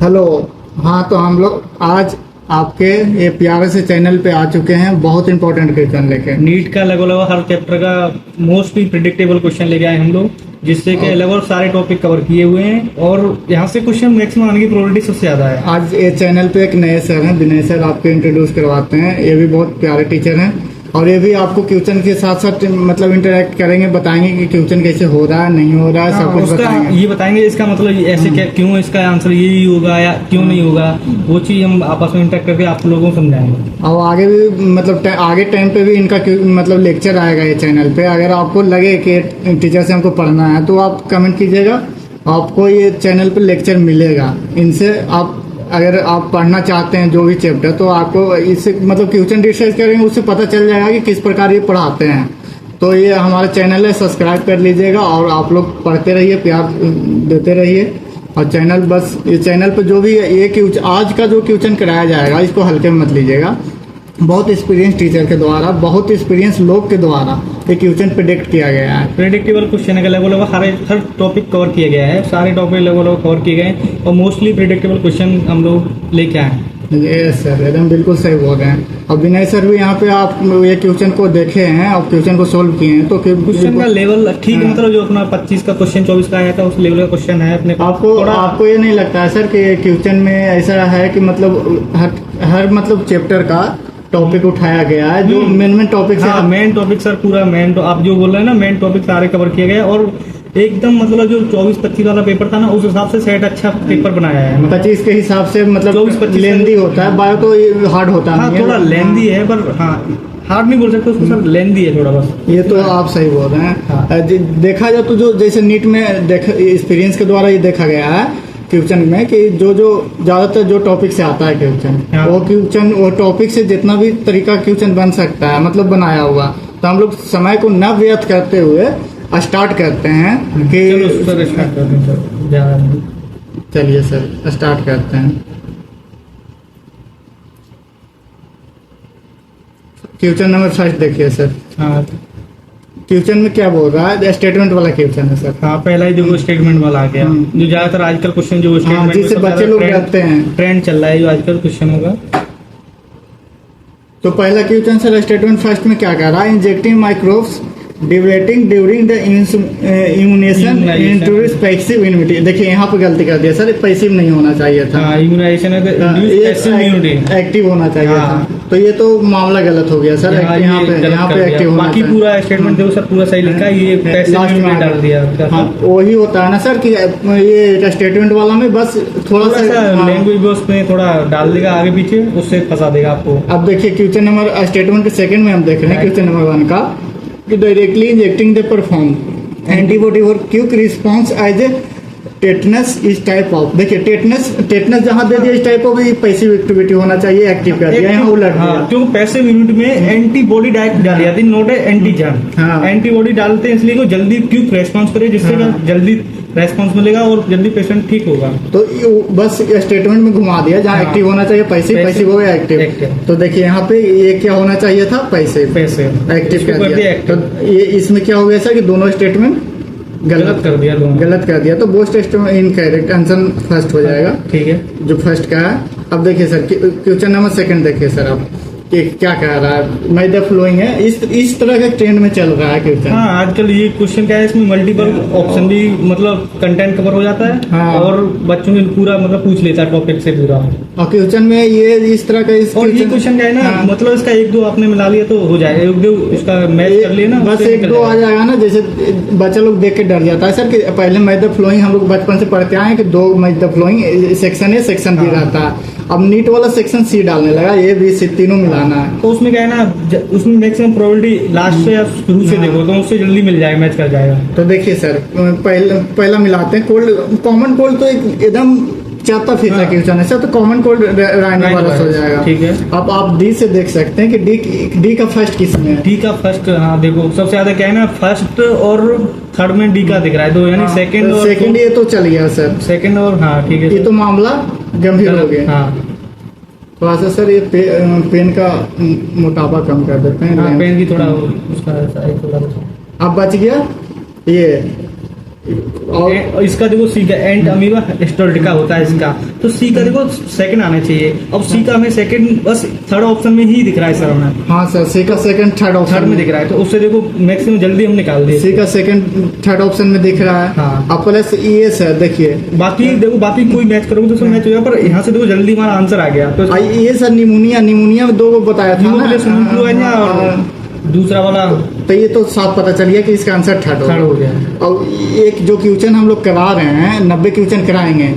Hello. हाँ, तो हम लोग आज आपके ये प्यारे से चैनल पे आ चुके हैं बहुत इंपॉर्टेंट क्वेश्चन लेके। नीट का लगभग हर चैप्टर का मोस्टली प्रिडिक्टेबल क्वेश्चन लेके आए हम लोग, जिससे कि लगभग सारे टॉपिक कवर किए हुए हैं और यहाँ से क्वेश्चन मैक्सिमम आने की प्रोबेबिलिटी सबसे ज्यादा है। आज ये चैनल पे एक नए सर हैं, विनय सर, आपको इंट्रोड्यूस करवाते हैं। ये भी बहुत प्यारे टीचर हैं और ये भी आपको क्वेश्चन के साथ साथ मतलब इंटरेक्ट करेंगे, बताएंगे कि क्वेश्चन कैसे हो रहा है, नहीं हो रहा है, सब कुछ बताएंगे। ये बताएंगे इसका मतलब ऐसे क्या, क्यों इसका आंसर यही होगा या क्यों नहीं होगा, वो चीज हम आपस में इंटरेक्ट करके आप लोगों को समझाएंगे। और आगे भी मतलब आगे टाइम पे भी इनका मतलब लेक्चर आएगा ये चैनल पे। अगर आपको लगे कि टीचर से हमको पढ़ना है तो आप कमेंट कीजिएगा, आपको ये चैनल पे लेक्चर मिलेगा इनसे। आप अगर आप पढ़ना चाहते हैं जो भी चैप्टर, तो आपको इससे मतलब क्वेश्चन रिसर्च करेंगे, उससे पता चल जाएगा कि किस प्रकार ये पढ़ाते हैं। तो ये हमारा चैनल है, सब्सक्राइब कर लीजिएगा और आप लोग पढ़ते रहिए, प्यार देते रहिए। और चैनल बस ये चैनल पे जो भी ये आज का जो क्वेश्चन कराया जाएगा इसको हल्के में मत लीजिएगा। बहुत एक्सपीरियंस टीचर के द्वारा, बहुत एक्सपीरियंस लोग के द्वारा ये क्वेश्चन प्रेडिक्ट किया गया है। प्रेडिक्टेबल क्वेश्चन है, लगभग हर टॉपिक कवर किया गया है, सारे टॉपिक लगभग कवर किए गए और मोस्टली प्रेडिक्टेबल क्वेश्चन हम लोग लेके आए हैं। यस सर, एकदम बिल्कुल सही बोल रहे हैं। और विनय सर भी यहाँ पे आप ये क्वेश्चन को देखे हैं और क्वेश्चन को सोल्व किए हैं, तो क्वेश्चन का लेवल ठीक है, मतलब जो अपना 25 का क्वेश्चन 24 का आया था उस लेवल का क्वेश्चन है अपने। आपको ये नहीं लगता है सर कि क्वेश्चन में ऐसा है कि मतलब हर मतलब चैप्टर का टॉपिक उठाया गया है, जो मेन टॉपिक है। मेन टॉपिक सर पूरा मेन, तो आप जो बोल रहे हैं ना, मेन टॉपिक सारे कवर किए गए और एकदम मतलब जो 24-25 वाला पेपर था ना, उस हिसाब से सेट अच्छा पेपर बनाया है। 25 के हिसाब से मतलब 24-25 लेंदी होता है, बायो तो हार्ड होता है। थोड़ा लेंदी है, पर हाँ हार्ड नहीं बोल सकते उसको सर, लेंदी है थोड़ा बस। ये तो आप सही बोल रहे हैं। देखा जाए तो जो जैसे नीट में एक्सपीरियंस के द्वारा ये देखा गया है क्वेश्चन में कि जो ज्यादातर जो टॉपिक से आता है क्वेश्चन, वो टॉपिक से जितना भी तरीका क्वेश्चन बन सकता है मतलब बनाया हुआ, तो हम लोग समय को न व्यर्थ करते हुए स्टार्ट करते हैं कि चलिए सर स्टार्ट करते हैं। क्वेश्चन नंबर फर्स्ट देखिए सर। हाँ, क्वेश्चन में क्या बोल रहा है? स्टेटमेंट वाला क्वेश्चन है सर। हाँ, पहला ही जो स्टेटमेंट वाला आ गया, जो ज्यादातर आजकल क्वेश्चन जो स्टेटमेंट जिससे बच्चे लोग करते हैं, ट्रेंड चल रहा है जो आजकल क्वेश्चन होगा। तो पहला क्वेश्चन सर स्टेटमेंट फर्स्ट में क्या कह रहा है? Injecting microbes deviating during the immunisation into passive immunity. देखिए यहाँ पे गलती कर दिया सर, पैसिव नहीं होना चाहिए था, इम्यूनाइजेशन एक्टिव होना चाहिए था। तो ये तो मामला गलत हो गया सर, यहाँ पे एक्टिव होना। बाकी पूरा स्टेटमेंट देखो सर, पूरा सही लिखा है, ये लास्ट में डाल दिया। वही होता है ना सर कि ये स्टेटमेंट वाला में बस थोड़ा सा लैंग्वेज उसमें थोड़ा डाल देगा आगे पीछे, उससे फंसा देगा आपको। अब देखिए क्वेश्चन नंबर स्टेटमेंट के सेकंड में हम देख रहे हैं क्वेश्चन नंबर 1 का कि directly injecting the perform antibody और quick response as a tetanus इस टाइप ऑफ। देखिए टेटनस जहां दे दिया इस टाइप ऑफ पैसिव एक्टिविटी होना चाहिए, एक्टिव कर दिया, यहाँ उलट दिया। क्योंकि पैसिव यूनिट में एंटीबॉडी डायरेक्ट डाली जाती है, नॉट एंटीजन। एंटीबॉडी डालते हैं इसलिए वो जल्दी क्विक रेस्पॉन्स करे, जिससे जल्दी रेस्पॉन्स मिलेगा और जल्दी पेशेंट ठीक होगा। तो बस स्टेटमेंट में घुमा दिया, जहाँ एक्टिव होना चाहिए पैसिव हो गया एक्टिव। तो देखिए यहाँ पे ये क्या होना चाहिए था? पैसिव एक्टिव कर दिया। तो ये इसमें क्या हो गया सर कि दोनों स्टेटमेंट गलत कर दिया। तो both statement incorrect, answer first हो जाएगा। ठीक है, जो फर्स्ट का है। अब देखिए सर क्वेश्चन नंबर सेकंड देखिए सर आप क्या कह रहा है? मैं द फ्लोइंग है, इस तरह का ट्रेंड में चल रहा है क्वेश्चन। हाँ, आजकल ये क्वेश्चन क्या है, इसमें मल्टीपल ऑप्शन भी मतलब कंटेंट कवर हो जाता है। हाँ। और बच्चों ने पूरा मतलब पूछ लेता है टॉपिक से पूरा। और क्वेश्चन में ये इस तरह का और ये क्वेश्चन क्या है ना, हाँ। मतलब इसका 1-2 आपने मिला लिया तो हो जाएगा, 1-2 इसका मैच कर लिया ना, बस 1-2 आ जाएगा ना। जैसे बच्चा लोग देख के डर जाता है सर कि पहले मैच द फ्लोइंग हम लोग बचपन से पढ़ते आए कि 2 match the flowing section A section B रहता है। अब नीट वाला सेक्शन सी डालने लगा, ये भी तीनों मिलाना है। तो उसमें क्या है ना, उसमें मैक्सिमम प्रोबेबिलिटी लास्ट से या शुरू से देखो तो उससे जल्दी मिल जाएगा, मैच कर जाएगा। तो देखिए सर पहला मिलाते हैं कोल्ड कॉमन कोल्ड, तो एकदम चाहता फिरता क्वेश्चन है सर, तो कॉमन कोल्ड राइनो वायरस हो जाएगा। ठीक है, अब आप डी से देख सकते हैं कि डी का फर्स्ट किस में है? डी का फर्स्ट, हाँ देखो सबसे ज्यादा क्या है ना, फर्स्ट और थर्ड में डी का दिख रहा है, तो यानी सेकंड ये तो चल गया सर, सेकंड और हाँ ठीक है, ये तो मामला गंभीर हो गया। हाँ, थोड़ा सा सर ये पेन का मोटापा कम कर देते हैं। पेन की थोड़ा उसका थोड़ा अब बच गया ये और इसका देखो सी का एंट अमीबा हिस्टोरिका होता है इसका, तो सी का देखो सेकंड आना चाहिए। अब सी का हमें सेकंड बस थर्ड ऑप्शन में ही दिख रहा है सर हमें। हाँ सर, सी का सेकंड थर्ड ऑप्शन थर्ड में दिख रहा है, तो उससे देखो मैक्सिमम जल्दी हम निकाल दिए। सी का सेकंड थर्ड ऑप्शन में दिख रहा है। हाँ। अब प्लस ये सर देखिए, बाकी देखो बाकी कोई मैच करोगे तो सब मैच हो जाएगा, पर यहाँ से देखो जल्दी हमारा आंसर आ गया। तो ये सर निमोनिया में 2 को बताया था ना। और दूसरा वाला तो ये तो साफ पता चल गया कि इसका आंसर थर्ड हो गया। और एक जो क्वेश्चन हम लोग करा रहे हैं 90 क्वेश्चन कराएंगे,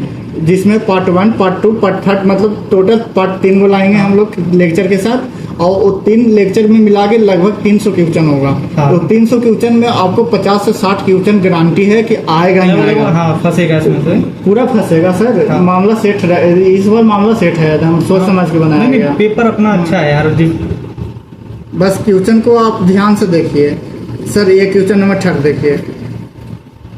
जिसमें पार्ट 1 पार्ट 2 पार्ट 3 मतलब टोटल पार्ट 3 को लाएंगे हम लोग लेक्चर के साथ, और वो 3 लेक्चर में मिला के लगभग 300 क्वेश्चन होगा। हाँ। तो 300 क्वेश्चन में आपको 50 से 60 क्वेश्चन गारंटी है कि आएगा ही आएगा। हाँ, फंसेगा इसमें से पूरा फंसेगा सर। हाँ। मामला सेट, इस बार मामला सेट है, हम सोच समझ के बनाया गया। पेपर अपना अच्छा है यार। बस क्वेश्चन को आप ध्यान से देखिए सर। ये क्वेश्चन नंबर 3 देखिए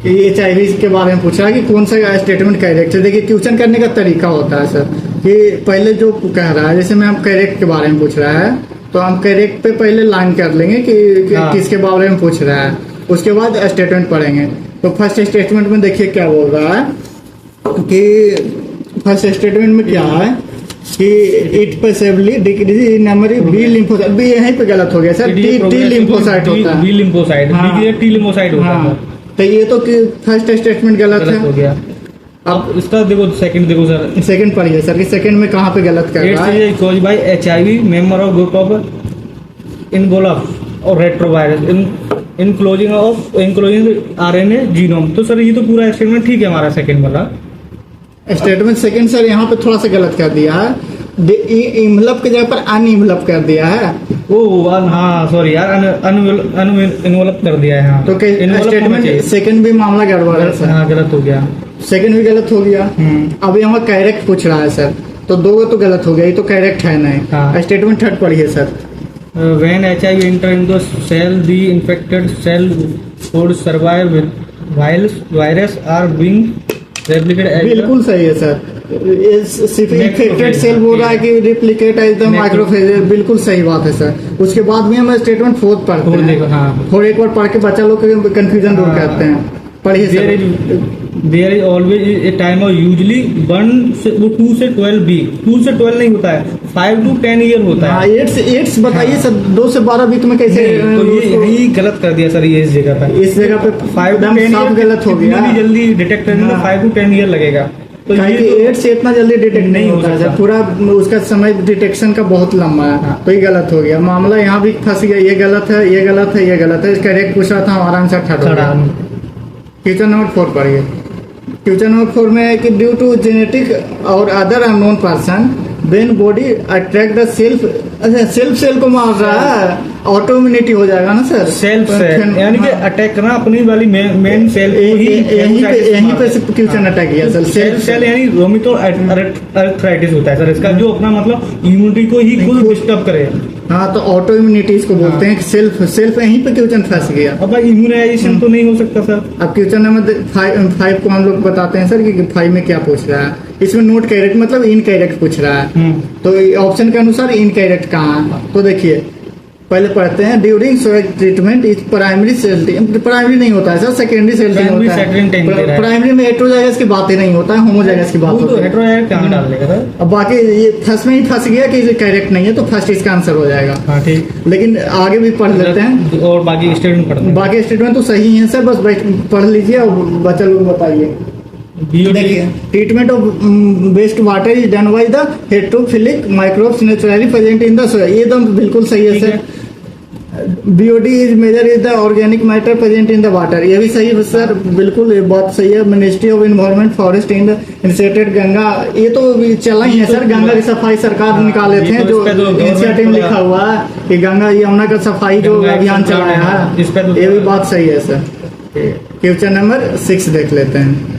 कि HIV के बारे में पूछ रहा है कि कौन सा स्टेटमेंट करेक्ट है। देखिए क्वेश्चन करने का तरीका होता है सर कि पहले जो कह रहा है, जैसे मैं हम करेक्ट के बारे में पूछ रहा है तो हम करेक्ट पे पहले लाइन कर लेंगे कि हाँ। किसके बारे में पूछ रहा है, उसके बाद स्टेटमेंट पढ़ेंगे। तो फर्स्ट स्टेटमेंट में देखिए क्या बोल रहा है कि फर्स्ट स्टेटमेंट में क्या है कि it passively decrease in memory B lymphocyte. B यहीं पे गलत हो गया सर, टी लिम्फोसाइट होता है। बी लिम्फोसाइट, हाँ। बी टी लिम्फोसाइट होता है। तो ये तो कि फर्स्ट स्टेटमेंट गलत गलत हो है। गया। अब इसका देखो सेकंड देखो सर, सेकंड पढ़िए सर कि सेकंड में कहाँ पे गलत कर रहा है। Cause by HIV member of group of involve और रेट्रोवायरस इनक्लोजिंग RNA जीनोम। तो सर ये तो पूरा स्टेटमेंट ठीक है हमारा सेकंड वाला। स्टेटमेंट सेकंड सर यहाँ पे थोड़ा सा गलत कर दिया है, इन्वलप की जगह पर अनइन्वलप कर दिया है। हाँ सॉरी यार, इन्वॉल्व कर दिया है। हाँ, तो स्टेटमेंट सेकंड भी मामला गड़बड़ है सर। हाँ, गलत हो गया। सेकंड भी गलत हो गया। अब यहाँ करेक्ट पूछ रहा है सर, तो 2 तो गलत हो गया, ये तो करेक्ट है नहीं। हाँ। स्टेटमेंट 3 पढ़िए sir. When HIV enter into a cell, the infected cell would survive virus are being replicated as बिल्कुल सही है सर। सिर्फ इन्फेक्टेड सेल बोल रहा है कि रिप्लिकेट एज द माइक्रोफेज। बिल्कुल सही बात है सर। उसके बाद में हम स्टेटमेंट 4 पढ़ते हैं। हाँ। थोड़ा एक बार पढ़ के बच्चा लोग कंफ्यूजन दूर करते हैं। पढ़िए sir. There is always a time of usually 2 से 12 वीक, 2 से 12 नहीं होता है, 5 to 10 ईयर होता है। 8 बताइए सर, 2 से 12 वीक में कैसे? तो ये यही गलत कर दिया सर ये इस जगह पे। इस जगह पे 5 to 10 ईयर गलत हो गया। जल्दी डिटेक्ट करने में 5 to 10 ईयर लगेगा। तो ये 8 से इतना जल्दी डिटेक्ट नहीं होता है, पूरा उसका समय डिटेक्शन का बहुत लंबा है। हाँ। तो ये गलत हो गया, मामला यहाँ भी फंस गया। ये गलत है, ये गलत है, ये गलत है। करेक्ट पूछ रहा था, हमारा आंसर थर्ड। क्वेश्चन नंबर 4 पढ़िए। क्वेश्चन नंबर 4 में है कि ड्यू टू जेनेटिक और other unknown person when body attract the self cell को मार रहा है, ऑटोइम्यूनिटी हो जाएगा ना सर। सेल्फ यानी कि अटैक करना अपनी वाली मेन सेल को ही। यहीं पे क्वेश्चन अटैक किया सर। सेल यानी रोमिटो अर्थराइटिस होता है सर इसका, जो अपना मतलब इम्यूनिटी को ही खुद डिस्टर्ब करे। हाँ, तो ऑटो इम्यूनिटी इसको बोलते हैं। सेल्फ यहीं पे क्वेश्चन फंस गया। अब इम्यूनाइजेशन तो नहीं हो सकता सर। अब क्वेश्चन नंबर 5 को हम लोग बताते हैं सर कि 5 में क्या पूछ रहा है। इसमें नोट करेक्ट मतलब इनकरेक्ट पूछ रहा है। तो ऑप्शन के अनुसार इनकरेक्ट कहाँ है, तो देखिए पहले पढ़ते हैं। During sewage treatment is primary cell, primary नहीं होता है सर, सेकेंडरी सेल होता है। प्राइमरी में हेटेरोजाइगस की बात ही नहीं होता है, होमोजाइगस की बात होती है। हेटेरोजाइगस कहाँ डाल देगा सर? अब बाकी ये फर्स्ट में ही फंस गया कि करेक्ट नहीं है, तो फर्स्ट इसका आंसर हो जाएगा। हाँ ठीक, लेकिन आगे भी पढ़ लेते हैं और बाकी स्टेटमेंट पढ़ते हैं। बाकी स्टेटमेंट तो सही है सर, बस पढ़ लीजिए और बच्चा लोग बताइए। देखिए, treatment of waste water is done by the heterophilic microbes naturally present in the soil. ये तो बिल्कुल सही है sir. BOD is major is the organic matter present in the water. ये भी सही है सर, बिल्कुल ये बात सही है। Ministry of environment forest in the instated Ganga, ये तो चला ही है सर। गंगा की सफाई सरकार निकाले थे, जो इनिशिएटिव में लिखा हुआ है कि गंगा यमुना का सफाई जो अभियान चलाया है, ये भी बात सही है सर। क्वेश्चन नंबर 6 देख लेते हैं।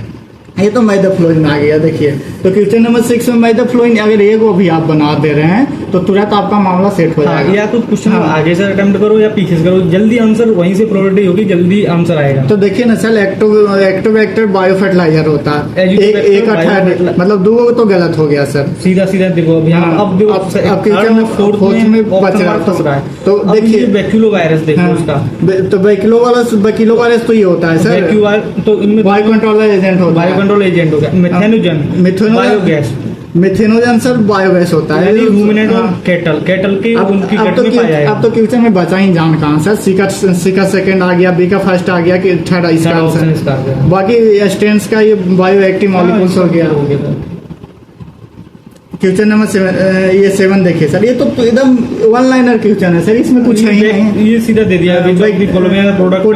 ये तो मैथ फ्लोज में आ गया। देखिए तो क्वेश्चन नंबर 6 में बाय द फ्लोइंग अगर ये को भी आप बना दे रहे हैं तो तुरंत आपका मामला सेट हो हाँ, जाएगा। या तो क्वेश्चन हाँ। आगे से अटेम्प्ट करो या पीछे से करो, जल्दी आंसर वहीं से प्रोबेबिलिटी होगी, जल्दी आंसर आएगा। तो देखिए ना सर, एक्टिवेटर बायो फर्टिलाइजर होता है, एक अठारह मतलब दो तो गलत हो गया सर। सीधा सीधा देखो अभी हम हाँ, अब देखो अब क्वेश्चन में फोर्थ में बच रहा फंस रहा है। तो देखिए बैक्यूलो वायरस देखो हाँ, उसका, तो बैक्यूलो वायरस तो ये होता है सर, तो इनमें बायो कंट्रोल एजेंट होता बायो है। कंट्रोल एजेंट हो गया, methanogen biogas, methanogen sir biogas होता है। यानी रूमिनेट और हाँ। कैटल के उनकी अब कैटल में पाया जाएगा। अब तो क्वेश्चन में बचा ही जान कहाँ सर, सी का सेकंड आ गया, बी का फर्स्ट आ गया कि थर्ड इसका ऑप्शन आंसर। इसका आ गया। बाकी स्टेंस का ये बायो एक्टिव मॉलिक्यूल्स हो गया। क्वेश्चन नंबर 7, ये 7 देखिए सर, ये तो एकदम वन लाइनर क्वेश्चन है सर, इसमें कुछ है ही नहीं। ये सीधा दे दिया प्रोडक्ट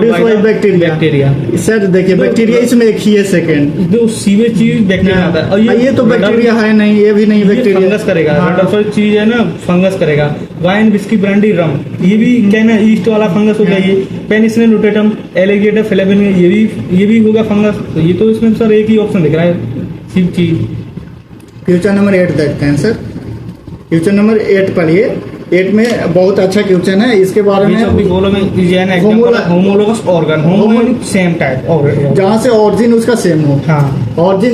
बैक्टीरिया। सर देखिए बैक्टीरिया इसमें एक ही है सेकंड, जो सीवेज चीज बैक्टीरिया आता है, और ये तो बैक्टीरिया है नहीं, ये भी नहीं बैक्टीरिया, फंगस करेगा। हाँ। चीज है ना, फंगस करेगा। वाइन, विस्की, ब्रांडी, रम, ये भी क्या है ना, ईस्ट वाला फंगस हो गया। ये पेनिसिलिन रोटेटम, एलिगेटर फिलामेन, ये भी होगा फंगस। तो ये तो इसमें सर एक ही ऑप्शन दिख रहा है, सिर्फ चीज। क्वेश्चन नंबर 8 देखते हैं सर। क्वेश्चन नंबर 8 पढ़िए, 8 में बहुत अच्छा क्वेश्चन है, इसके बारे में homologous organ, same type organ, जहाँ से ऑरिजिन उसका सेम हो। हाँ, ऑरिजिन,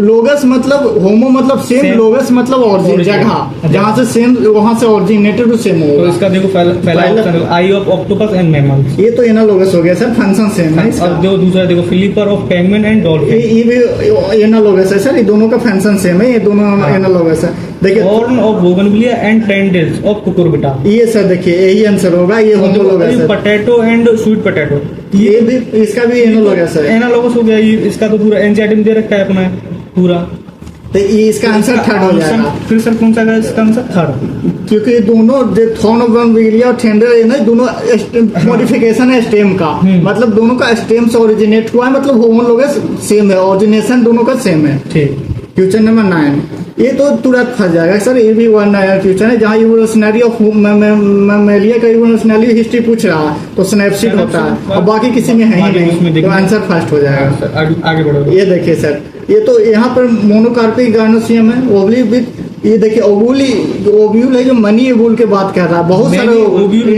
लोगस मतलब होमो मतलब सेम, लोगस मतलब ऑरिजिन जगह, जहाँ से सेम वहाँ से ऑरिजिनेटेड टू सेम तो हो। इसका देखो पहला option I of octopus and mammals, ये तो एनालोगस हो गया सर, फंक्शन सेम है इसका। और जो दूसरा देखो फिलिपर ऑफ पेंगुइन एंड डॉल्फिन, ये भी एनालोगस है सर, ये दोनों का फंक्शन सेम है, ये दोनों एनालोगस है। देखिए horn of bougainvillea and टेंडल्स of Cucurbita, ये सर देखिए यही आंसर होगा, ये होमोलोगस है। पोटैटो एंड स्वीट पोटैटो, ये भी, इसका भी एनालोगस है। एनालॉगस हो गया। ये इसका तो पूरा एनसीईआरटी दे रखा है अपना पूरा। तो ये इसका आंसर थर्ड हो जाएगा। फिर सर कौन सा है इसका आंसर? थर्ड, क्योंकि दोनों थॉर्नोविलिया और टेंडर है ना, दोनों मॉडिफिकेशन है स्टेम का, मतलब दोनों का स्टेम से ओरिजिनेट हुआ है, मतलब होमोलोगस सेम है, ओरिजिनेशन दोनों का सेम है। ठीक। क्वेश्चन नंबर 9, ये तो तुरंत फंस जाएगा सर, ये भी वन क्वेश्चन है, जहाँ इवोल्यूशनरी ऑफ मैमेलिया का इवोल्यूशनरी हिस्ट्री पूछ रहा है तो स्नैपशीट होता है, और बाकी किसी में है ही नहीं, तो आंसर फर्स्ट हो जाएगा। आगे बढ़ो। ये देखिए सर, ये तो यहाँ पर मोनोकार्पिक गार्नोसियम है, ओवली विथ, ये देखिए ओव्यूल है जो मनी ओव्यूल के बात कर रहा है, बहुत सारे ओव्यूल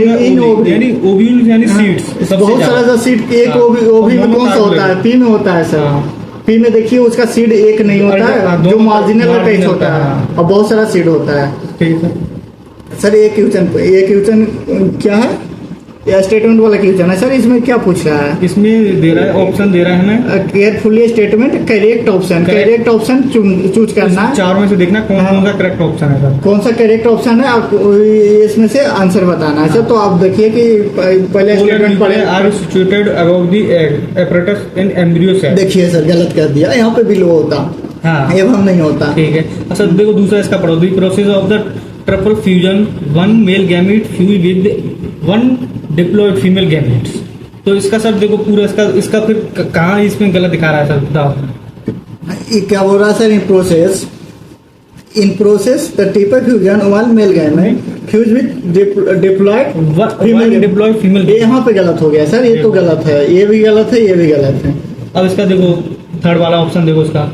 यानी सीड्स, बहुत सारा सीड, एक ओव्यूल में कौन सा होता है? पी में होता है सर। पी में देखिए उसका सीड एक नहीं होता है, जो मार्जिनल अटैच होता है, और बहुत सारा सीड होता है। ठीक है सर ये क्वेश्चन क्या है? या स्टेटमेंट वाला क्वेश्चन है सर, इसमें क्या पूछ रहा है? इसमें दे रहा है, ऑप्शन दे रहा है हमें, carefully statement, correct option choose करना है। चार में से देखना कौन सा करेक्ट ऑप्शन है सर, कौन सा करेक्ट ऑप्शन है, आप इसमें से आंसर बताना है सर। तो आप देखिए कि पहले स्टेटमेंट पढ़े, are situated above the apparatus in embryo cell. देखिए सर गलत कर दिया, यहाँ पे भी लो होता, हाँ एवं नहीं होता। ठीक है। अच्छा देखो दूसरा इसका पढ़ो, the process of the triple fusion, one male gamete fuse with one diploid female gametes. तो इसका सर देखो पूरा इसका फिर कहाँ इसमें गलत दिखा रहा है सर, बताओ। ये क्या बोल रहा है sir? In process the triple fusion one male gamete fuse with diploid female, ये यहाँ पे गलत हो गया सर, ये तो गलत है, ये भी गलत है, ये भी गलत है। अब इसका देखो थर्ड वाला ऑप्शन देखो इसका,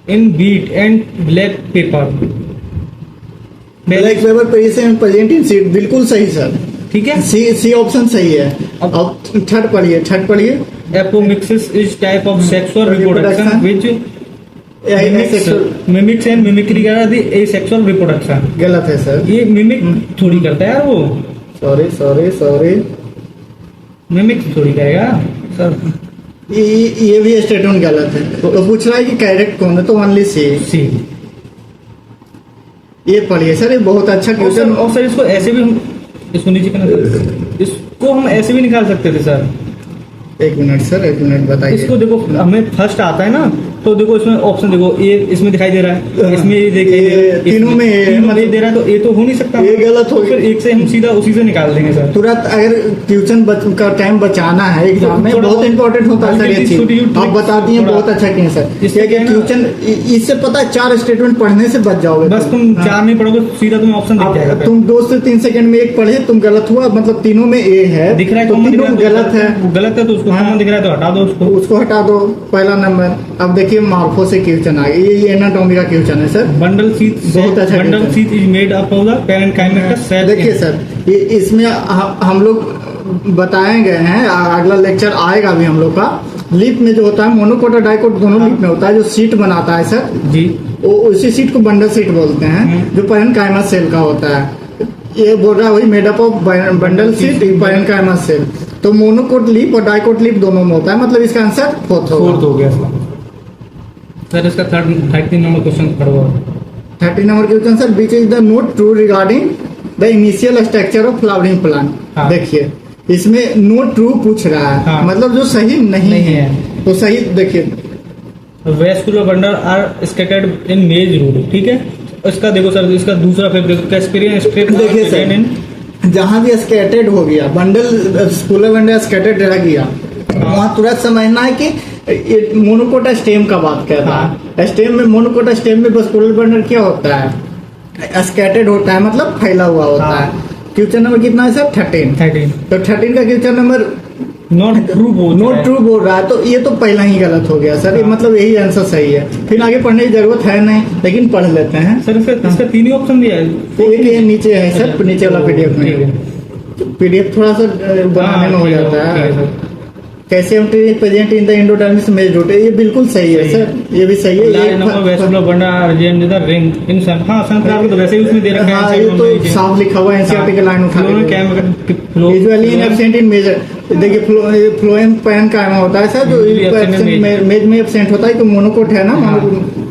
in beet and black paper, black paper present in seed, बिल्कुल सही सर, ठीक है। सी ऑप्शन सही है। अब थर्ड पढ़िए। Apomixis is type of sexual reproduction which mimics and mimicry करा दी एसेक्सुअल रिप्रोडक्शन। गलत है सर, ये मिमिक थोड़ी करता है यार वो, सॉरी मिमिक थोड़ी करेगा सर। ये भी स्टेटमेंट गलत है। तो पूछ रहा है कि करेक्ट कौन है, तो ओनली सी। ये पढ़िए सर, ये बहुत अच्छा क्वेश्चन। और सर इसको ऐसे भी हम, इसको नीचे करना, इसको हम ऐसे भी निकाल सकते थे सर। एक मिनट सर, एक मिनट बताइए। इसको देखो हमें फर्स्ट आता है ना, तो देखो इसमें ऑप्शन देखो, ये इसमें दिखाई दे रहा है, इसमें ये देखिए तीनों में ये दे रहा है, तो ये तो हो नहीं सकता, ये गलत हो। फिर एक से हम सीधा उसी से निकाल देंगे सर तुरंत। अगर ट्यूशन का टाइम बचाना है एग्जाम में, बहुत इंपॉर्टेंट होता है सर ये चीज, आप बता दिए, बहुत अच्छा किए सर। ट्यूशन इससे पता है 4 स्टेटमेंट पढ़ने से बच जाओगे, बस तुम 4 नहीं पढ़ोगे सीधा तुम्हें ऑप्शन दिख जाएगा। तुम 2 से 3 सेकंड में एक पढ़े, तुम गलत हुआ, मतलब तीनों में ए है, दिख रहा है, तो तीनों गलत है, गलत है, तो उसको कॉमन दिख रहा है तो हटा दो, उसको हटा दो। पहला नंबर। अब देखिए देखिए मार्फो से क्वेश्चन आ गया, ये एनाटॉमी का क्वेश्चन है सर। बंडल सीट, बहुत अच्छा bundle question। Seat is made up of the parenchyma का सेल। देखिए सर, ये इसमें हम लोग बताए गए हैं, अगला लेक्चर आएगा भी हम लोग का। लीफ में जो होता है मोनोकोट और डाइकोट दोनों लीफ में होता है, जो सीट बनाता है सर जी, वो उसी सीट को बंडल सीट बोलते हैं, जो पैरेन्काइमा सेल का होता है। ये बोल रहा है वही made up of bundle sheath parenchyma cell. तो मोनोकोट लीफ और डाइकोट लीफ दोनों में होता है, मतलब इसका आंसर फोर्थ फोर्थ होगा। हो गया सर। इसका 13 नंबर क्वेश्चन खड़ा हुआ। 30 number question sir, which is the note true regarding the initial structure of flowering plant. हाँ। देखिए इसमें नो ट्रू पूछ रहा है, हाँ। मतलब जो सही नहीं है। तो सही देखिए, vascular bundle are scattered in maize root, ठीक है। इसका देखो सर, इसका दूसरा फिर देखो कैस्पेरियन स्ट्रेट। देखिए सर, जहां भी स्कैटर्ड हो गया बंडल, स्कूलर बंडल स्कैटर्ड रह गया, वहां तुरंत समझना है कि मोनोकोट स्टेम का बात कर रहा है। स्टेम में मोनोकोट स्टेम में स्कूलर बंडल क्या होता है, स्कैटर्ड होता है, मतलब फैला हुआ होता हाँ। है। क्वेश्चन नंबर कितना है सर, 13। तो 13 का क्वेश्चन नंबर नॉट ट्रू बोल रहा है, तो ये तो पहला ही गलत हो गया सर। ये मतलब यही आंसर सही है, फिर आगे पढ़ने की जरूरत है नहीं, लेकिन पढ़ लेते हैं सर। इसका 3 ही ऑप्शन दिया है। एक ये नीचे है सर, नीचे वाला पीडीएफ ठीक है। में। पीडीएफ थोड़ा सा बनाने में हो ठीक है, जाता ठीक है है। सर। कैसे present in the endodermis maize root, ये बिल्कुल सही है सर, ये भी सही है। Vascular bundle urgent the ring in sun. हाँ, सनफ्लावर तो वैसे ही उसमें दे रखा है। हाँ, ये तो साफ लिखा हुआ है, एनसीईआरटी का लाइन उठा के। Usually in absent in major, देखिए फ्लोएम पैन का होता है सर, जो मेज में एब्सेंट होता है, तो मोनोकोट है ना,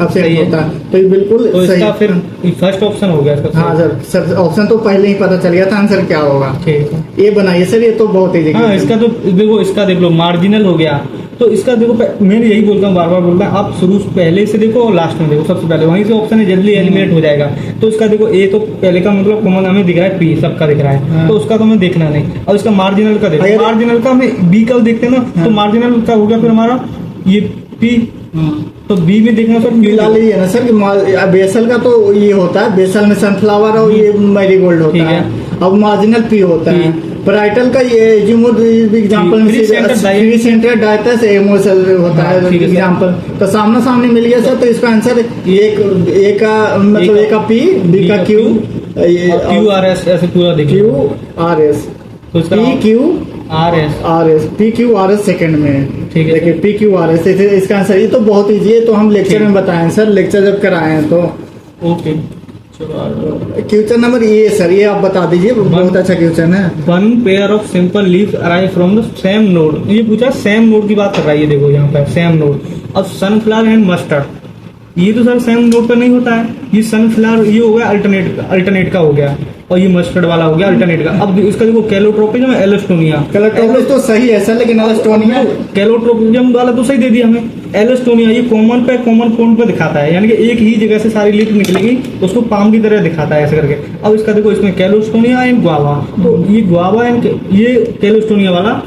एब्सेंट होता है, तो ये बिल्कुल तो सही। इसका फिर फर्स्ट ऑप्शन हो गया इसका। हाँ सर, ऑप्शन तो पहले ही पता चल गया था आंसर क्या होगा। ठीक है, ये बनाइए सर, ये तो बहुत ही। हाँ, इसका तो देखो, इसका देख लो मार्जिनल हो गया। तो इसका देखो, मैं यही बोलता हूँ, बार बार बोलता हूँ, आप शुरू पहले से देखो और लास्ट में देखो। सबसे पहले वहीं से ऑप्शन है, जल्दी एलिमिनेट हो जाएगा। तो इसका देखो, ए तो पहले का मतलब कॉमन हमें दिख रहा है, पी सबका दिख रहा है, तो उसका तो हमें देखना नहीं। और इसका मार्जिनल का देखो, मार्जिनल का हमें बी का देखते हैं ना, तो मार्जिनल का हो गया फिर हमारा ये पी। तो बी में देखना सर, मिला लीजिए ना सर कि बेसल का तो ये होता है, बेसल में सनफ्लावर और ये मैरीगोल्ड होता है, अब मार्जिनल पी होता है। ब्राइटल का ये एग्जाम्पल में फ्री सेंटर डायटस एमोसल होता है एग्जाम्पल। तो सामना सामने मिल गया सर, तो इसका आंसर ए का मतलब ए का पी, बी का क्यू, क्यू आर एस, ऐसे पूरा देखिए, Q R S, P Q R S, P Q R S second में। ठीक है, देखिए पी क्यू आर एस इसका आंसर। ये तो बहुत इजी है, तो हम लेक्चर में बताएं सर, लेक्चर जब कराए हैं तो। ओके, क्वेश्चन नंबर ये सर, ये आप बता दीजिए, बहुत अच्छा क्वेश्चन है। One pair of simple leaves arrive from the same node. ये पूछा सेम नोड की बात कर रहा है, ये देखो यहाँ पर सेम नोड। अब सनफ्लावर एंड मस्टर्ड, ये तो सर सेम नोड पर नहीं होता है। ये सनफ्लावर ये हो गया अल्टरनेट का हो गया, और ये मस्टर्ड वाला हो गया अल्टरनेट का। अब इसका देखो कैलोट्रोपिज्म, एलोस्टोनिया। कैलोट्रोपिज्म तो सही है सर, लेकिन एलोस्टोनिया, कैलोट्रोपिज्म वाला तो सही दे दिया हमें। एलोस्टोनिया ये कॉमन पॉइंट पे दिखाता है, यानी कि एक ही जगह से सारी लीफ निकलेगी, उसको पाम की तरह दिखाता है ऐसे करके। अब इसका देखो, इसमें कैलोस्टोनिया एंड गुआवा, तो ये गुआवा एंड ये कैलोस्टोनिया वाला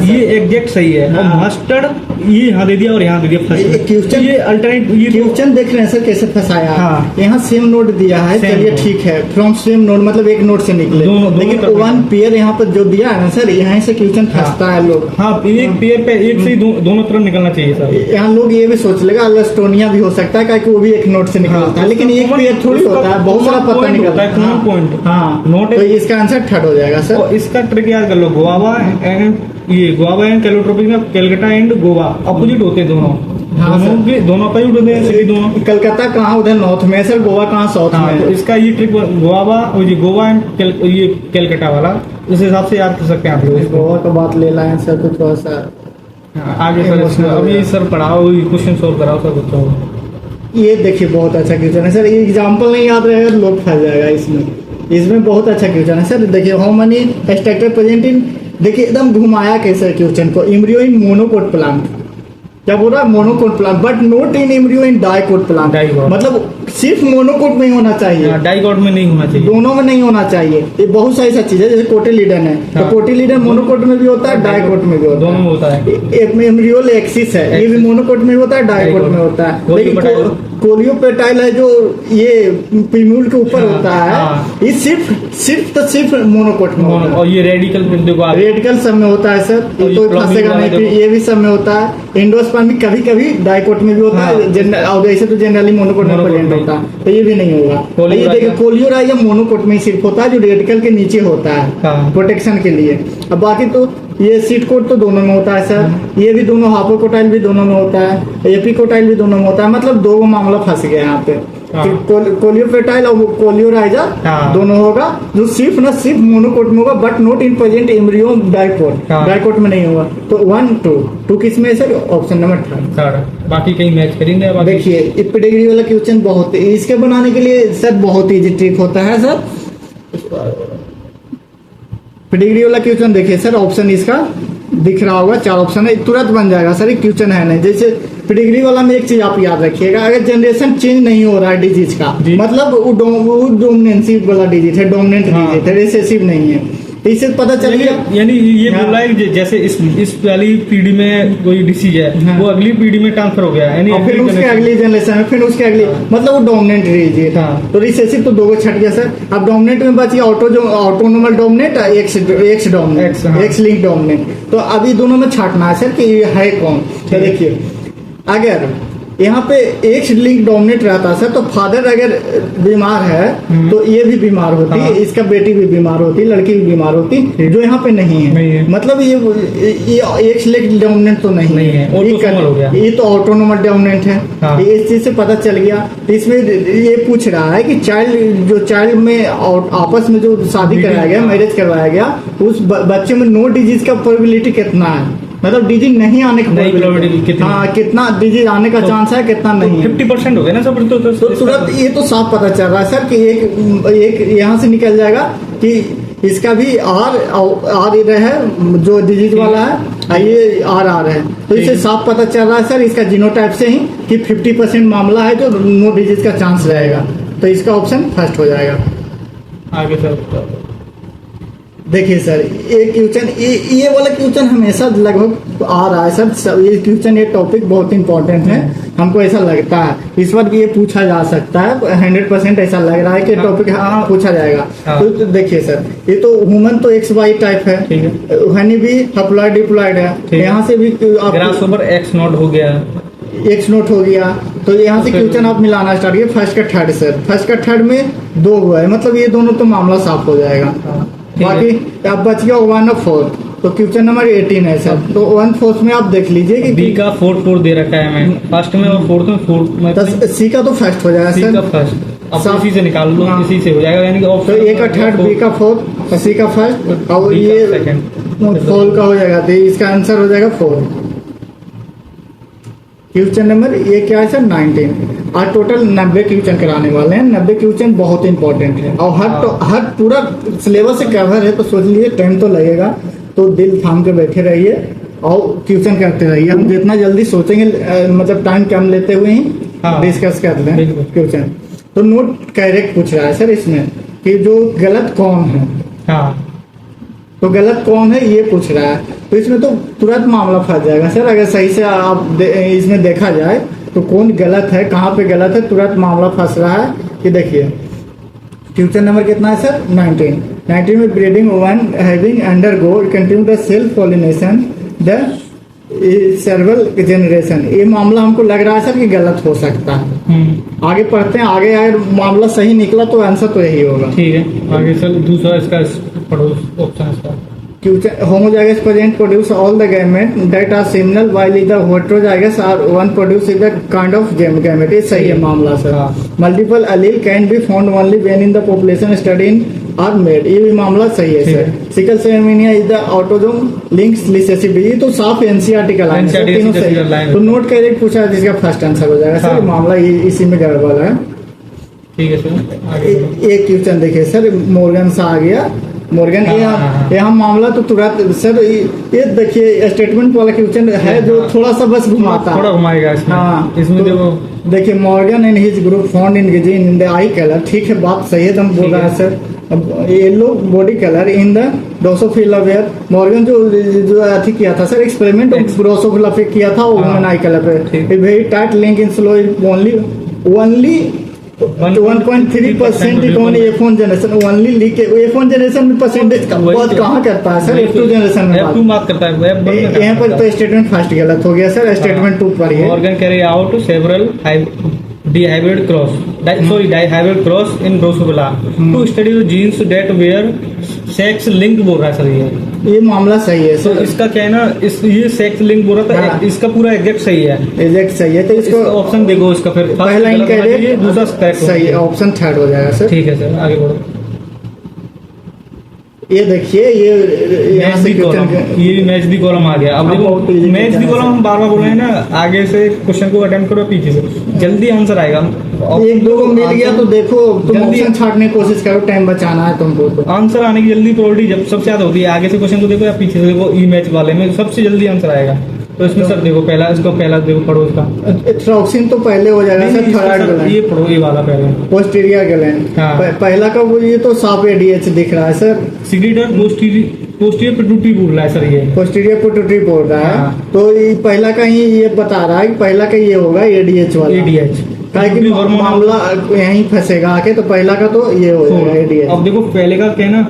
ये एग्जैक्ट सही है। और मस्टर्ड ये यहाँ दे दिया और यहाँ दे दिया फर्स्ट। क्वेश्चन ये अल्टरनेट, ये क्वेश्चन देख रहे हैं सर कैसे फंसाया। हाँ। यहाँ सेम नोड दिया है, चलिए ठीक है, फ्रॉम सेम नोड मतलब एक नोड से निकले, लेकिन वन पेयर यहाँ पर जो दिया है ना सर, यहाँ से क्वेश्चन फंसता है लोग। हाँ, एक पेयर पे एक से ही दोनों तरफ निकलना चाहिए सर। यहाँ लोग ये भी सोच लेगा एलोस्टोनिया भी हो सकता है, कि वो भी एक नोट से निकलता है, लेकिन एक पेयर थोड़ी होता है, बहुत सारा पता निकलता है, पॉइंट। हाँ, नोट, तो इसका आंसर थर्ड हो जाएगा सर। और इसका ट्रिक याद कर लो, गुआवा एंड कैलोट्रोपिक में कलकत्ता एंड गोवा अपोजिट होते हैं दोनों। हाँ, दोनों अपोजिट होते हैं सिटी दोनों। कलकत्ता कहाँ उधर नॉर्थ में सर, गोवा कहाँ साउथ में। तो इसका ये ट्रिक गोवा एंड ये कलकत्ता वाला, उस हिसाब से याद कर सकते हैं आप लोग। गोवा का बात ले लाए सर, तो थोड़ा सा आगे सर, अभी सर पढ़ाओ, क्वेश्चन सोल्व कराओ सर बच्चों को। ये देखिए बहुत अच्छा क्वेश्चन है सर, ये एग्जाम्पल नहीं याद रहेगा तो लोग फंस जाएगा इसमें बहुत अच्छा क्वेश्चन है सर। देखिए how many structure present in, देखिए एकदम घुमाया कैसे क्वेश्चन को, एम्ब्रियो इन मोनोकोट प्लांट, क्या बोल रहा है, monocot plant, but note in embryo in dicot plant. मतलब सिर्फ मोनोकोट में ही होना चाहिए, डाइकोट में नहीं होना चाहिए, दोनों में नहीं होना चाहिए। ये बहुत सारी ऐसा चीज है, जैसे कोटिलीडन है, तो कोटिलीडन मोनोकोट में भी होता है, डाइकोट में भी होता है, दोनों में होता है। एम्ब्रियोल एक्सिस है, ये भी मोनोकोट में होता है, डाइकोट में होता है, लेकिन कोलियोपेटाइल है जो ये पिम्यूल के ऊपर हाँ, होता है, हाँ। ये सिर्फ मोनोकोट में होता है। और ये रेडिकल फिर देखो आगे रेडिकल सब में होता है सर, और ये तो ये फंसेगा प्लॉमिंग नहीं, वाला फिर ये भी सब में होता है। एंडोस्पर्म भी कभी कभी डाइकोट में भी होता हाँ। है, और ऐसे तो जनरली मोनोकोट में मोनोकोट प्रेजेंट में। होता है, तो ये भी नहीं होगा। कोलियो ये देखिए राइजा। कोलियोराइजा मोनोकोट में ही सिर्फ होता है, जो रेडिकल के नीचे होता है हाँ। प्रोटेक्शन के लिए। अब बाकी तो ये सीट कोट तो दोनों में होता है सर, ये भी दोनों, हाइपोकोटाइल भी दोनों में होता है, एपिकोटाइल भी दोनों में होता है, मतलब दो मामला फंस गया यहाँ पे। हाँ। कोलियोपेटाइल और कोलियोराइजा हाँ। दोनों होगा, जो सिर्फ मोनोकोट में होगा, but not in present embryo dicot, हाँ। डाइकोट में नहीं होगा। तो 1 2 किस में है सर? Option number 3। थर्ड। बाकी कहीं मैच करेंगे बाकी देखिए पेडिग्री वाला क्वेश्चन बहुत, इसके बनाने के लिए सर बहुत इजी ट्रिक होता है सर। पेडिग्री वाला क्वेश्चन देखिए सर, ऑप्शन इसका दिख रहा होगा, 4 ऑप्शन है, तुरंत बन जाएगा सर। एक क्वेश्चन है नहीं, जैसे पेडिग्री वाला में एक चीज आप याद रखिएगा, अगर जनरेशन चेंज नहीं हो रहा है डिजीज का, जी। मतलब वो डोमिनेंसी वाला डिजीज है, डोमिनेंट हाँ। डिजीज है, रिसेसिव नहीं है, तो इससे पता चल गया। यानी ये हाँ। बोल रहा है कि जैसे इस वाली पीढ़ी में कोई डिसीज है हाँ। वो अगली पीढ़ी में ट्रांसफर हो गया, यानी और फिर उसके अगली जनरेशन में, फिर उसके अगली, मतलब वो डोमिनेंट डिजीज। हाँ। तो रिसेसिव तो 2 छट गया सर। अब डोमिनेंट में बची ऑटोनोमल डोमिनेंट, एक्स डोमिनेंट, X, हाँ। X link dominant. तो अभी दोनों में छाटना है सर कि ये है कौन। तो देखिए अगर यहाँ पे एक्स लिंक डोमिनेट रहता है सर, तो फादर अगर बीमार है तो ये भी बीमार होती है, हाँ। इसका बेटी भी बीमार होती, लड़की भी बीमार होती, जो यहाँ पे नहीं नहीं है। है। मतलब ये एक्स लिंक डोमिनेंट तो नहीं नहीं है, ऑटोसोमल हो गया। ये तो ऑटोनोमल डोमिनेंट है। हाँ। ये इस चीज से पता चल गया। तो इसमें ये पूछ रहा है कि चाइल्ड में और आपस में जो शादी कराया गया, मैरिज करवाया गया, उस बच्चे में नो डिजीज का प्रोबेबिलिटी कितना है, मतलब डिजीज नहीं आने का नहीं, probability probability कितनी? हाँ, कितना डिजीज आने का चांस है, कितना नहीं है। 50% हो गया ना सब। तो तुरंत ये तो साफ पता चल रहा है सर कि एक यहाँ से निकल जाएगा कि इसका भी आर इधर है जो डिजीज वाला है, और ये आर है, तो इससे साफ पता चल रहा है सर इसका जीनोटाइप से ही कि 50% मामला है जो नो डिजीज का चांस रहेगा। तो इसका ऑप्शन फर्स्ट हो जाएगा। आगे सर देखिए सर ये क्वेश्चन, ये वाला क्वेश्चन हमेशा लगभग आ रहा है सर। ये क्वेश्चन, ये टॉपिक बहुत इंपॉर्टेंट है, हमको ऐसा लगता है इस बार ये पूछा जा सकता है। 100% ऐसा लग रहा है कि टॉपिक हाँ पूछा जाएगा। हाँ। तो देखिए सर, ये तो ह्यूमन तो XY टाइप है, ठीक है। हनी भी हप्लॉइड डिप्लॉइड है, है। यहाँ से भी आप ग्रासहोपर एक्स नॉट हो गया, एक्स नोट हो गया। तो यहाँ से फिर- क्वेश्चन आप मिलाना स्टार्ट किए, फर्स्ट का थर्ड सर, फर्स्ट का थर्ड में 2 हुआ है, मतलब ये दोनों तो मामला साफ हो जाएगा। ठीक है। बाकी अब बच गया 1 और 4, तो क्वेश्चन नंबर 18 है सर। तो 1/4 में आप देख लीजिए कि बी का 4 दे रखा है मैं फर्स्ट में, और फोर्थ में सी का तो फर्स्ट हो जाएगा सी का सर। फर्स्ट। अब साफ- इसी से निकाल लो, हाँ। इसी से हो जाएगा, यानी कि तो ऑप्शन ए का थर्ड, बी का फोर्थ, सी का फर्स्ट, और B का ये second। 4 का हो जाएगा, तो इसका आंसर हो जाएगा 4। क्वेश्चन नंबर ये क्या है सर? 19। आज टोटल 90 क्वेश्चन कराने वाले हैं। 90 क्वेश्चन बहुत इंपॉर्टेंट है, और हर पूरा सिलेबस से कवर है, तो सोच लीजिए टाइम तो लगेगा। तो दिल थाम के बैठे रहिए और क्वेश्चन करते रहिए। हम जितना जल्दी सोचेंगे, मतलब टाइम कम लेते हुए ही हाँ। डिस्कस कर लें बिल्कुल। क्वेश्चन। तो नोट करेक्ट पूछ रहा है सर इसमें कि जो गलत कौन है, हाँ तो गलत कौन है ये पूछ रहा है। तो इसमें तो तुरंत मामला फंस जाएगा सर, अगर सही से आप इसमें देखा जाए तो कौन गलत है, कहाँ पे गलत है, तुरंत मामला फंस रहा है। कि देखिए क्वेश्चन नंबर कितना है सर? 19 में breeding one having undergo continue the self pollination the several generation, ये मामला हमको लग रहा है सर कि गलत हो सकता है। आगे पढ़ते हैं, आगे अगर मामला सही निकला तो आंसर तो यही होगा। ठीक है। आगे सर दूसरा इसका पढ़ो ऑप्शन इसका। Homozygous parent produce all the gamete that are similar, while the heterozygous are one produce the kind of gamete. ये सही है मामला सर। हाँ। Multiple allele can be found only when in the population studied are made, ये भी मामला सही है ठीक सर। है। Sickle cell anemia is the autosomal links recessive, ये तो साफ NCERT का लाइन है, NCERT तीनों सही का लाइन है। है। तो नोट करेक्ट पूछा है, जिसका फर्स्ट आंसर हो जाएगा सर। हाँ। मामला इसी में गड़बड़ है। ठीक है सर। आगे बढ़ो। एक क्वेश्चन देखिए सर, मॉर्गन से आ गया। मॉर्गन हाँ, हाँ। यहाँ मामला तो तुरंत सर, ये देखिए स्टेटमेंट वाला क्वेश्चन है जो हाँ। थोड़ा सा बस घुमाता थोड़ा घुमाएगा इसमें। हाँ, इसमें तो देखो देखिए Morgan and his group found in in the I colour, ठीक है बात सही है, तो हम बोल ठीक रहे है। हैं सर। अब yellow body colour in the drosophila where, Morgan जो अथी किया था सर एक्सपेरिमेंट, ड्रोसोफिला पे किया था, वो हाँ। वुमेन आई कलर पे। ठीक। Very tight link in slow only only 1.3% ही कौन F1 generation only leak F1 generation में परसेंटेज का बात कहाँ करता है सर F2 जनरेशन में F2 बात करता है यहाँ पर तो स्टेटमेंट फर्स्ट गलत हो गया सर स्टेटमेंट 2 पर है organ carry out several dihybrid cross dihybrid cross in Drosophila to study the genes that were sex linked बोल रहा है सर ये मामला सही है तो सर इसका क्या है ना ये सेक्स लिंक बोल रहा था हाँ। इसका पूरा एग्जैक्ट सही है एग्जैक्ट सही है तो इसको ऑप्शन देखो इसका फिर पहला इनकरेक्ट दूसरा correct होना सही चाहिए। ऑप्शन थर्ड हो जाएगा सर ठीक है सर आगे बढ़ो ये देखिए ये यहाँ मैच से दी कॉलम क्वेश्चन ये मैच दी कॉलम आ गया अब अब देखो बहुत easy मैच दी question है कॉलम हम बार बार बोल रहे हैं ना आगे से क्वेश्चन को अटेम्प्ट करो पीछे से जल्दी आंसर आएगा एक दो को मिल गया तो देखो तुम जल्दी- ऑप्शन छाटने की कोशिश करो टाइम बचाना है तुमको तो आंसर आने की जल्दी प्रोबेबिलिटी जब सबसे ज्यादा होती है आगे से क्वेश्चन को देखो या पीछे से देखो ई मैच वाले में सबसे जल्दी आंसर आएगा तो इसमें सर देखो पहला इसको पहला देखो पढ़ो इसका थ्रोक्सिन तो पहले हो जाएगा सर इसका थर्ड सर ग्लैंड ये पढ़ो ये वाला पहले पोस्टीरियर ग्लैंड हाँ। पहला का वो ये तो साफ एडीएच दिख रहा है सर सिग्रेटर पोस्टीरियर पिट्यूटरी बोल रहा है सर ये पोस्टीरियर पिट्यूटरी बोल रहा है हाँ। तो ये पहला का ही ये बता रहा है कि पहला का ये होगा एडीएच वाला एडीएच काहे कि मामला यहीं फंसेगा आके तो पहला का तो ये हो जाएगा एडीएच अब देखो पहले का क्या है ना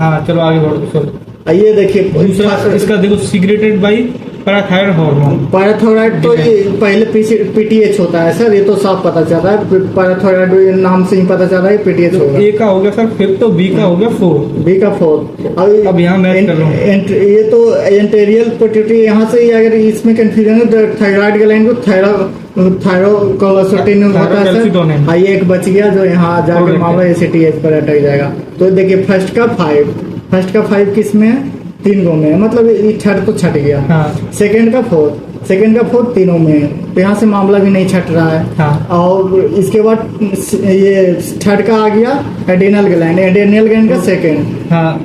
हाँ चलो आगे बढ़ो सर ये देखिए दूसरा इसका देखो सिग्रेटेड बाई पैराथायराइड हार्मोन पैराथायराइड तो ये पहले पीटीएच होता है सर ये तो साफ पता चल रहा है पैराथायराइड नाम से ही पता चल रहा है पीटीएच होगा ए का हो गया सर फिफ्थ तो बी का हो गया फोर्थ बी का 4 अब यहाँ मैच कर रहा हूँ। ये तो एंटेरियल पिट्यूटरी यहाँ से अगर इसमें कंफ्यूजन है तो थायराइड ग्लैंड को थायरोकोलोसिटिन होता है सर Thyrocalcitonin। हाँ ये एक बच गया जो यहाँ जाकर Correct। मामला एसीटीएच पर अटक जाएगा तो देखिए फर्स्ट का 5 किस में है 3 गो में है मतलब ये थर्ड तो छट गया हाँ सेकंड का फोर्थ तीनों में है तो यहाँ से मामला भी नहीं छट रहा है हाँ और इसके बाद ये थर्ड का आ गया एडेनल ग्लैंड का सेकंड हाँ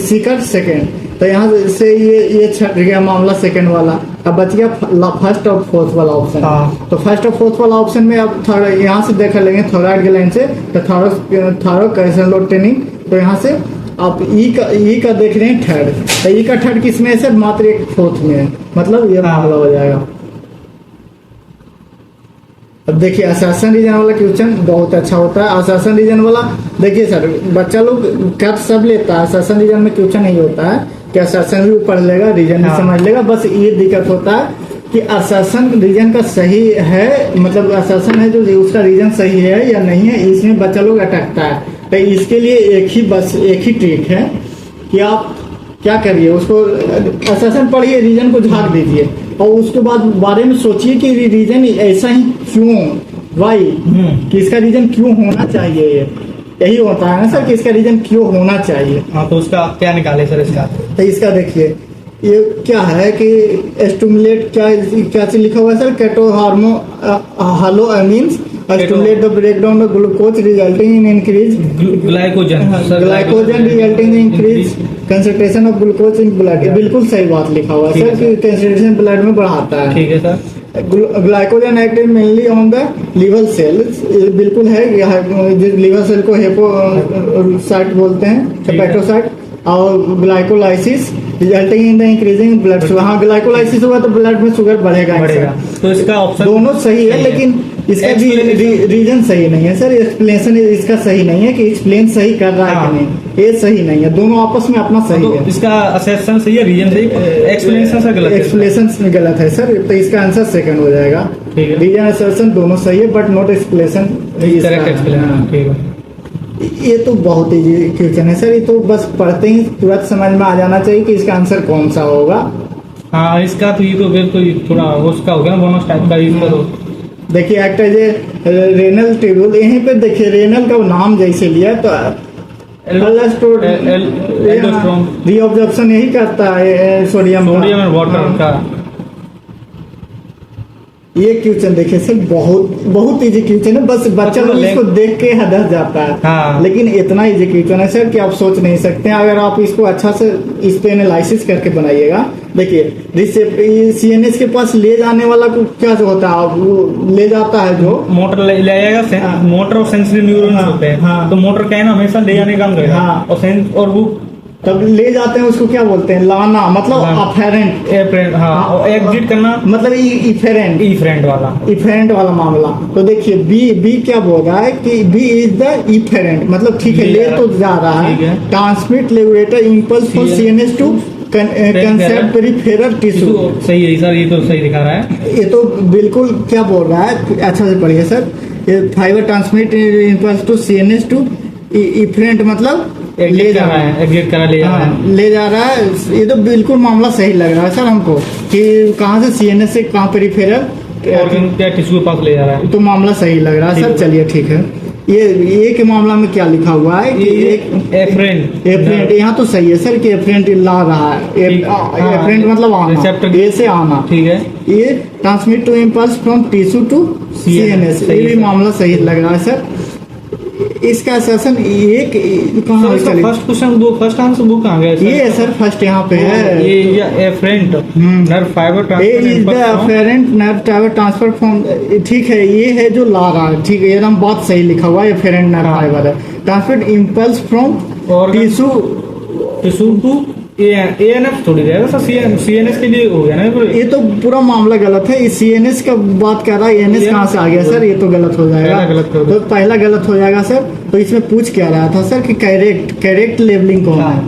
सीकर सेकंड तो यहाँ से ये छट गया मामला सेकंड वाला अब बच गया फर्स्ट और फोर्थ वाला ऑप्शन हाँ। तो फर्स्ट और फोर्थ वाला ऑप्शन में अब यहाँ से देख लेंगे थायराइड ग्लैंड से तो थायरोकैल्सिटोनिन तो यहाँ से आप ई का देख रहे हैं थर्ड तो ई का थर्ड किस में है सर मात्र एक फोर्थ में है मतलब ये हाँ। मामला हो जाएगा अब देखिए असासन रीजन वाला क्वेश्चन बहुत अच्छा होता है असासन रीजन वाला देखिए सर बच्चा लोग कट सब लेता है असासन रीजन में क्वेश्चन नहीं होता है कि असासन भी पढ़ लेगा रीजन भी हाँ। समझ लेगा बस ये दिक्कत होता है कि असासन रीजन का सही है मतलब असासन है जो उसका रीजन सही है या नहीं है इसमें बच्चा लोग अटकता है तो इसके लिए एक ही ट्रिक है कि आप क्या करिए उसको असेसन पढ़िए रीजन को झाड़ दीजिए और उसके बाद बारे में सोचिए कि रीजन ऐसा ही क्यों वाई कि इसका रीजन क्यों होना चाहिए यही होता है ना सर कि इसका रीजन क्यों होना चाहिए हाँ तो उसका क्या निकाले सर इसका तो इसका देखिए ये क्या है कि स्टिमुलेट क्या से लिखा हुआ है sir keto hormo amines stimulate the breakdown of glucose resulting in increase glycogen glycogen resulting in increase concentration of glucose in blood बिल्कुल सही बात लिखा हुआ है ठीक सर है कि कंसंट्रेशन ब्लड में बढ़ाता है ठीक है sir glycogen active mainly on the liver cell बिल्कुल है लिवर सेल को हेपोसाइट बोलते हैं हेपेटोसाइट और glycolysis resulting in the increasing blood sugar हाँ ग्लाइकोलाइसिस होगा तो ब्लड में शुगर बढ़ेगा तो इसका ऑप्शन दोनों सही है लेकिन इसका रीजन सही नहीं है सर एक्सप्लेनेशन इसका सही नहीं है कि एक्सप्लेन सही कर रहा है कि नहीं ये सही नहीं है दोनों आपस में अपना सही है इसका असेसन सही है रीजन सही एक्सप्लेनेशन सर गलत है एक्सप्लेनेशन गलत है सर तो इसका आंसर सेकंड हो जाएगा ठीक है रीजन असर्शन दोनों सही है but not explanation correct explanation ठीक है ये तो बहुत ही क्वेश्चन है सर ये तो बस पढ़ते ही तुरंत समझ में आ जाना चाहिए कि इसका आंसर कौन सा होगा हाँ इसका तो ये तो फिर तो थोड़ा उसका हो गया ना बोनस टाइप का इसका तो देखिए act as a renal tubule यहीं पे देखिए रेनल का नाम जैसे लिया तो रीऑब्जॉर्प्शन यही करता है सोडियम एंड वाटर का ये क्वेश्चन देखिए सर बहुत इजी क्वेश्चन है बस बच्चा लोग इसको देख के हदस जाता है हाँ। लेकिन इतना इजी क्वेश्चन है सर कि आप सोच नहीं सकते हैं अगर आप इसको अच्छा से इस पे एनालिसिस करके बनाइएगा देखिए सीएनएस के पास ले जाने वाला को क्या होता है वो ले जाता है जो मोटर ले जाएगा मोटर और सेंसरी न्यूरॉन्स होते हैं हाँ। तो मोटर क्या है ना हमेशा ले जाने का काम करेगा हाँ। और सेंस और वो तब ले जाते हैं उसको क्या बोलते हैं, लाना, मतलब अफेरेंट, एफरेंट, हाँ, एग्जिट करना, मतलब इफेरेंट, इफरेंट वाला, इफेरेंट वाला मामला। तो देखिए बी क्या बोल रहा है कि बी इज द इफेरेंट, मतलब ठीक है, ले तो जा रहा है, transmit regulator impulse for CNS to concept peripheral tissue. सही है सर, ये तो सही दिखा रहा है। ये तो बिल्कुल क्या बोल रहा है, अच्छा से पढ़िए सर। ये fibre transmit impulse to CNS to efferent, मतलब ले जा रहा है, एग्जिट करा ले जा रहा है, ले जा रहा है। ये तो बिल्कुल मामला सही लग रहा है सर हमको कि कहाँ से सीएनएस से कहाँ पेरिफेरल ऑर्गन क्या टिश्यू के पास ले जा रहा है। तो मामला सही लग रहा है सर, चलिए ठीक है। ये के मामला में क्या लिखा हुआ है कि एक एफरेंट, यहाँ तो सही है सर कि एफरेंट ला रहा है, एफरेंट मतलब आना, ए से आना, ठीक है। ये transmit to impulse from tissue to CNS, ये भी मामला सही लग रहा है सर। इसका सेशन एक कहाँ फर्स्ट क्वेश्चन, वो फर्स्ट आंसर वो कहाँ गया? ये सर फर्स्ट यहाँ पे है, ये afferent nerve fibre transfer from, ठीक है, ये है जो ला रहा है, ठीक है, एकदम बहुत सही लिखा हुआ है, एफरेंट नर्व फाइबर है, transfer impulse from tissue to ANF थोड़ी रहेगा सर, सीएनएस के लिए हो गया ना ये तो पूरा मामला गलत है। इस सीएनएस का बात कर रहा है, एएनएस कहाँ से आ गया सर, ये तो गलत हो जाएगा, तो पहला गलत हो जाएगा सर। तो इसमें पूछ क्या रहा था सर कि करेक्ट लेबलिंग कौन है,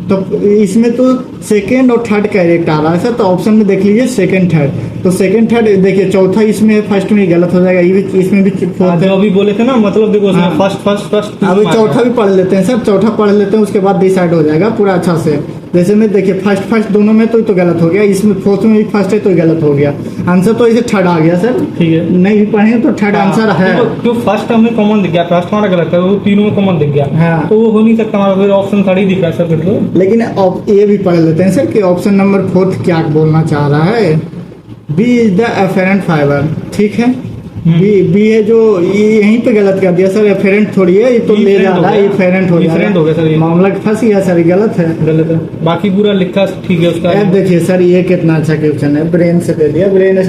तो इसमें तो सेकेंड और थर्ड करेक्ट आ रहा है सर, तो ऑप्शन में देख लीजिए सेकेंड थर्ड, तो सेकेंड थर्ड देखिए, चौथा इसमें फर्स्ट में गलत हो जाएगा, ये इसमें भी फोर्थ जो अभी बोले थे ना, मतलब देखो फर्स्ट अभी चौथा भी पढ़ लेते हैं सर, चौथा पढ़ लेते हैं, उसके बाद डिसाइड हो जाएगा पूरा अच्छा से। जैसे में देखिए फर्स्ट दोनों में तो गलत हो गया, इसमें फोर्थ में भी फर्स्ट है तो गलत हो गया, आंसर तो इसे थर्ड आ गया सर, ठीक है, नहीं भी पढ़े तो थर्ड आंसर है। तो फर्स्ट हमें कॉमन दिख गया, फर्स्ट हमारा गलत है, वो तीनों में कॉमन दिख गया, हाँ, तो वो हो नहीं सकता हमारा, फिर ऑप्शन थर्ड ही दिख रहा है सर फिर तो। लेकिन ये भी पढ़ लेते हैं सर कि ऑप्शन नंबर फोर्थ क्या बोलना चाह रहा है, B is the efferent fibre, ठीक है, बी है जो यहीं पे गलत कर दिया सर, एफेरेंट थोड़ी है, ये तो ले जा रहा है, एफेरेंट हो गया सर, मामला फंस गया सर, गलत है, बाकी पूरा लिखा ठीक है उसका। अब देखिए सर ये कितना अच्छा क्वेश्चन है, ब्रेन से दे दिया, ब्रेन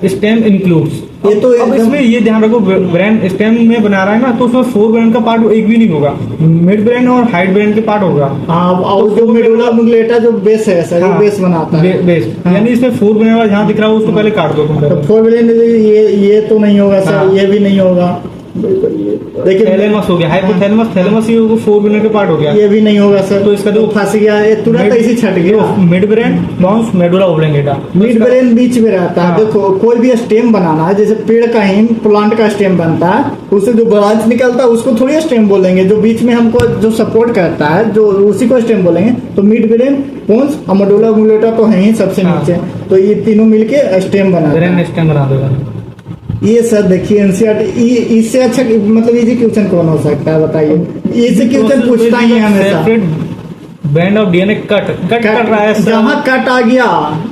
स्टेम इंक्लूड्स, ये तो अब इसमें ये ध्यान रखो, ब्रेन स्टेम में बना रहा है ना, तो उसमें फोर ब्रेन का पार्ट एक भी नहीं होगा, मिड ब्रेन और हाइड ब्रेन के पार्ट होगा, और जो मेडुला ऑब्लेंगेटा जो बेस है सर, हाँ, बेस बनाता है, बेस, हाँ, यानी इसमें फोर ब्रेन वाला जहाँ दिख रहा है उसको पहले काट दो, तो फोर ब्रेन ये तो नहीं होगा सर, हाँ, ये भी नहीं होगा, देखिए थैलेमस हो गया, हाइपोथैलेमस, थैलेमस ये फोर ब्रेन के पार्ट हो गया, ये भी नहीं होगा सर, तो इसका तो फंस गया, ये तुरंत ऐसे छट गया। Mid brain bounce medulla oblongata, mid brain बीच में रहता है, देखो कोई भी स्टेम बनाना है, जैसे पेड़ का ही प्लांट का स्टेम बनता है, उससे जो ब्रांच निकलता है उसको थोड़ी स्टेम बोलेंगे, जो बीच में हमको जो सपोर्ट करता है जो उसी को स्टेम बोलेंगे, तो मिड ब्रेन पोन्स और मेडुला ऑब्लेंगेटा तो है ही सबसे नीचे, तो ये तीनों मिलके स्टेम बना देगा। ये सर देखिए एनसीईआरटी, इससे अच्छा मतलब इजी क्वेश्चन कौन हो सकता है बताइए, इससे क्वेश्चन पूछता ही है हमेशा, बैंड ऑफ डीएनए कट कर रहा है, जहाँ कट आ गया,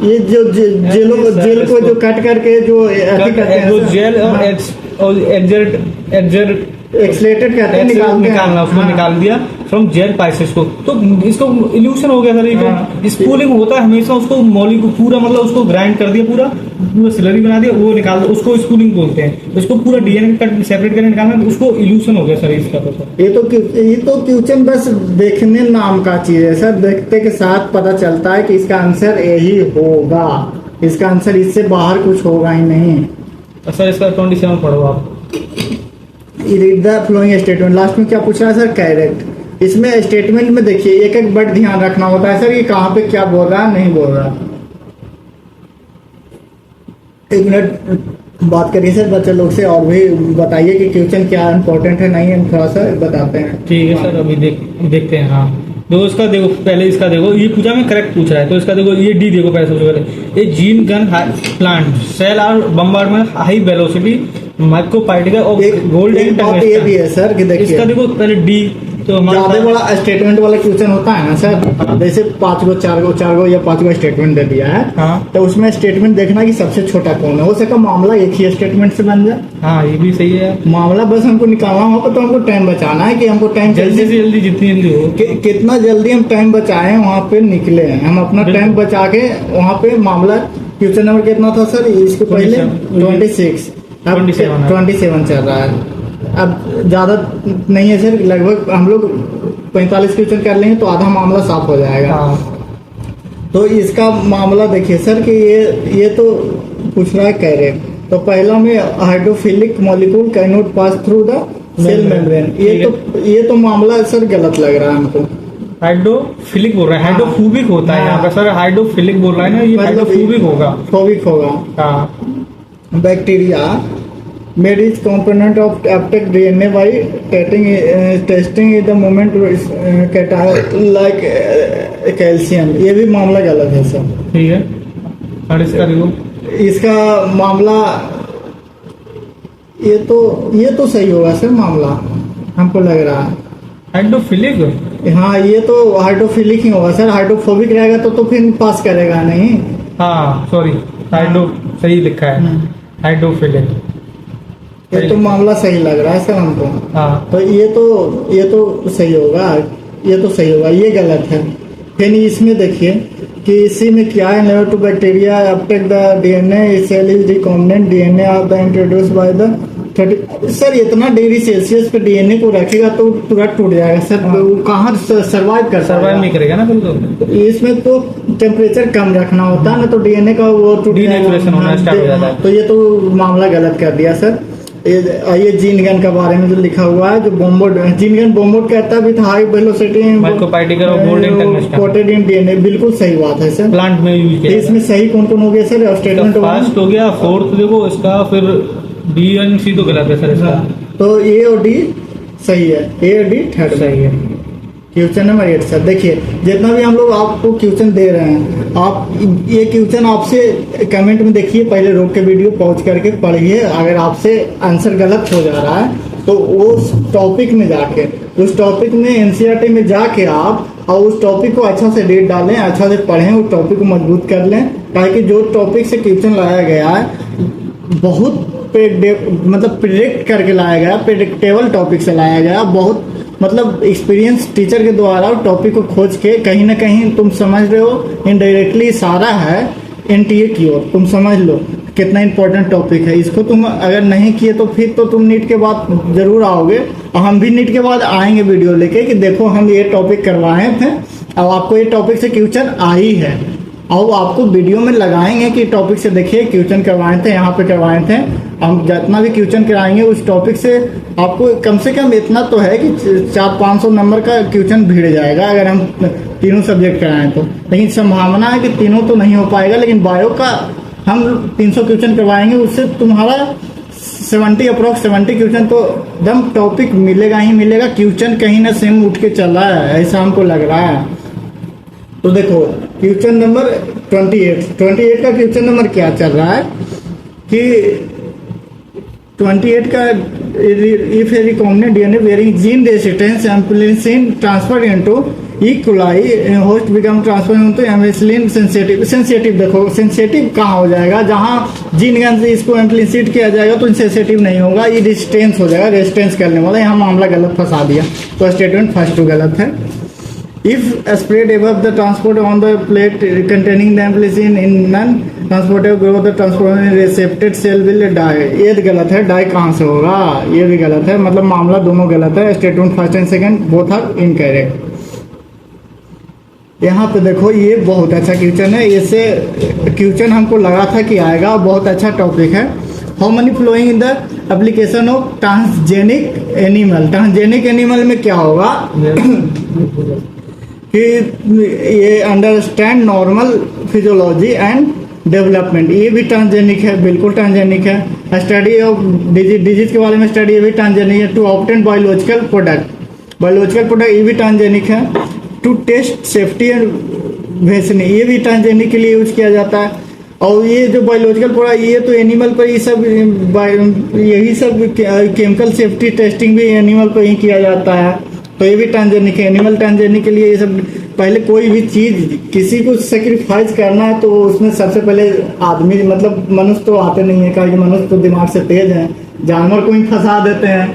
ये जो जेल को जो कट करके जो जेल और एक्सलेटेड कहते हैं, निकालना उसको, निकाल दिया फ्रॉम जेल पाइसेस को, तो इसको इल्यूशन हो गया सर, ये स्पूलिंग होता है हमेशा, उसको मौली को पूरा मतलब उसको ग्राइंड कर दिया, पूरा स्लरी बना दिया, वो निकाल दो, उसको स्पूलिंग बोलते हैं, उसको पूरा डीएनए कट सेपरेट करके निकालना, उसको इल्यूशन हो गया सर इसका। तो ये तो क्वेश्चन बस देखने नाम का चीज है सर, देखते के साथ पता चलता है कि इसका आंसर यही होगा, इसका आंसर इससे बाहर कुछ होगा ही नहीं सर। इसका 27 पढ़ो आप, read the flowing statement, last में क्या पूछ रहा है सर, करेक्ट। इसमें स्टेटमेंट में देखिए एक एक वर्ड ध्यान रखना होता है सर, ये कहाँ पे क्या बोल रहा है नहीं बोल रहा। एक मिनट बात करिए सर बच्चे लोग से, और भी बताइए कि क्वेश्चन क्या इंपॉर्टेंट है नहीं, हम थोड़ा सा बताते हैं। ठीक है सर, अभी देखते हैं। हाँ देखो इसका, देखो पहले इसका देखो, ये पूछा मैं करेक्ट पूछ रहा है, तो इसका देखो ये डी देखो पहले सबसे पहले, ये gene gun plant cell are bombardment high velocity micro particle और गोल्ड ये भी है सर कि देखिए, इसका देखो पहले डी, तो ज्यादा बड़ा स्टेटमेंट वाला क्वेश्चन होता है ना सर, जैसे 5 गो 4 गो या 5 गो स्टेटमेंट दे दिया है, हाँ, तो उसमें स्टेटमेंट देखना कि सबसे छोटा कौन है, हो सका मामला एक ही स्टेटमेंट से बन जाए। हाँ ये भी सही है, मामला बस हमको निकालना होगा, तो हमको टाइम बचाना है कि हमको टाइम जल्दी से जल्दी जितनी जल्दी हो, कितना जल्दी हम टाइम बचाए वहाँ पे निकले, हम अपना टाइम बचा के वहाँ पे मामला। क्वेश्चन नंबर कितना था सर इसके पहले? 26, अब 27 चल रहा है, अब ज्यादा नहीं है सर, लगभग हम लोग 45 क्वेश्चन कर लेंगे तो आधा मामला साफ हो जाएगा। तो इसका मामला देखिए सर कि ये तो पूछ रहा है कैरेट। तो पहला में hydrophilic molecule can not pass through the cell membrane. ये तो मामला सर गलत लग रहा है हमको। हाइड्रोफिलिक बोल रहा है, हाइड्रोफोबिक होता है यहाँ पे सर, हाइड्रोफिलिक बोल रहा है ना, ये हाइड्रोफोबिक होगा। फोबिक होगा। हाँ। Bacteria made its component of uptake DNA by testing in the moment like calcium। ये भी मामला गलत है सर। ठीक है, और इसका देखो, इसका मामला ये तो सही होगा सर मामला, हमको लग रहा है। हाइड्रोफिलिक, हाँ ये तो हाइड्रोफिलिक ही होगा सर। हाइड्रोफोबिक रहेगा तो फिर पास करेगा नहीं। हाँ सॉरी, हाइड्रो सही लिखा है, हाइड्रोफिलिक। ये तो मामला सही लग रहा है सर हमको। हाँ, तो ये तो सही होगा, ये तो सही होगा, ये गलत है। फिर इसमें देखिए कि इसी में क्या है, never to bacteria uptake the DNA cell is recombinant DNA are the introduce by the 30। Sir इतना डिग्री सेल्सियस पे डीएनए को रखेगा तो तुरंत टूट जाएगा सर। वो कहाँ सर्वाइव नहीं करेगा ना बिल्कुल। इसमें तो टेम्परेचर कम रखना होता है ना, तो डीएनए का वो डीनेचुरेशन होना स्टार्ट हो जाता है। तो ये तो मामला गलत कर दिया सर। ये जीन गन के बारे में जो लिखा हुआ है, जो बोम्बोड जीन गन बोम्बोड कहता है with high velocity microparticle of gold in tungsten coated in DNA. बिल्कुल सही बात है सर, प्लांट में यूज किया। इसमें सही कौन कौन हो गया सर? स्टेटमेंट फर्स्ट हो गया, फोर्थ देखो इसका, फिर बी एंड सी तो गलत है सर इसका। तो ए और डी सही है, ए और डी थर्ड सही है। क्वेश्चन नंबर 8 सर देखिए, जितना भी हम लोग आपको क्वेश्चन दे रहे हैं, आप ये क्वेश्चन आपसे कमेंट में देखिए, पहले रोक के वीडियो पॉज करके पढ़िए। अगर आपसे आंसर गलत हो जा रहा है तो उस टॉपिक में जाके, उस टॉपिक में एनसीईआरटी में जाके आप और उस टॉपिक को अच्छा से डेट डालें, अच्छा से पढ़ें, उस टॉपिक को मजबूत कर लें, ताकि जो टॉपिक से क्वेश्चन लाया गया है बहुत मतलब प्रिडिक्ट करके लाया गया, प्रिडिक्टेबल टॉपिक से लाया गया, बहुत मतलब एक्सपीरियंस टीचर के द्वारा टॉपिक को खोज के कहीं ना कहीं तुम समझ रहे हो इनडायरेक्टली इशारा है एनटीए की ओर। तुम समझ लो कितना इंपॉर्टेंट टॉपिक है। इसको तुम अगर नहीं किए तो फिर तो तुम नीट के बाद जरूर आओगे, और हम भी नीट के बाद आएंगे वीडियो लेके कि देखो हम ये टॉपिक करवाए थे और आपको ये टॉपिक से क्वेश्चन आई है, और आपको वीडियो में लगाएंगे कि टॉपिक से देखिए क्वेश्चन करवाए थे, यहाँ पे करवाए थे। हम जितना भी क्वेश्चन कराएंगे उस टॉपिक से आपको कम से कम इतना तो है कि 400-500 नंबर का क्वेश्चन भिड़ जाएगा अगर हम तीनों सब्जेक्ट कराएं तो। लेकिन संभावना है कि तीनों तो नहीं हो पाएगा, लेकिन बायो का हम 300 क्वेश्चन करवाएंगे, उससे तुम्हारा 70 क्वेश्चन तो एकदम टॉपिक मिलेगा ही मिलेगा। क्वेश्चन कहीं ना सेम उठ के चल रहा है, ऐसा हमको लग रहा है। तो देखो क्वेश्चन नंबर 28 का क्वेश्चन नंबर क्या चल रहा है कि 28 का if a recombinant DNA bearing gene resistance amplicin transferred into E. coli host become transferred into amplicin sensitive। देखो सेंसिटिव कहाँ हो जाएगा, जहाँ जीन गन से इसको एम्प्लिसिट किया जाएगा तो सेंसिटिव नहीं होगा, ये रेजिस्टेंस हो जाएगा, रेजिस्टेंस करने वाला। यहाँ मामला गलत फंसा दिया, तो स्टेटमेंट फर्स्ट टू गलत है। If spread above the transport on the plate containing the amplicin in non-transportive growth, the transported receptor cell will die। ये गलत है, डाई कहाँ से होगा, ये भी गलत है। मतलब मामला दोनों गलत है। Statement first and second both are incorrect. यहाँ पे देखो ये बहुत अच्छा क्वेश्चन है, इससे क्वेश्चन हमको लगा था कि आएगा, बहुत अच्छा टॉपिक है। How many flowing in the application of transgenic animal. Transgenic animal में क्या होगा कि ये understand normal physiology and development, ये भी ट्रांसजेनिक है, बिल्कुल ट्रांसजेनिक है। स्टडी ऑफ डिजीज के बारे में स्टडी, ये भी ट्रांसजेनिक है। टू ऑब्टेन बायोलॉजिकल प्रोडक्ट ये भी ट्रांसजेनिक है। To test safety and vaccine, ये भी ट्रांसजेनिक के लिए यूज किया जाता है। और ये जो बायोलॉजिकल प्रोडक्ट, ये तो एनिमल पर, ये सब यही सब केमिकल सेफ्टी टेस्टिंग भी एनिमल पर ही किया जाता है, तो ये भी ट्रांसजेनिक है। एनिमल ट्रांसजेनिक के लिए ये सब, पहले कोई भी चीज किसी को सेक्रीफाइस करना है तो उसमें सबसे पहले आदमी, मतलब मनुष्य तो आते नहीं है, क्योंकि मनुष्य तो दिमाग से तेज है, जानवर को ही फंसा देते हैं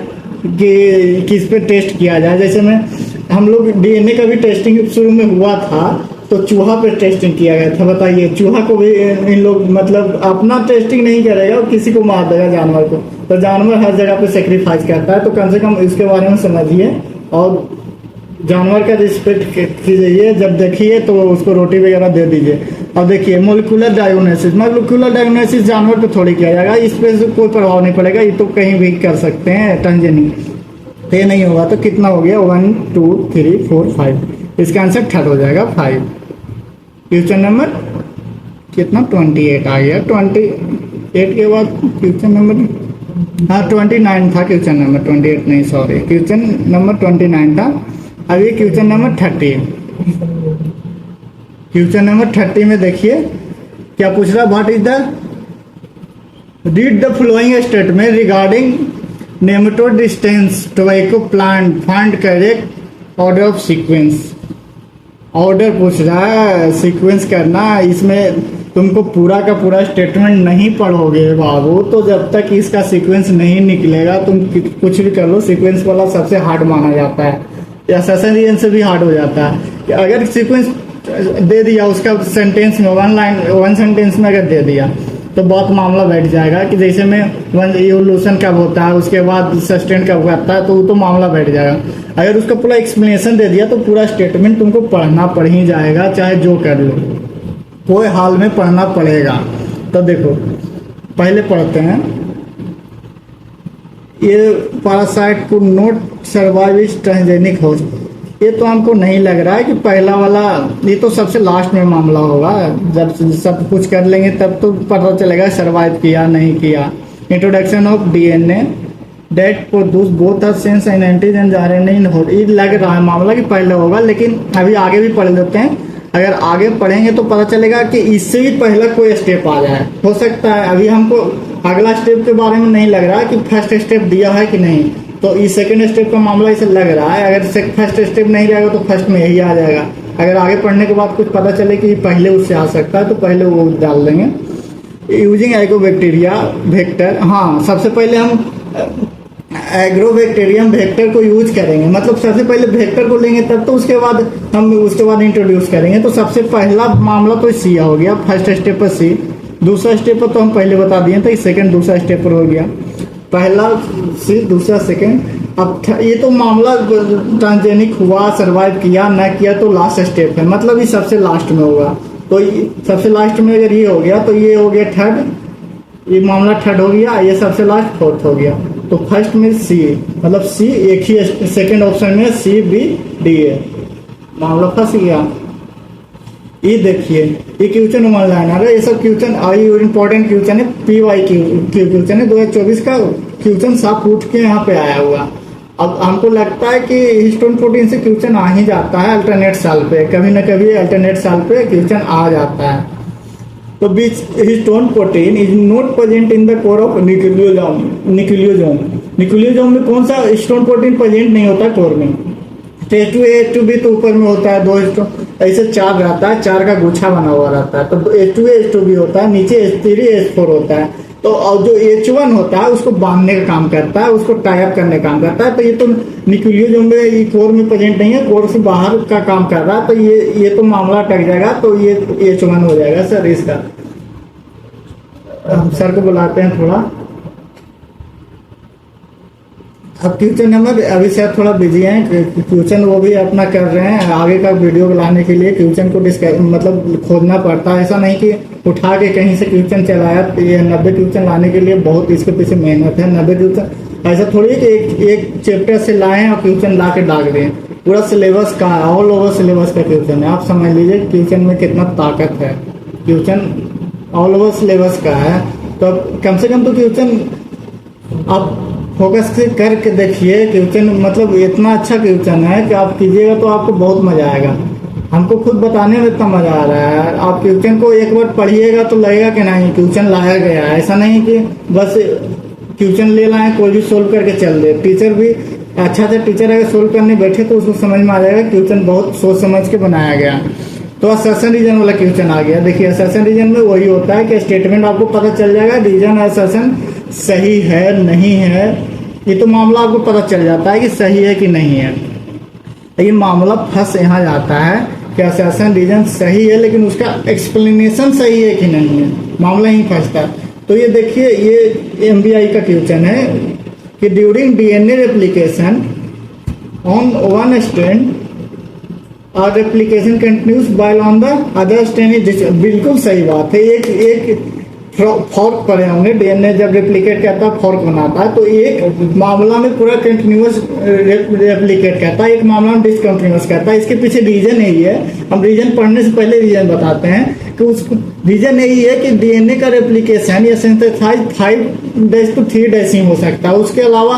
कि किस पे टेस्ट किया जाए। जैसे में हम लोग डीएनए का भी टेस्टिंग शुरू में हुआ था तो चूहा पे टेस्टिंग किया गया था। बताइए, चूहा को भी इन लोग मतलब अपना टेस्टिंग नहीं करेगा और किसी को मार देगा जानवर को, तो जानवर हर जगह पे सेक्रीफाइस करता है। तो कम से कम इसके बारे में समझिए और जानवर का रिस्पेक्ट कीजिए, जब देखिए तो उसको रोटी वगैरह दे दीजिए। अब देखिए मोलिकुलर डायग्नोसिस जानवर पे थोड़ी किया जाएगा, इस पे से कोई प्रभाव नहीं पड़ेगा, ये तो कहीं भी कर सकते हैं टंजनी, ये नहीं होगा। तो कितना हो गया 1 2 3 4 5, इसका आंसर थर्ड हो जाएगा 5। क्वेश्चन नंबर कितना 28 आ गया, 28 के बाद क्वेश्चन नंबर 29 था, क्वेश्चन नंबर 28 नहीं सॉरी, क्वेश्चन नंबर 29 था। अभी क्वेश्चन नंबर 30, क्वेश्चन नंबर 30 में देखिए क्या पूछ रहा, what is the read the flowing statement regarding nematode distance tobacco plant, find correct order of sequence. Order पूछ रहा है, सीक्वेंस करना, इसमें तुमको पूरा का पूरा स्टेटमेंट नहीं पढ़ोगे बाबू, तो जब तक इसका सीक्वेंस नहीं निकलेगा तुम कुछ भी कर लो, सीक्वेंस वाला सबसे हार्ड माना जाता है, या सेशन रीजन से भी हार्ड हो जाता है। अगर सीक्वेंस दे दिया उसका सेंटेंस में, वन सेंटेंस में अगर दे दिया तो बहुत मामला बैठ जाएगा कि जैसे में वन इवोल्यूशन कब होता है, उसके बाद सस्टेन कब होता है, तो वो तो मामला बैठ जाएगा। अगर उसका पूरा एक्सप्लेनेशन दे दिया तो पूरा स्टेटमेंट तुमको पढ़ना पड़ ही जाएगा, चाहे जो कर लो, कोई हाल में पढ़ना पड़ेगा। तो देखो पहले पढ़ते हैं, ये पैरासाइट को note survive is transgenic host, ये तो हमको नहीं लग रहा है कि पहला वाला, ये तो सबसे लास्ट में मामला होगा, जब सब कुछ कर लेंगे तब तो पता चलेगा सर्वाइव किया नहीं किया। Introduction of DNA that produce both are sense and antigen RNA in host, ये लग रहा है मामला कि पहले होगा, लेकिन अभी आगे भी पढ़ लेते हैं। अगर आगे पढ़ेंगे तो पता चलेगा कि इससे भी पहला कोई स्टेप आ जाए, हो सकता है। अभी हमको अगला स्टेप के बारे में नहीं लग रहा कि फर्स्ट स्टेप दिया है कि नहीं, तो इस सेकंड स्टेप का मामला इसे लग रहा है। अगर फर्स्ट स्टेप नहीं रहेगा तो फर्स्ट में यही आ जाएगा। अगर आगे पढ़ने के बाद कुछ पता चले कि पहले उससे आ सकता है तो पहले वो डाल देंगे। यूजिंग एग्रोबैक्टीरिया वेक्टर, हाँ सबसे पहले हम एग्रोबैक्टीरियम वेक्टर को यूज करेंगे, मतलब सबसे पहले वेक्टर को लेंगे तब तो उसके बाद इंट्रोड्यूस करेंगे। तो सबसे पहला मामला तो सी हो गया, फर्स्ट स्टेप पर सी। दूसरा स्टेप पर तो हम पहले बता दिए थे, सेकंड दूसरा स्टेप पर हो गया, पहला सी दूसरा सेकंड। अब ये तो मामला ट्रांसजेनिक हुआ, सर्वाइव किया न किया तो लास्ट स्टेप है, मतलब ये सबसे लास्ट में होगा। तो सबसे लास्ट में अगर ये हो गया तो ये हो गया थर्ड, ये मामला थर्ड हो गया, ये सबसे लास्ट फोर्थ हो गया। तो फर्स्ट में सी, मतलब सी एक ही, सेकंड ऑप्शन में सी बी डी है, मामला फंस गया। ये देखिए ये क्वेश्चन वन लाइनर है, ये सब क्वेश्चन आई इंपॉर्टेंट क्वेश्चन है, PY क्वेश्चन है 2024 का क्वेश्चन साफ उठ के यहाँ पे आया हुआ। अब हमको लगता है कि हिस्टोन प्रोटीन से क्वेश्चन आ ही जाता है अल्टरनेट साल पे, कभी न कभी अल्टरनेट साल पे क्वेश्चन आ जाता है। तो बीच histone protein is not present in the core of nucleosome में कौन सा हिस्टोन प्रोटीन प्रेजेंट नहीं होता कोर में? H2A H2B तो ऊपर में होता है, 2 हिस्टोन, ऐसे 4 रहता है, 4 का गुच्छा बना हुआ रहता है। तो H2A H2B होता है, नीचे H3 H4 होता है। तो और जो H1 होता है उसको बांधने का काम करता है, उसको टाई अप करने का काम करता है। तो ये तो न्यूक्लियोसोम में ये कोर में प्रेजेंट नहीं है, कोर से बाहर का काम कर रहा है। तो ये तो मामला अटक जाएगा, तो ये H1 हो जाएगा सर इसका। हम सर को बुलाते हैं थोड़ा। अब क्वेश्चन नंबर, अभी सर थोड़ा बिजी हैं, क्वेश्चन वो भी अपना कर रहे हैं, आगे का वीडियो लाने के लिए क्वेश्चन को मतलब खोजना पड़ता है। ऐसा नहीं कि उठा के कहीं से क्वेश्चन चलाया, ये 90 क्वेश्चन लाने के लिए बहुत इसके पीछे मेहनत है। 90 क्वेश्चन ऐसा थोड़ी है कि एक चैप्टर से लाएं और क्वेश्चन ला के डाल दें, पूरा सिलेबस का, ऑल ओवर सिलेबस का क्वेश्चन है। आप समझ लीजिए क्वेश्चन में कितना ताकत है, क्वेश्चन ऑल ओवर सिलेबस का है। तो कम से कम तो क्वेश्चन आप फोकस से करके देखिए, क्वेश्चन मतलब इतना अच्छा क्वेश्चन है कि आप कीजिएगा तो आपको बहुत मजा आएगा। हमको खुद बताने में इतना मजा आ रहा है। आप क्वेश्चन को एक बार पढ़िएगा तो लगेगा कि नहीं क्वेश्चन लाया गया है, ऐसा नहीं कि बस क्वेश्चन ले लाए कोई भी सोल्व करके चल दे। टीचर भी अच्छा से टीचर अगर सोल्व करने बैठे तो उसको समझ में आ जाएगा क्वेश्चन बहुत सोच समझ के बनाया गया। तो असर्शन रीजन वाला क्वेश्चन आ गया। देखिए असर्शन रीजन में वही होता है कि स्टेटमेंट आपको पता चल जाएगा, रीजन असर्शन सही है नहीं है, ये तो मामला आपको पता चल जाता है कि सही है कि नहीं है। लेकिन मामला फंस यहाँ जाता है कि असर्शन रीजन सही है लेकिन उसका एक्सप्लेनेशन सही है कि नहीं है, मामला ही फंसता है। तो ये देखिए ये MBI का क्वेश्चन है कि during DNA replication on one strand और replication continuous by on the other strain. बिल्कुल सही बात है। एक फॉर्क पड़े होंगे, डीएनए जब रेप्लिकेट करता है फॉर्क बनाता है, तो एक मामला में पूरा कंटिन्यूस रेप्लिकेट करता है, एक मामला में डिसकंटिन्यूस करता है। इसके पीछे रीजन यही है, हम रीजन पढ़ने से पहले रीजन बताते हैं कि उस रीजन यही है कि डीएनए का रेप्लिकेशन या सिंथेसाइज 5' to 3' ही हो सकता है। उसके अलावा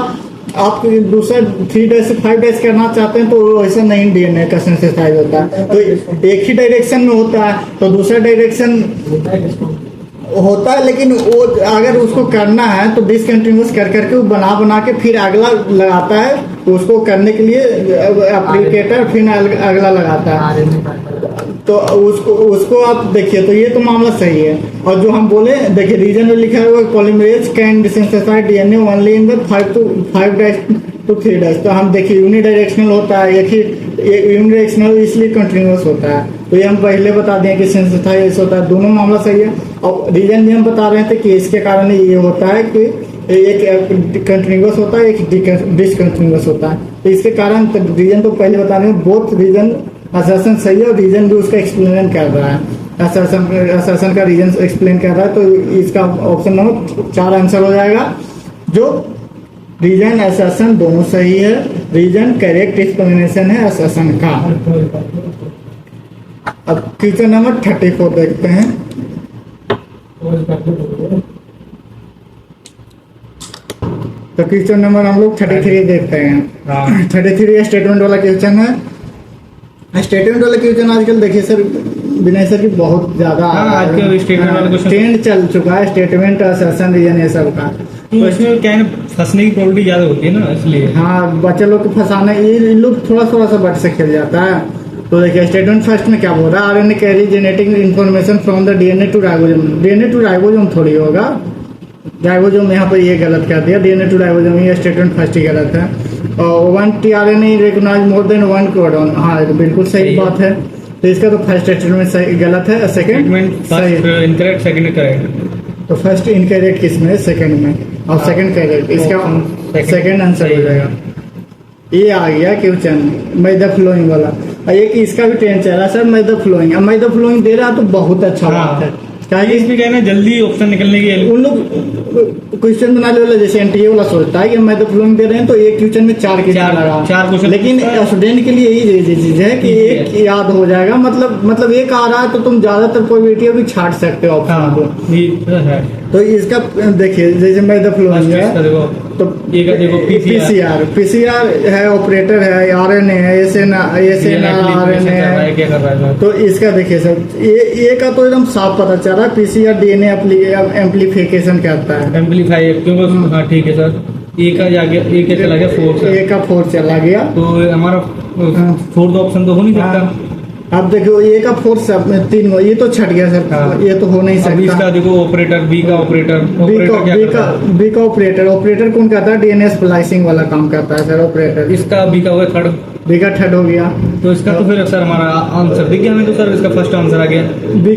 आप दूसरा 3' से 5' करना चाहते हैं तो ऐसा नहीं डीएनए का सिंथेसाइज होता है। तो एक ही डायरेक्शन में होता है, तो दूसरा डायरेक्शन होता है, लेकिन वो अगर उसको करना है तो डिसकंटिन्यूस कर करके वो बना के फिर अगला लगाता है। उसको करने के लिए एप्लीकेटर फिर अगला लगाता है। तो उसको आप देखिए, तो ये तो मामला सही है। और जो हम बोले देखिए रीजन में लिखा है polymerase can synthesise DNA only in the 5' to 3'। तो हम देखिए यूनिडायरेक्शनल होता है, एक ही यूनिडायरेक्शनल इसलिए कंटिन्यूस होता है। तो ये हम पहले बता दें कि सिंथेसाइज होता है, दोनों मामला सही है। और रीजन भी हम बता रहे थे कि इसके कारण ये होता है कि एक कंटिन्यूस होता है, एक डिसकंटिन्यूस होता है। तो इसके कारण रीजन तो पहले बता रहे हैं, बोथ रीजन असर्शन सही है और रीजन भी उसका एक्सप्लेन कर रहा है, असर्शन का रीजन एक्सप्लेन कर रहा है। तो इसका ऑप्शन नंबर 4 आंसर हो जाएगा। जो रीजन असर्शन दोनों सही है, रीजन करेक्ट एक्सप्लेनेशन है असर्शन का। अब क्वेश्चन नंबर 34 देखते हैं। तो क्वेश्चन नंबर हम लोग 33 देखते हैं। 33 स्टेटमेंट वाला क्वेश्चन है। स्टेटमेंट वाला क्वेश्चन आजकल देखिए सर, विनय सर की बहुत ज्यादा स्टेटमेंट वाला क्वेश्चन ट्रेंड चल चुका है, स्टेटमेंट असर्शन रीजन ये सब का। तो इसमें क्या है, फंसने की प्रोबेबिलिटी ज्यादा होती है ना, इसलिए। हाँ, बच्चे लोग को फंसाना, ये लोग थोड़ा सा बट से खेल जाता है। तो देखिए स्टेटमेंट फर्स्ट में क्या बोल रहा है, RNA carry genetic information from the DNA to ribosome. DNA to ribosome थोड़ी होगा, राइबोसोम यहाँ पर ये गलत कर दिया, डीएनए टू राइबोसोम, ये स्टेटमेंट फर्स्ट ही गलत है। और 1 tRNA recognise more than 1 codon, हाँ बिल्कुल सही बात है। तो इसका तो फर्स्ट स्टेटमेंट सही गलत है, सेकंड सही, इनकरेक्ट, सेकंड करेक्ट। तो फर्स्ट इनकरेक्ट किसमें है, सेकंड में, और सेकंड करेक्ट, इसका सेकंड आंसर हो जाएगा। ये आ गया क्वेश्चन मैदा फ्लोइंग वाला। और एक इसका भी ट्रेंड चल रहा है सर, मैदा फ्लोइंग। अब मैदा फ्लोइंग दे रहा तो बहुत अच्छा बात है, क्या इसमें क्या है ना, जल्दी ऑप्शन निकलने के लिए उन लोग क्वेश्चन बनाने वाला जैसे एनटीए वाला सोचता है कि मैथ फ्लोइंग दे रहे हैं तो एक क्वेश्चन में 4 क्वेश्चन, लेकिन स्टूडेंट के लिए यही चीज है कि एक याद हो जाएगा। मतलब एक आ रहा है तो तुम ज्यादातर प्रोबेबिलिटी भी छाट सकते हो ऑप्शन को। तो इसका देखिए जैसे मैथ फ्लोइंग है तो पीसीआर है, ऑपरेटर है, आरएनए है, आरएनए है। तो इसका देखिए सर, ये का तो एकदम साफ पता चल रहा है, पीसीआर डीएनए एम्प्लीफिकेशन करता है, एम्पलीफाई। हाँ ठीक है सर, ए का जाके ए का चला गया 4, ए का 4 चला गया, तो हमारा 4th ऑप्शन तो हो नहीं सकता। अब देखो ए का 4 सब में 3 ये तो छट गया सर। हाँ। ये तो हो नहीं सकता। इसका देखो ऑपरेटर, बी का ऑपरेटर, बी का ऑपरेटर कौन करता है, डीएनए स्प्लाइसिंग वाला काम करता है सर ऑपरेटर। इसका बी का हो गया 3rd, बी का 3rd हो गया। तो इसका तो फिर सर हमारा आंसर दिख गया हमें, तो सर इसका फर्स्ट आंसर आ गया। बी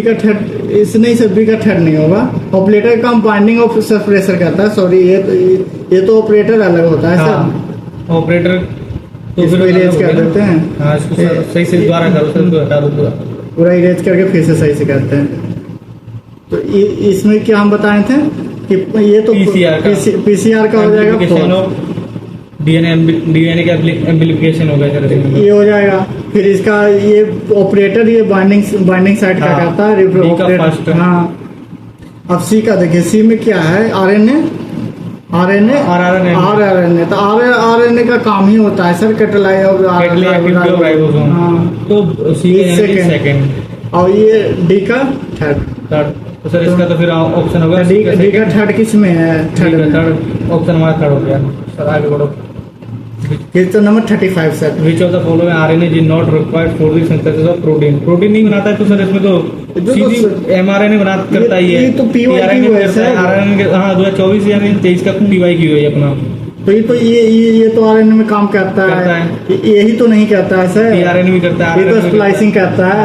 का 3rd इस नहीं सर, बी का 3rd नहीं होगा। ऑपरेटर का बाइंडिंग ऑफ सप्रेसर करता है, सॉरी ये तो ऑपरेटर अलग होता है सर। ऑपरेटर तो इसको इरेज कर देते हैं। हाँ, इसको सही से दोबारा करो सर, इसको हटा दो पूरा इरेज करके फिर से सही से करते हैं। तो इसमें क्या हम बताए थे कि ये तो पीसीआर का हो जाएगा, डीएनए का एम्प्लीफिकेशन हो गया सर, ये हो जाएगा। फिर इसका ये ऑपरेटर ये बाइंडिंग साइट का करता है। हाँ, अब सी का देखिए, सी में क्या है, आरएनए तो आरएनए का काम ही होता है सर कैटालाइज और तो सी सेकंड, और ये डी का 3rd। तो सर इसका तो फिर ऑप्शन होगा डी का 3rd किस में है, 3rd ऑप्शन हमारा 3rd हो गया सर। आगे बढ़ो, question number 35 sir, which of the following RNA is not required for the synthesis of protein. Protein नहीं बनाता है तो सर इसमें तो सीधी एमआरएनए बना करता ही है। ये तो पीवाईक्यू है सर, आरएनए हाँ 2024 यानी 23 का पीवाईक्यू है अपना। तो ये तो आरएनए में काम करता है, यही तो नहीं करता है सर, आरएनए भी करता है, ये तो स्प्लाइसिंग करता है,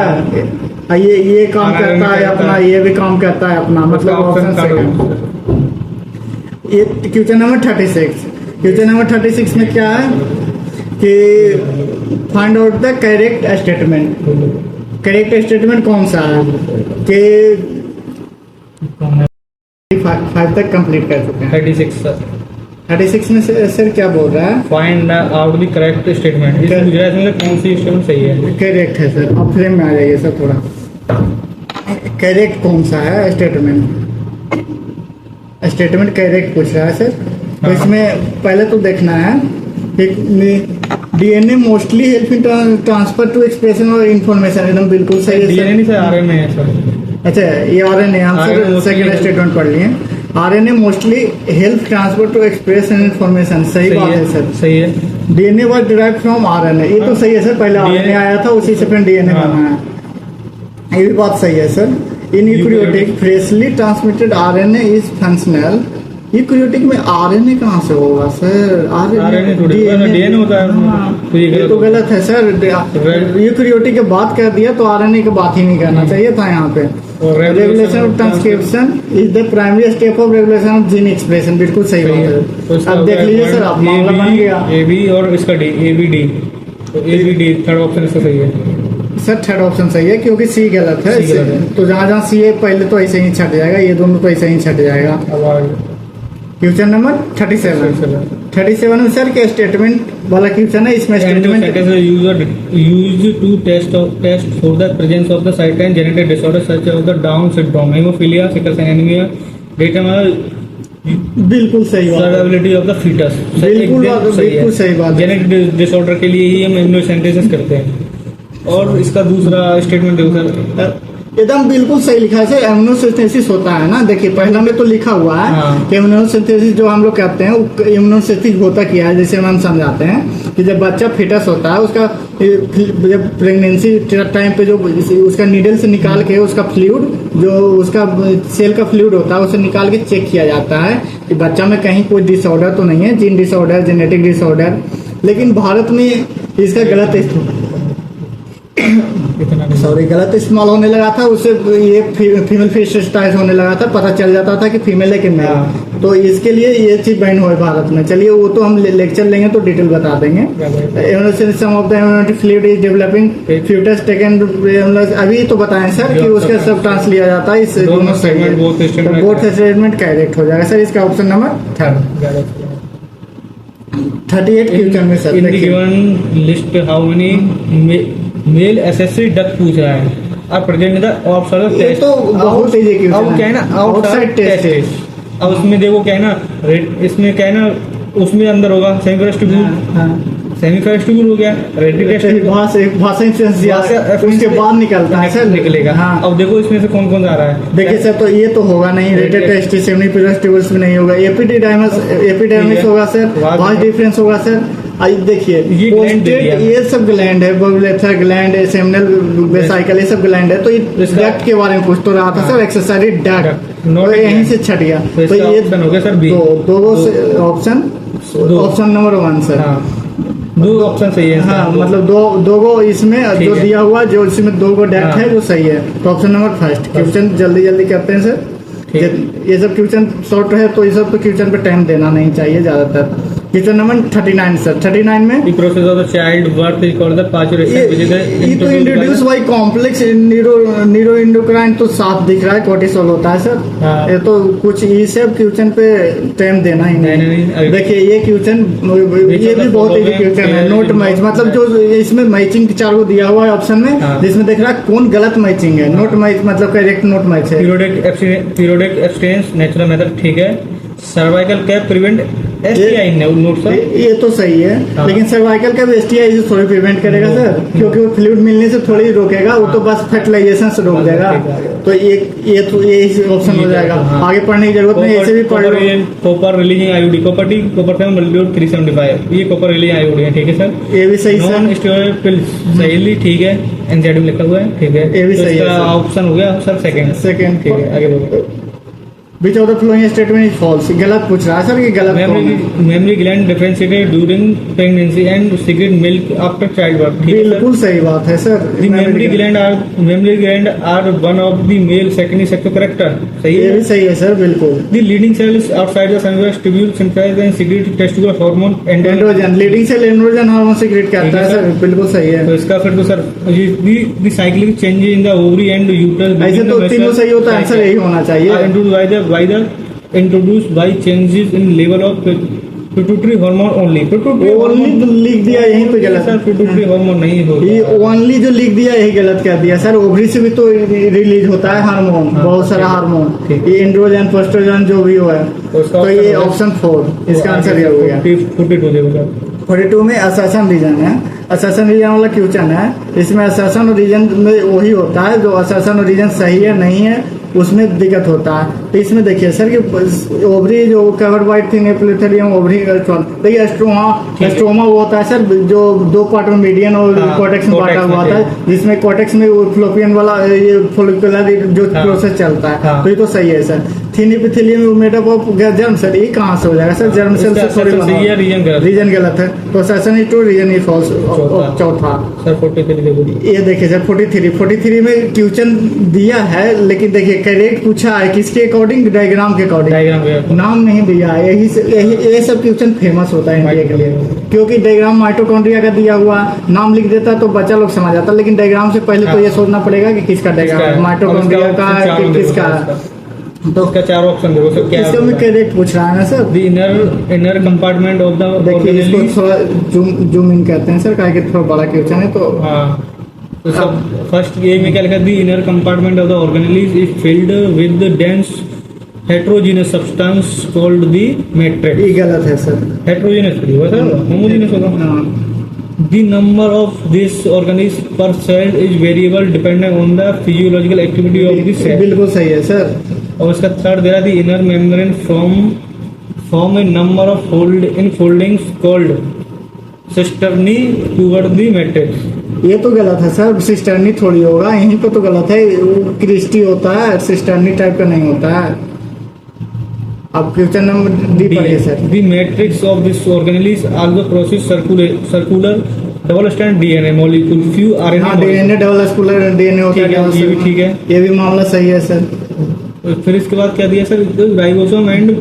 ये काम करता है अपना, ये भी काम करता है अपना, मतलब ऑप्शन सेकंड। ये क्वेश्चन नंबर 36 में क्या है, कि find out the correct statement. Correct statement कौन सा है कि 5 तक कंप्लीट कर चुके हैं। 36 सर। 36 में सर क्या बोल रहा है? Find out the correct statement. इस गुजरात में कौन सी स्टेटमेंट सही है? करेक्ट है सर। अब फ्रेम में आ जाइए सर थोड़ा। करेक्ट कौन सा है स्टेटमेंट? स्टेटमेंट करेक्ट पूछ रहा है सर। तो इसमें पहले तो देखना है DNA mostly help in transfer to expression और इन्फॉर्मेशन। एकदम बिल्कुल सही है डीएनए नहीं सर, आरएनए है सर। अच्छा, ये आरएनए हम सर सेकंड स्टेटमेंट पढ़ लिए। RNA mostly help transfer to express and information. सही बात है सर। सही है। DNA was derived from RNA. ये तो सही है सर। पहले आरएनए आया था, उसी से फिर डीएनए बना है। ये भी बात सही है sir. In eukaryotic freshly transmitted RNA is functional. Eukaryotic में आरएनए कहाँ से होगा सर? आरएनए डीएनए होता है। हाँ, तो ये तो गलत है सर। यूकैरियोटिक की बात कर दिया तो आरएनए की बात ही नहीं करना चाहिए था यहाँ पे। Regulation of transcription is the primary step of regulation of gene expression. बिल्कुल सही बात है। अब देख लीजिए सर, आप मामला बन गया। एबी और इसका डी, एबीडी। तो एबीडी थर्ड ऑप्शन इसका सही है सर। थर्ड ऑप्शन सही है क्योंकि सी गलत है। तो जहाँ जहाँ सी है पहले तो ऐसे ही छट जाएगा, ये दोनों तो ऐसे ही छट जाएगा। क्वेश्चन नंबर 37 में सर के स्टेटमेंट वाला क्वेश्चन है। इसमें statement used to test for the presence of the certain genetic disorder such as the Down syndrome, haemophilia, sickle cell anaemia, बिल्कुल सही बात। Survivability of the foetus. बिल्कुल सही बात। जेनेटिक डिसऑर्डर के लिए ही हम इम्यूनोसिंथेसिस करते हैं। और इसका दूसरा स्टेटमेंट देखो सर, एकदम बिल्कुल सही लिखा है सर। इम्यूनोसिंथेसिस होता है ना। देखिए पहला में तो लिखा हुआ है कि इम्यूनोसिंथेसिस जो हम लोग कहते हैं, इम्यूनोसिंथेसिस होता क्या है, जैसे हम समझाते हैं कि जब बच्चा फिटस होता है, उसका जब प्रेगनेंसी टाइम पे जो उसका नीडल से निकाल के उसका फ्लूइड, जो उसका सेल का फ्लूइड होता है, उसे निकाल के चेक किया जाता है कि बच्चा में कहीं कोई डिसऑर्डर तो नहीं है, जीन डिसऑर्डर, जेनेटिक डिसऑर्डर। लेकिन भारत में इसका गलत इस्तेमाल होने लगा था। उससे ये फीमेल फेसिटाइज होने लगा था। पता चल जाता था कि फीमेल है कि मेल। तो इसके लिए ये चीज बैन हुआ है भारत में। चलिए वो तो हम लेक्चर लेंगे तो डिटेल बता देंगे। Some of the immunity fluid is developing foetus taken. अभी तो बताएं सर कि उसका सब ट्रांस लिया जाता है। इस दोनों सही है। बोथ स्टेटमेंट करेक्ट हो जाएगा सर। इसका ऑप्शन नंबर 38 क्वेश्चन में sir list how many male accessory duck पूछ रहा है। अब प्रेजेंट द ऑप्शन टेस्ट तो बहुत इजी क्वेश्चन है। अब क्या है ना, आउटसाइड टेस्ट। अब उसमें देखो क्या है ना, इसमें क्या है ना, उसमें अंदर होगा सेमी फेस्टिवल हो गया, उसके बाद निकलता है सर, निकलेगा। हाँ। अब देखो इसमें से कौन कौन सा आ रहा है। देखिए सर, तो ये तो होगा नहीं, रेटेड टेस्ट सेमी फेस्टिवल्स में नहीं होगा। एपिडर्मिस होगा सर, वास्ट डिफरेंस होगा सर। देखिए ये सब ग्लैंड है, बबुलेथर ग्लैंड, सेमिनल वेसिकल, ये सब ग्लैंड है। तो ये डक्ट के बारे में पूछ तो रहा था सर, एक्सेसरी डक्ट, तो यहीं से छट गया। तो ये हो गया सर बी। दो ऑप्शन नंबर 1 सर। दो ऑप्शन सही है। हाँ, मतलब दो गो इसमें जो दिया हुआ, जो इसमें 2 गो डक्ट है, जो सही है। तो ऑप्शन नंबर 1 क्वेश्चन जल्दी करते हैं सर। ये सब क्वेश्चन शॉर्ट है तो ये सब तो क्वेश्चन पे टाइम देना नहीं चाहिए ज्यादातर। Question number 39 sir. 39 में process of the child birth is called the parturition. ये तो introduce by complex neuro endocrine, तो साफ दिख रहा है कोर्टिसोल होता है सर। ये तो कुछ ये सब क्वेश्चन पे टाइम देना ही नहीं। देखिए ये क्वेश्चन, ये भी बहुत इजी क्वेश्चन है। नोट मैच, मतलब जो इसमें मैचिंग 4 को दिया हुआ है ऑप्शन में, जिसमें देख रहा है कौन गलत मैचिंग है। नोट मैच मतलब करेक्ट नोट मैच है। पीरियोडिक एब्सटेंस नेचुरल मेथड ठीक है। Cervical cap prevent STI note sir, ये तो सही है। लेकिन सर्वाइकल कैप एसटीआई से थोड़ी प्रिवेंट करेगा सर, क्योंकि वो फ्लूइड मिलने से थोड़ी रोकेगा, वो तो बस फर्टिलाइजेशन से रोक देगा। तो ये ऑप्शन हो जाएगा। आगे पढ़ने की जरूरत नहीं, ऐसे भी पढ़ लो। कॉपर रिलीजिंग आईओडी, कॉपर 375, ये कॉपर रिलीजिंग आईओडी है, ठीक है सर। ये भी सही सर। नॉन स्टेरॉइड पिल्स सही, ठीक है। एनजेड में लिखा हुआ है, ठीक है। ये भी सही है। ऑप्शन हो गया सर सेकंड। ठीक है, आगे बोलो। Which of the flowing statement is false, गलत पूछ रहा है सर, ये गलत कौन है? Memory gland differentiated during pregnancy and secrete milk after child birth. बिल्कुल सही बात है sir. Memory gland are one of the male secondary sex character, सही ये है। भी सही है सर, बिल्कुल। The leading cells outside the centres tubule synthesise and secrete testicular hormone androgen, leading cell androgen hormone secrete करता है सर, बिल्कुल सही है। तो इसका फिर तो sir the cyclic change in the ovary and uterus, ऐसे तो तीनों सही होता है, आंसर यही होना चाहिए। Introduced by changes in level of pituitary hormone only. Only तो लिख दिया यहीं पे गलत सर, पिट्यूटरी हार्मोन नहीं होगा। ये ओनली जो लिख दिया यही गलत कर दिया सर। ओवरी से भी तो रिलीज होता है हार्मोन, बहुत सारा हार्मोन, ठीक। ये एंड्रोजन प्रोस्टेरोजन जो भी हुआ है। उसका तो ये option ऑप्शन 4 इसका आंसर ये हो गया। 42 देगा। 42 में असर्शन रीजन है। असर्शन रीजन वाला क्वेश्चन है। इसमें असर्शन रीजन में वही होता है जो असर्शन रीजन सही है नहीं है उसमें दिक्कत होता है। तो इसमें देखिए सर कि ओवरी जो covered by thin epithelium ovary, देखिए स्ट्रोमा वो होता है सर जो 2 पार्ट में मीडियन और कॉर्टेक्स में बांटा हुआ होता है, जिसमें कॉर्टेक्स में फ्लोपियन वाला ये फॉलिकुलर जो प्रोसेस चलता है। तो ये तो सही है sir. Thin epithelium made up of germ, sir ये कहाँ से हो जाएगा सर? जर्म सेल से थोड़ी बना है। रीजन गलत है, तो assertion is true, reason is false. चौथा सर 43 ये देखिए सर 43 में क्वेश्चन दिया है, लेकिन देखिए करेक्ट पूछा है किसके अकॉर्डिंग? डायग्राम के अकॉर्डिंग, नाम नहीं दिया है। ये सब क्वेश्चन फेमस होता है इंडिया के लिए, क्योंकि डायग्राम माइटोकॉन्ड्रिया का दिया हुआ नाम लिख देता है तो बच्चा लोग समझ जाता है, लेकिन डायग्राम से पहले तो ये सोचना पड़ेगा कि किसका डायग्राम, माइटोकॉन्ड्रिया का कि किसका। तो इसका 4 ऑप्शन देखो सर, क्या इसको मैं करेक्ट पूछ रहा है ना sir. The inner compartment of the, देखिए इसको थोड़ा जूम इन कहते हैं सर, काहे कि थोड़ा बड़ा क्वेश्चन है तो। हाँ, तो सब फर्स्ट ये में क्या लिखा? The inner compartment of the organelles is filled with the dense heterogeneous substance called the matrix. ये गलत है सर। हेट्रोजीनियस होगा सर, होमोजीनियस होगा। The number of this organism per cell is variable depending on the physiological activity of the cell। बिल्कुल सही है sir. और इसका थर्ड दे रहा है inner membrane form a number of foldings called cisternae toward the matrix। ये तो गलत है सर, सिस्टर्नी थोड़ी होगा, यहीं पर तो गलत है। क्रिस्टी होता है, सिस्टर्नी टाइप का नहीं होता है। अब क्वेश्चन नंबर डी पढ़िए sir. The matrix of this organelle is also process circular double strand DNA molecule few RNA। हाँ, डीएनए डबल स्कूलर डीएनए होता है। ये भी ठीक है, ये भी मामला सही है सर। फिर इसके बाद क्या दिया सर? राइबोसोम एंड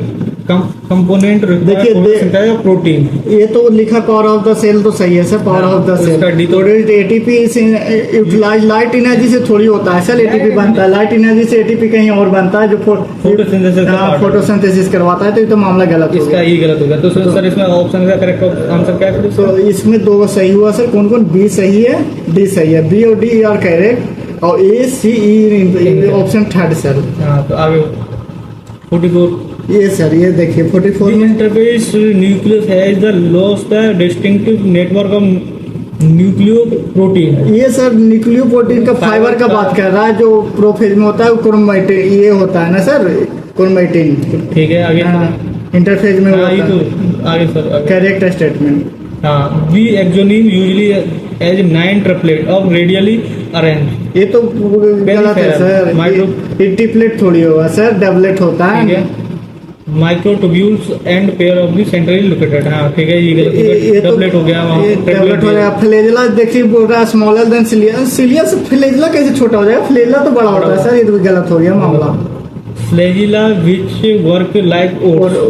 कंपोनेंट देखिए प्रोटीन। ये तो लिखा पावर ऑफ द सेल, तो सही है sir, power of the cell. ATP utilise light energy से थोड़ी होता है सर, एटीपी बनता है। लाइट एनर्जी से एटीपी कहीं और बनता है जो फोटोसिंथेसिस करवाता है। तो ये तो मामला गलत हो गया। इसका गलत होगा। तो सर इसमें ऑप्शन का करेक्ट आंसर क्या है? तो इसमें 2 सही हुआ सर। कौन कौन? बी सही है, डी सही है। बी और डी आर करेक्ट, और ए सी ई ऑप्शन थर्ड सर। हाँ, तो आगे 44। ये सर ये देखिए 44 में interface nucleus has the lost the distinctive network of nucleo protein. ये सर न्यूक्लियो प्रोटीन का फाइबर का बात कर रहा है, जो प्रोफेज में होता है क्रोमैटिन, ये होता है ना सर क्रोमैटिन। ठीक है, आगे इंटरफेज में होता है। तो आगे सर करेक्ट स्टेटमेंट। हाँ, we axoneme usually as 9 triplet of radially arrange. ये तो गलत है सर, ये ट्रिपलेट थोड़ी होगा सर, डबलेट होता है। Microtubules and pair of the centrally located. हाँ ठीक है, ये डबलेट हो गया। डबलेट हो गया। फ्लेजला देखिए बोल रहा है स्मॉलर देन सिलिया। सिलिया से फ्लेजला कैसे छोटा हो जाएगा? फ्लेजला तो बड़ा होता है सर, ये तो गलत हो गया मामला। Flagella which work like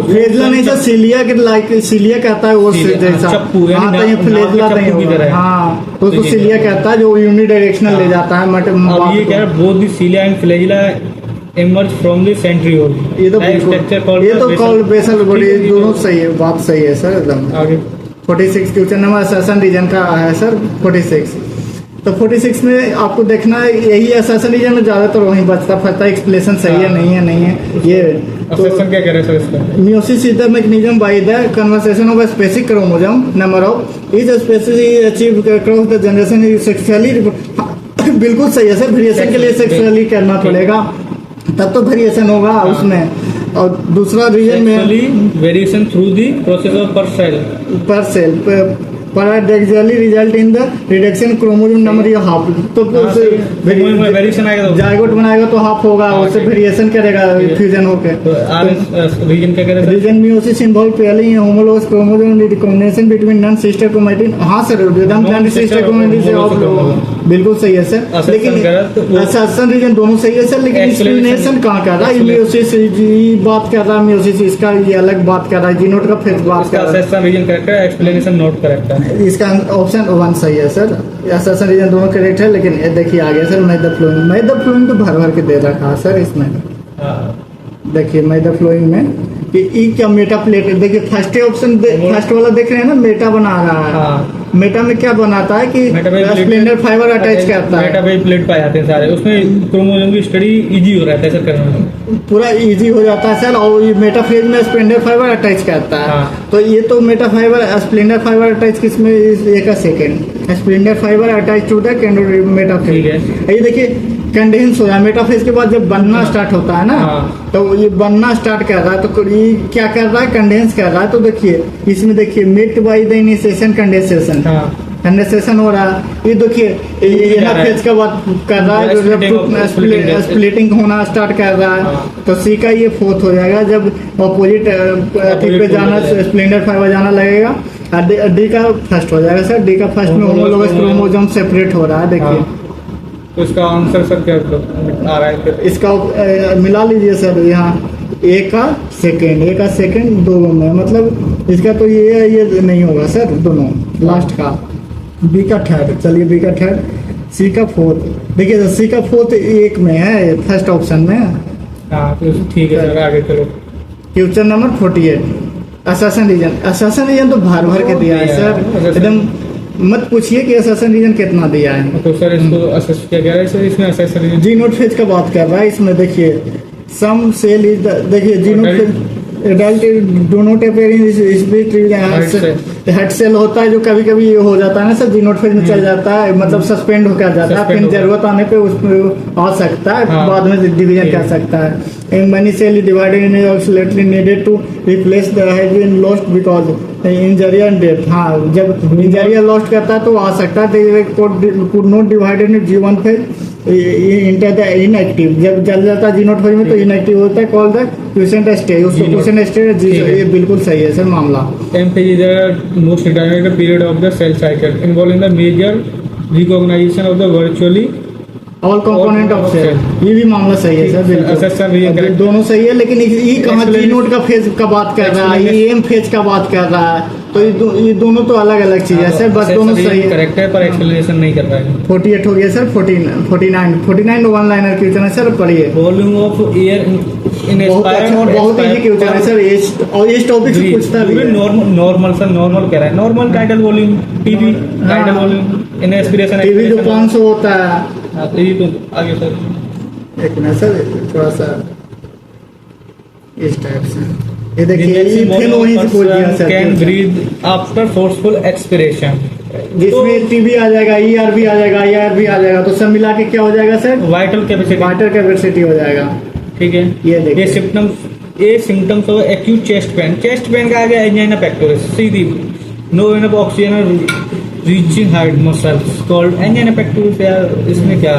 flagella नहीं सर, सिलिया के लाइक, सिलिया कहता है ओट्स जैसा। हाँ, तो ये फ्लेजला नहीं होगा। हाँ, तो सिलिया कहता है जो यूनिडायरेक्शनल ले जाता है। अब ये क्या है? Both the cilia and flagella emerge from the centriole। ये तो कॉल्ड बेसल बॉडी। दोनों सही है, बात सही है सर एकदम। आगे 46 क्वेश्चन नंबर असर्शन रीजन का है सर 46। तो 46 में आपको देखना है, यही असर्शन रीजन में ज्यादातर वहीं बचता फंसता। एक्सप्लेनेशन सही है नहीं है, नहीं है ये तो। क्या कह रहे हैं सर इसका? Meiosis is the mechanism by the conservation of a specific chromosome number of each species is achieved across the generation is sexually। बिल्कुल सही है सर, वेरिएशन के लिए सेक्सुअली करना पड़ेगा, तब तो वेरिएशन होगा उसमें। और दूसरा रीजन में variation through the process of per cell paradoxically result in the reduction chromosome number या हाफ। तो वेरिएशन आएगा तो जायगोट बनाएगा तो हाफ होगा, उससे वेरिएशन करेगा फ्यूजन होकर। रीजन क्या कह रहे थे? रीजन मियोसिस इन्वॉल्व पहले ही homologous chromosome recombination between non sister chromatin. हाँ सर, नॉन सिस्टर क्रोमैटिन से आप लोग बिल्कुल सही है सर, लेकिन असर्शन रीजन दोनों सही है सर, लेकिन एक्सप्लेनेशन कहाँ कर रहा है? मियोसिस बात कर रहा है, मियोसिस इसका ये अलग बात कर रहा है, जीनोट का फिर बात कर रहा है। असर्शन रीजन करेक्ट है, एक्सप्लेनेशन नोट करेक्ट है। इसका ऑप्शन 1 सही है सर, असर्शन रीजन दोनों करेक्ट है, लेकिन ये देखिए आगे सर मैद फ्लोइंग तो भर भर के दे रखा है सर इसमें। देखिए मैदा फ्लोइंग में कि ई क्या मेटा प्लेट, देखिए फर्स्ट ऑप्शन फर्स्ट वाला देख रहे हैं ना, मेटा बना रहा है। हाँ। मेटा में क्या बनाता है कि स्प्लेंडर फाइबर अटैच करता है, मेटा पे प्लेट पाए जाते हैं सारे, उसमें क्रोमोसोम की स्टडी इजी हो रहा है सर करने में, पूरा इजी हो जाता है सर। और ये मेटाफेज में स्प्लेंडर फाइबर अटैच करता है। हाँ। तो ये तो meta fibre spindle fibre attach किसमें, एक second spindle fibre attach to the metaphase. ये देखिए कंडेंस हो रहा है, मेटाफेज के बाद जब बनना स्टार्ट होता है ना, हाँ। तो ये बनना स्टार्ट कर रहा है, तो ये क्या कर रहा है, कंडेंस कर रहा है। तो देखिए इसमें देखिए marked by the initiation condensation, condensation हो रहा है। ये देखिए फेज का बात कर रहा है, जब स्प्लिटिंग होना स्टार्ट कर रहा है। तो सी का ये 4th हो जाएगा, जब अपोजिट पे जाना स्प्लेंडर फाइबर जाना लगेगा। डी का फर्स्ट हो जाएगा सर, डी का फर्स्ट में होमोलोगस क्रोमोसोम सेपरेट हो रहा है। देखिए तो इसका आंसर सर क्या आ रहा है? इसका मिला लीजिए सर, यहाँ ए का सेकेंड दोनों में, मतलब इसका तो ये नहीं होगा सर, दोनों लास्ट का। बी का थर्ड, चलिए बी का थर्ड, सी का 4th। देखिए सी का 4th एक में है, फर्स्ट ऑप्शन में। हाँ तो ठीक है सर, आगे चलो। क्वेश्चन नंबर 48, असर्शन रीजन तो भर भर के दिया है सर, एकदम मत पूछिए कि असर्शन रीजन कितना दिया है। तो सर इसको असेस क्या कह रहा है सर, इसमें assertion reason ji not phase का बात कर रहा है। इसमें देखिए सम सेल इज देखिए G not phase adult do not appear in head cell होता है, जो कभी कभी ये हो जाता है ना सर, जी नोट फेज में चल जाता है, मतलब सस्पेंड होकर जाता है, फिर जरूरत आने पे उसमें आ सकता है, बाद में डिवीजन कर सकता है। Money cell divided in occasionally needed to replace the has been lost because injury and death. हाँ, जब इंजरी लॉस्ट करता है तो आ सकता है, could not divided in G1 phase enter the inactive, जब चल जाता है जी नोट फेज में तो इनएक्टिव होता है, कॉल द क्विसेंट स्टेज, उसको क्विसेंट स्टेज। जी ये बिल्कुल सही है सर मामला। M phase is the most determinate period of the cell cycle involving the major recognition of the virtually all component of cell, ये भी मामला सही है सर, बिल्कुल दोनों सही है। लेकिन ये कहाँ जी नोट का फेज का बात कर रहा है, ये एम फेज का बात कर रहा है, तो ये दोनों तो अलग अलग चीज है सर, बस दोनों सही है, करेक्ट है, पर एक्सप्लेनेशन नहीं कर पाएंगे। 48 हो गया सर, 49 वन लाइनर क्वेश्चन है सर, पढ़िए। Volume of air in expired और बहुत इजी क्वेश्चन है सर, और इस टॉपिक से पूछता भी है। नॉर्मल सर, नॉर्मल कह रहा है, normal title volume, TV title volume इन एस्पिरेशन, टीवी जो 500 होता है। तो ये तो आगे सर एक मिनट सर, थोड़ा सा इस टाइप से, ये देखिए फिर वहीं से पूछ दिया sir, can breathe after forceful expiration, जिसमें टीबी आ जाएगा, ERB आ जाएगा, IRB आ जाएगा, तो सब मिला के क्या हो जाएगा सर, वाइटल कैपेसिटी हो जाएगा। ठीक है, ये देखिए symptoms of acute chest pain का आ गया एंजाइना पेक्टोरिस, सीधी no enough oxygen reaching heart muscles called angina pectoris. यार इसमें क्या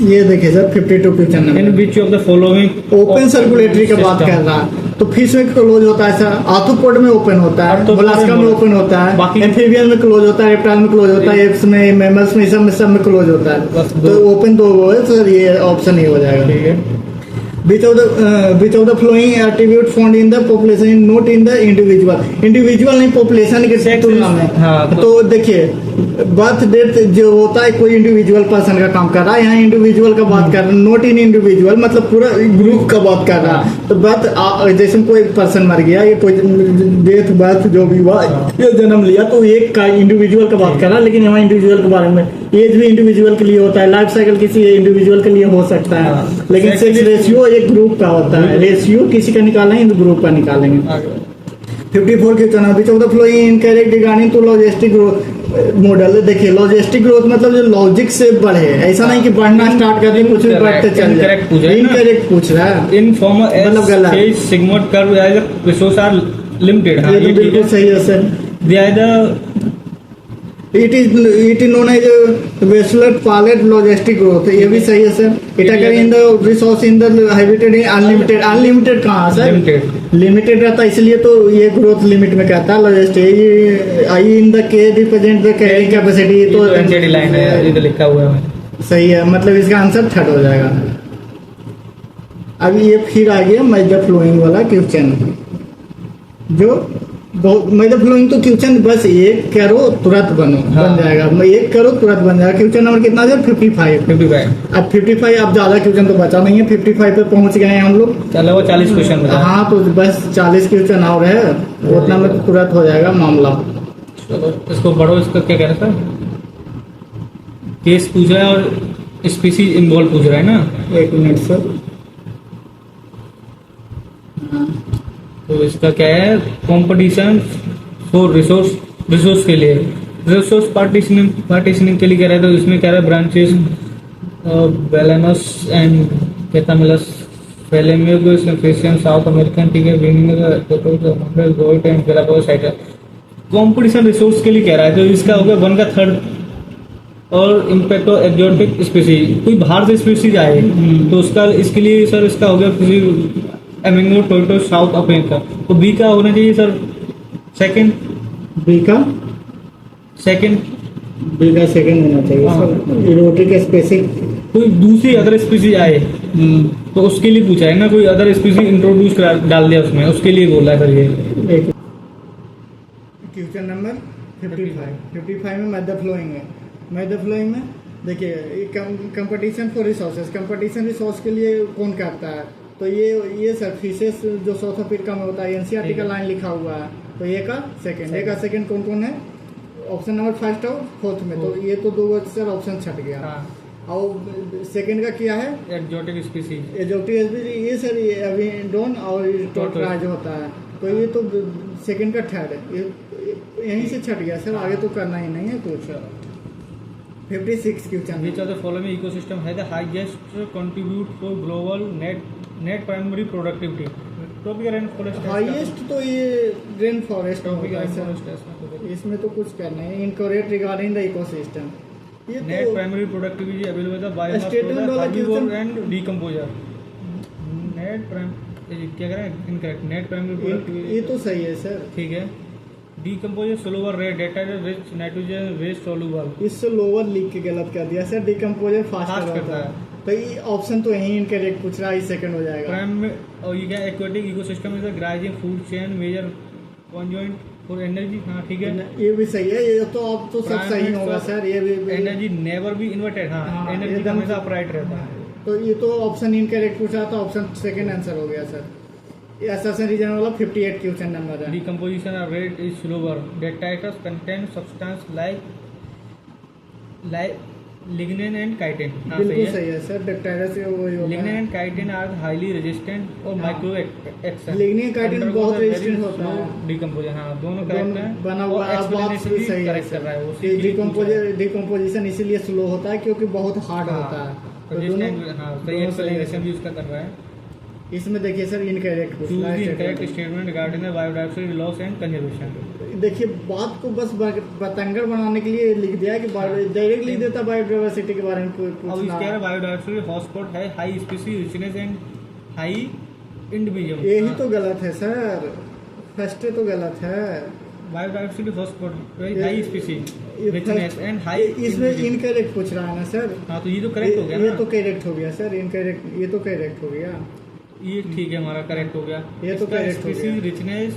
ये देखिए sir 52 question in which of the following open circulatory का बात कर रहा है, तो फिश में क्लोज होता है सर, आर्थ्रोपोड में ओपन होता है, मोलास्का में ओपन होता है, एम्फीबियन में क्लोज होता है, रेप्टाइल में क्लोज होता है, एप्स में, मैमल्स में, सब में क्लोज होता है। तो ओपन दो वो है सर, ये ऑप्शन ही हो जाएगा। ठीक है, which of the following attribute found in the population not in the individual नहीं population के तुलना में। हाँ, तो देखिए बर्थ डेट जो होता है कोई इंडिविजुअल पर्सन का काम कर रहा है, यहाँ इंडिविजुअल का बात कर रहा है, नॉट इन इंडिविजुअल मतलब पूरा ग्रुप का बात कर रहा है। तो बर्थ जैसे कोई पर्सन मर गया, ये कोई डेथ बर्थ जो भी हुआ, ये जन्म लिया, तो एक का इंडिविजुअल का बात कर रहा है, लेकिन यहाँ इंडिविजुअल के बारे में एज भी इंडिविजुअल के लिए होता है, लाइफ साइकिल किसी इंडिविजुअल के लिए हो सकता है, लेकिन सेक्स रेशियो एक ग्रुप का होता है, रेशियो किसी का निकालेंगे तो ग्रुप का निकालेंगे। 54 क्वेश्चन है, which of the following incorrect regarding to logistic growth model. देखिए लॉजिस्टिक ग्रोथ मतलब जो लॉजिक से बढ़े, ऐसा नहीं कि बढ़ना स्टार्ट कर दे कुछ भी बढ़ते चल जाए, इनकरेक्ट पूछ रहा है, इन फॉर्म मतलब गलत। Sigmoid curve resource are limited, हाँ ये तो ये ठीक बिल्कुल है। सही है sir. They are the it is known as वेस्लर पायलट लॉजिस्टिक ग्रोथ, ये भी सही है सर। इट अगर in the resource in the habitat unlimited, unlimited कहाँ है सर? लिमिटेड। लिमिटेड रहता है, इसलिए तो ये ग्रोथ लिमिट में कहता है लॉजिस्टिक। आई इन द के रिप्रेजेंट द कैरिंग कैपेसिटी, तो एनसीडी लाइन है, ये तो लिखा हुआ है। सही है, मतलब इसका आंसर थर्ड हो जाएगा। अब ये फिर आ गया मैद फ्लोइंग वाला क्वेश्चन, जो मैद फ्लोइंग तो क्वेश्चन बस एक करो तुरंत बनो, हाँ। बन जाएगा। मैं एक करो तुरंत बन जाएगा। क्वेश्चन नंबर कितना है? 55। 55। अब 55, अब ज्यादा क्वेश्चन तो बचा नहीं है, 55 पे पहुंच गए हैं हम लोग। चलो वो 40 क्वेश्चन बचा। हाँ, तो बस 40 क्वेश्चन और है, उतना में तो तुरंत हो जाएगा मामला। चलो इसको पढ़ो, इसका क्या कह रहा था? केस पूछ रहा है और स्पीसीज इन्वॉल्व पूछ रहा है ना। एक मिनट सर। तो इसका क्या है? कंपटीशन फॉर रिसोर्स के लिए, रिसोर्स पार्टीशनिंग के लिए कह रहा है। तो इसमें कह रहा है ब्रांचेस वेलेमस एंड कैटामिलस वेलेमियोगस एफिशिएंट साउथ अमेरिकन, ठीक है, गोइट एंड गैलापागोस साइटर। कंपटीशन रिसोर्स के लिए कह रहा है, तो इसका हो गया 1 का थर्ड। और इम्पैक्ट ऑफ एक्जोटिक स्पीसीज, कोई बाहर से स्पीसीज आए तो उसका, इसके लिए सर इसका हो गया किसी एमिंगो टोटो साउथ अफ्रीका। तो बी का होना चाहिए सर सेकंड। बी का सेकंड सेकंड होना चाहिए हाँ। सर। इरोटिक स्पेसिक, कोई दूसरी अदर स्पीसीज आए तो उसके लिए पूछा है ना, कोई अदर स्पीसीज इंट्रोड्यूस डाल दिया उसमें, उसके लिए बोला है सर ये। क्वेश्चन नंबर 55 में मैद फ्लोइंग है। मैद फ्लोइंग में देखिए competition for resources, competition resource के लिए कौन करता है? तो ये सर फिशेस जो साउथ अफ्रीका में होता है, एनसीईआरटी का लाइन लिखा हुआ है। तो ये का सेकंड कौन कौन है? ऑप्शन नंबर फर्स्ट और फोर्थ में। तो ये तो दो सर ऑप्शन छट गया। हाँ। और सेकंड का क्या है? एक्जोटिक स्पीसीज, एजोटिक, ये सर ये एविडोन और टोटराज होता है। तो ये तो सेकंड का थर्ड है, यहीं से छट गया सर, आगे तो करना ही नहीं है कुछ। 56 question. Which of the following ecosystem has the highest contribute for global net primary productivity? Tropical rainforest है हाईएस्ट तो ये रेन फॉरेस्ट इसका। Tropical होगा rainforest सर, है इसका। इसमें तो कुछ करना है। इनकरेक्ट रिगार्डिंग द इकोसिस्टम, ये Net तो primary productivity available the biomass for Statement the वाला herbivore question- and decomposer. Net prim क्या कह रहा है? Incorrect. Net primary productivity, ये तो सही है सर। ठीक है। Decomposer slower rate, data rich nitrogen waste soluble. इससे लोअर लिख के गलत कर दिया सर, डिकम्पोजर Fast फास्ट करता करता है। है। तो ये ऑप्शन तो यही इनकरेक्ट पूछ रहा है, सेकंड हो जाएगा। Prime और ये क्या? Aquatic ecosystem is the grazing food chain major conjoint for energy. हाँ ठीक है। ये भी सही है, ये तो अब तो सब सही होगा सर। ये भी एनर्जी नेवर बी इन्वर्टेड, हाँ हाँ, एनर्जी एकदम- हमेशा अपराइट रहता है। तो ये तो ऑप्शन इनकरेक्ट पूछा था, ऑप्शन सेकंड आंसर हो गया सर। एसेशन रीजन वाला 58 क्वेश्चन नंबर है। Decomposition rate is slower. Detritus contain substance like lignin and chitin. हाँ सही बिल्कुल है। सही है सर, डेक्टाइरस से वही होता Lignin है। and chitin are highly resistant और हाँ। micro action. Lignin, chitin Undergo बहुत the very resistant होता slow है। decomposition, हाँ दोनों करेक्ट दोनों है। बना हुआ और आप बात explanation भी सही है correct कर रहा है वो। सर। डिकम्पोजिशन इसीलिए स्लो होता है क्योंकि बहुत हार्ड होता है। तो दोनों हाँ सही दोनों सही है एक्सप्लेनेशन सर। भी उसका कर रहा है। इसमें देखिए सर इनकरेक्ट पूछ Choose रहा the है incorrect statement। statement regarding the biodiversity loss and conservation. देखिए बात को बस बतंगड़ बनाने के लिए लिख दिया है कि डायरेक्ट लिख देता बायोडाइवर्सिटी के बारे में अब पूछना। इसके बायोडाइवर्सिटी हॉटस्पॉट है, high species richness and high individual. यही तो गलत है सर, फर्स्ट तो गलत है। बायोडाइवर्सिटी हॉटस्पॉट ये- हाई स्पीसीज ये रिचनेस first- एंड हाई इसमें इनकरेक्ट पूछ रहा है ना सर। हाँ तो ये तो करेक्ट हो गया ये ना। तो करेक्ट हो गया सर, इनकरेक्ट ये तो करेक्ट हो गया। ये ठीक है, हमारा करेक्ट हो गया। ये तो correct हो स्पीसीज गया। Richness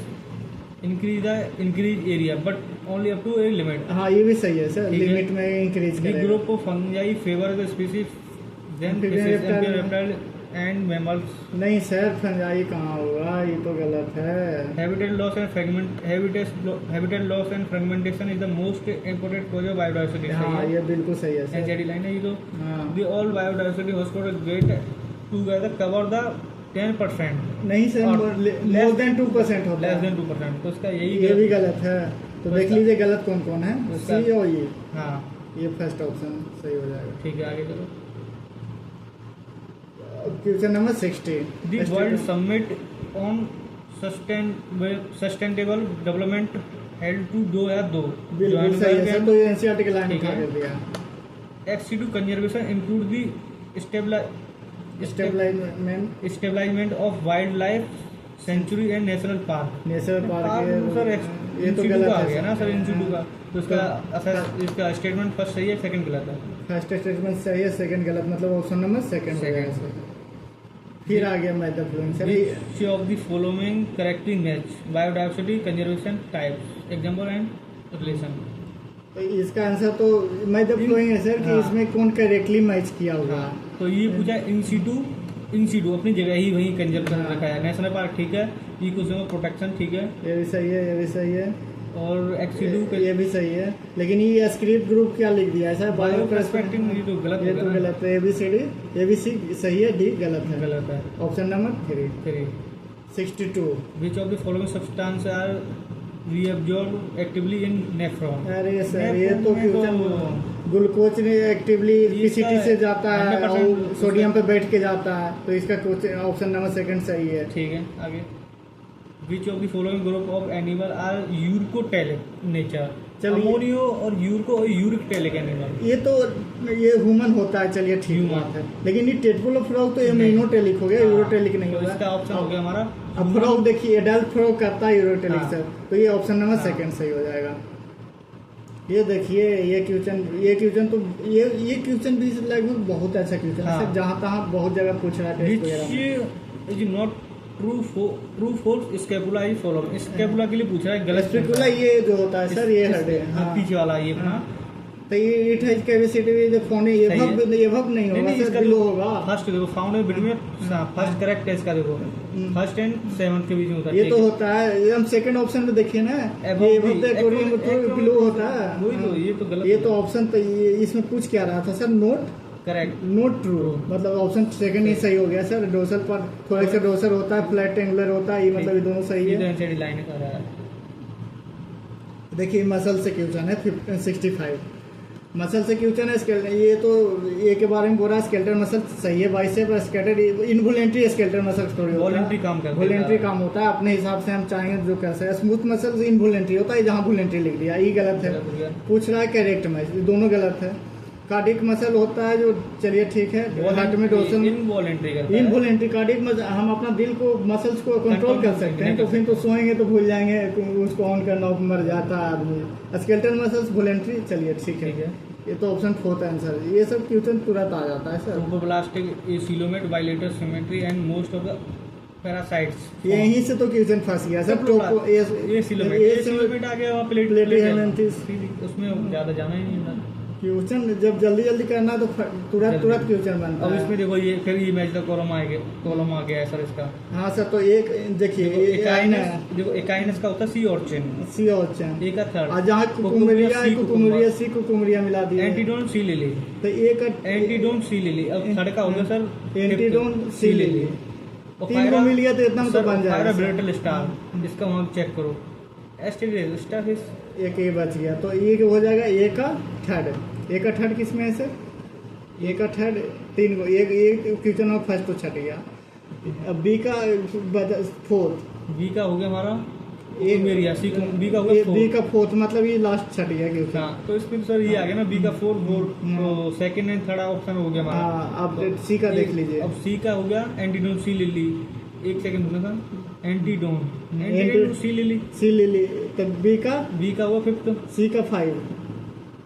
increase area but only up to a limit. हाँ ये भी सही है सर, ठीक है। लिमिट में इंक्रीज The करेगा। group of fungi favor the species then Amphibian, fishes, reptile- reptile and mammals. नहीं सर, फंजाई कहाँ होगा, ये तो गलत है। Habitat loss and fragmentation is the most important cause of biodiversity. हाँ ये बिल्कुल सही है सर। एनसीडी लाइन है ये तो। हाँ The all biodiversity hotspots get together cover the 10%. नहीं सर, और मोर less देन 2% होता less है। than 2%. तो इसका यही ये भी गलत है। तो तो देख इसका- लीजिए गलत कौन कौन है, इसका- सी और ये। हाँ ये फर्स्ट ऑप्शन सही हो जाएगा। ठीक है, आगे चलो। Question number 60। The World Summit on sustainable development held two दो या दो बिल्कुल सही है सर, तो ये एनसीईआरटी की लाइन ठीक उठा है। कर दिया। एक्सीडू conservation include the establishment of wild life sanctuary and national park. National park sir ये तो गलत आ है गया ना सर, सर। इंस्टीट्यूट का, तो इसका स्टेटमेंट फर्स्ट सही है, सेकंड गलत है। फर्स्ट स्टेटमेंट सही है, सेकंड गलत, मतलब ऑप्शन नंबर सेकंड हो गया सर। फिर आ गया math flowing sir. Which of the following correctly match biodiversity conservation types example and relation? तो इसका आंसर तो मैथ फ्लोइंग है सर कि हाँ। इसमें कौन करेक्टली मैच किया होगा। तो ये पूछा इन सीटू अपनी जगह ही वहीं कंजर्व कर रखा है। नेशनल पार्क ठीक है, इकोसिस्टम प्रोटेक्शन ठीक है, ये भी सही है, ये भी सही है, और एक्सीडू ये भी सही है, लेकिन ये स्क्रिप्ट ग्रुप क्या लिख दिया है सर? बायो पर्सपेक्टिव ये तो गलत ये हो तो गया ना। गलत है। ABCD ABC सही है, डी गलत है। गलत है। ऑप्शन नंबर 3 फिर 62। Which of the following substance are reabsorb actively in nephron? अरे सर ये तो क्वेश्चन ग्लूकोज ने एक्टिवली पीसीटी से जाता है 100% और सोडियम पे बैठ के जाता है, तो इसका ऑप्शन नंबर सेकंड सही है। ठीक है, आगे which of the following group of animal are uricotelic nature? चलिए। अमोनियो और यूरिको और यूरिकटेलिक एनिमल। ये तो ये ह्यूमन होता है, चलिए ठीक Human। बात है, लेकिन ये टेटबुल फ्रॉग तो ये मीनोटेलिक हो गया, यूरोटेलिक नहीं तो होगा। इसका ऑप्शन हो गया हमारा अब फ्रॉग देखिए, एडल्ट फ्रॉग करता है यूरोटेलिक हाँ। सर, तो ये ऑप्शन नंबर हाँ। सेकंड सही हो जाएगा। ये देखिए ये क्वेश्चन तो ये क्वेश्चन भी लगभग बहुत अच्छा क्वेश्चन है हाँ। सर, जहाँ तहाँ बहुत जगह पूछ रहा है टेस्ट वगैरह में। Which is not true force scapula is follow. Scapula के लिए पूछ रहा है, गलत स्पेकुला ये जो होता है सर, ये हड्डी पीछे वाला ये अपना। तो ये इट है कैपेसिटी जो फोन है, ये सही है। भब नहीं होगा नहीं, सर, इसका बिलो होगा। फर्स्ट देखो फाउंड है बिटवीन, फर्स्ट करेक्ट है इसका, देखो फर्स्ट एंड सेवंथ के बीच में होता है। ये तो होता है, हम सेकंड ऑप्शन में देखिए ना, ये बिलो होता है। वही तो, ये तो गलत ये तो ऑप्शन तो ये इसमें पूछ क्या रहा था सर? करेक्ट। नोट ट्रू, मतलब ऑप्शन सेकंड ही सही हो गया सर। डोर्सल पर थोड़ा सा डोर्सल होता है, फ्लैट एंगुलर होता है, ये मतलब ये दोनों सही ये तो है। एनसीडी लाइन का रहा है। देखिए मसल से क्वेश्चन है 65। मसल से क्वेश्चन है स्केलेटन, ये तो ये के बारे में बोल रहा है। स्केलेटन मसल सही है, bicep skeleton involuntary skeleton muscle थोड़ी वॉलंटरी काम करता है। वॉलेंट्री काम होता है, अपने हिसाब से हम चाहेंगे जो कर सकते हैं। स्मूथ मसल इनवॉलेंट्री होता है, जहाँ वॉलेंट्री लिख दिया, ये गलत है। पूछ रहा है करेक्ट मैच, दोनों गलत है। कार्डिक मसल होता है जो, चलिए ठीक है, हार्ट में डोर्सल इनवॉलंटरी करता है। इनवॉलेंट्री कार्डिक मसल, हम अपना दिल को मसल्स को कंट्रोल कर सकते हैं, तो फिर तो सोएंगे तो भूल जाएंगे उसको ऑन करना, मर जाता है आदमी। स्केलेटल मसल्स वॉलेंट्री, चलिए ठीक है, ये तो ऑप्शन 4 आंसर। ये सब क्वेश्चन तुरंत आ जाता है sir. Trophoblastic coelomate bilateral symmetry and most of the parasites. यहीं से तो क्वेश्चन फंस गया सर। ये सीलोमेट आ गया, प्लेटिहेमेंथिस। उसमें ज्यादा जाना ही नहीं था। क्वेश्चन जब जल्दी जल्दी करना तो तुरंत क्वेश्चन बनता अब है। इसमें देखो ये फिर ये मैच का कॉलम आ गया है सर इसका। हाँ सर, तो एक देखिए देखो एकाइनस का होता है सी ऑर्चिन, सी ऑप्शन, एक का थर्ड, और जहाँ कुकुमरिया सी कुकुमरिया मिला दिया। एंटीडोन सी लिली, तो एक एंटीडोन सी लिली। अब थर्ड का हो गया सर एंटीडोन सी लिली। तीन को मिल गया तो इतना में तो बन जाएगा। ब्रेटल स्टार, इसका वहाँ चेक करो। स्टार एक ये बच गया, तो ये हो जाएगा ए का थर्ड। ए का थर्ड किसमें है सर? ए का थर्ड 3 को, एक क्वेश्चन और फर्स्ट तो छट गया। अब बी का फोर्थ, बी का हो गया हमारा एक मेरिया, सी बी का हो गया बी का फोर्थ, मतलब ये लास्ट छट गया क्वेश्चन। हाँ, तो इसमें सर ये आ गया ना बी का फोर्थ, तो सेकंड एंड थर्ड ऑप्शन हो गया हमारा। हाँ, अब सी का देख लीजिए। अब सी का हो गया एंटीडोन सी लिली। एक सेकंड बोला था, एंटीडोन सी लिली, सी लिली। तो बी का हुआ फिफ्थ, सी का 5,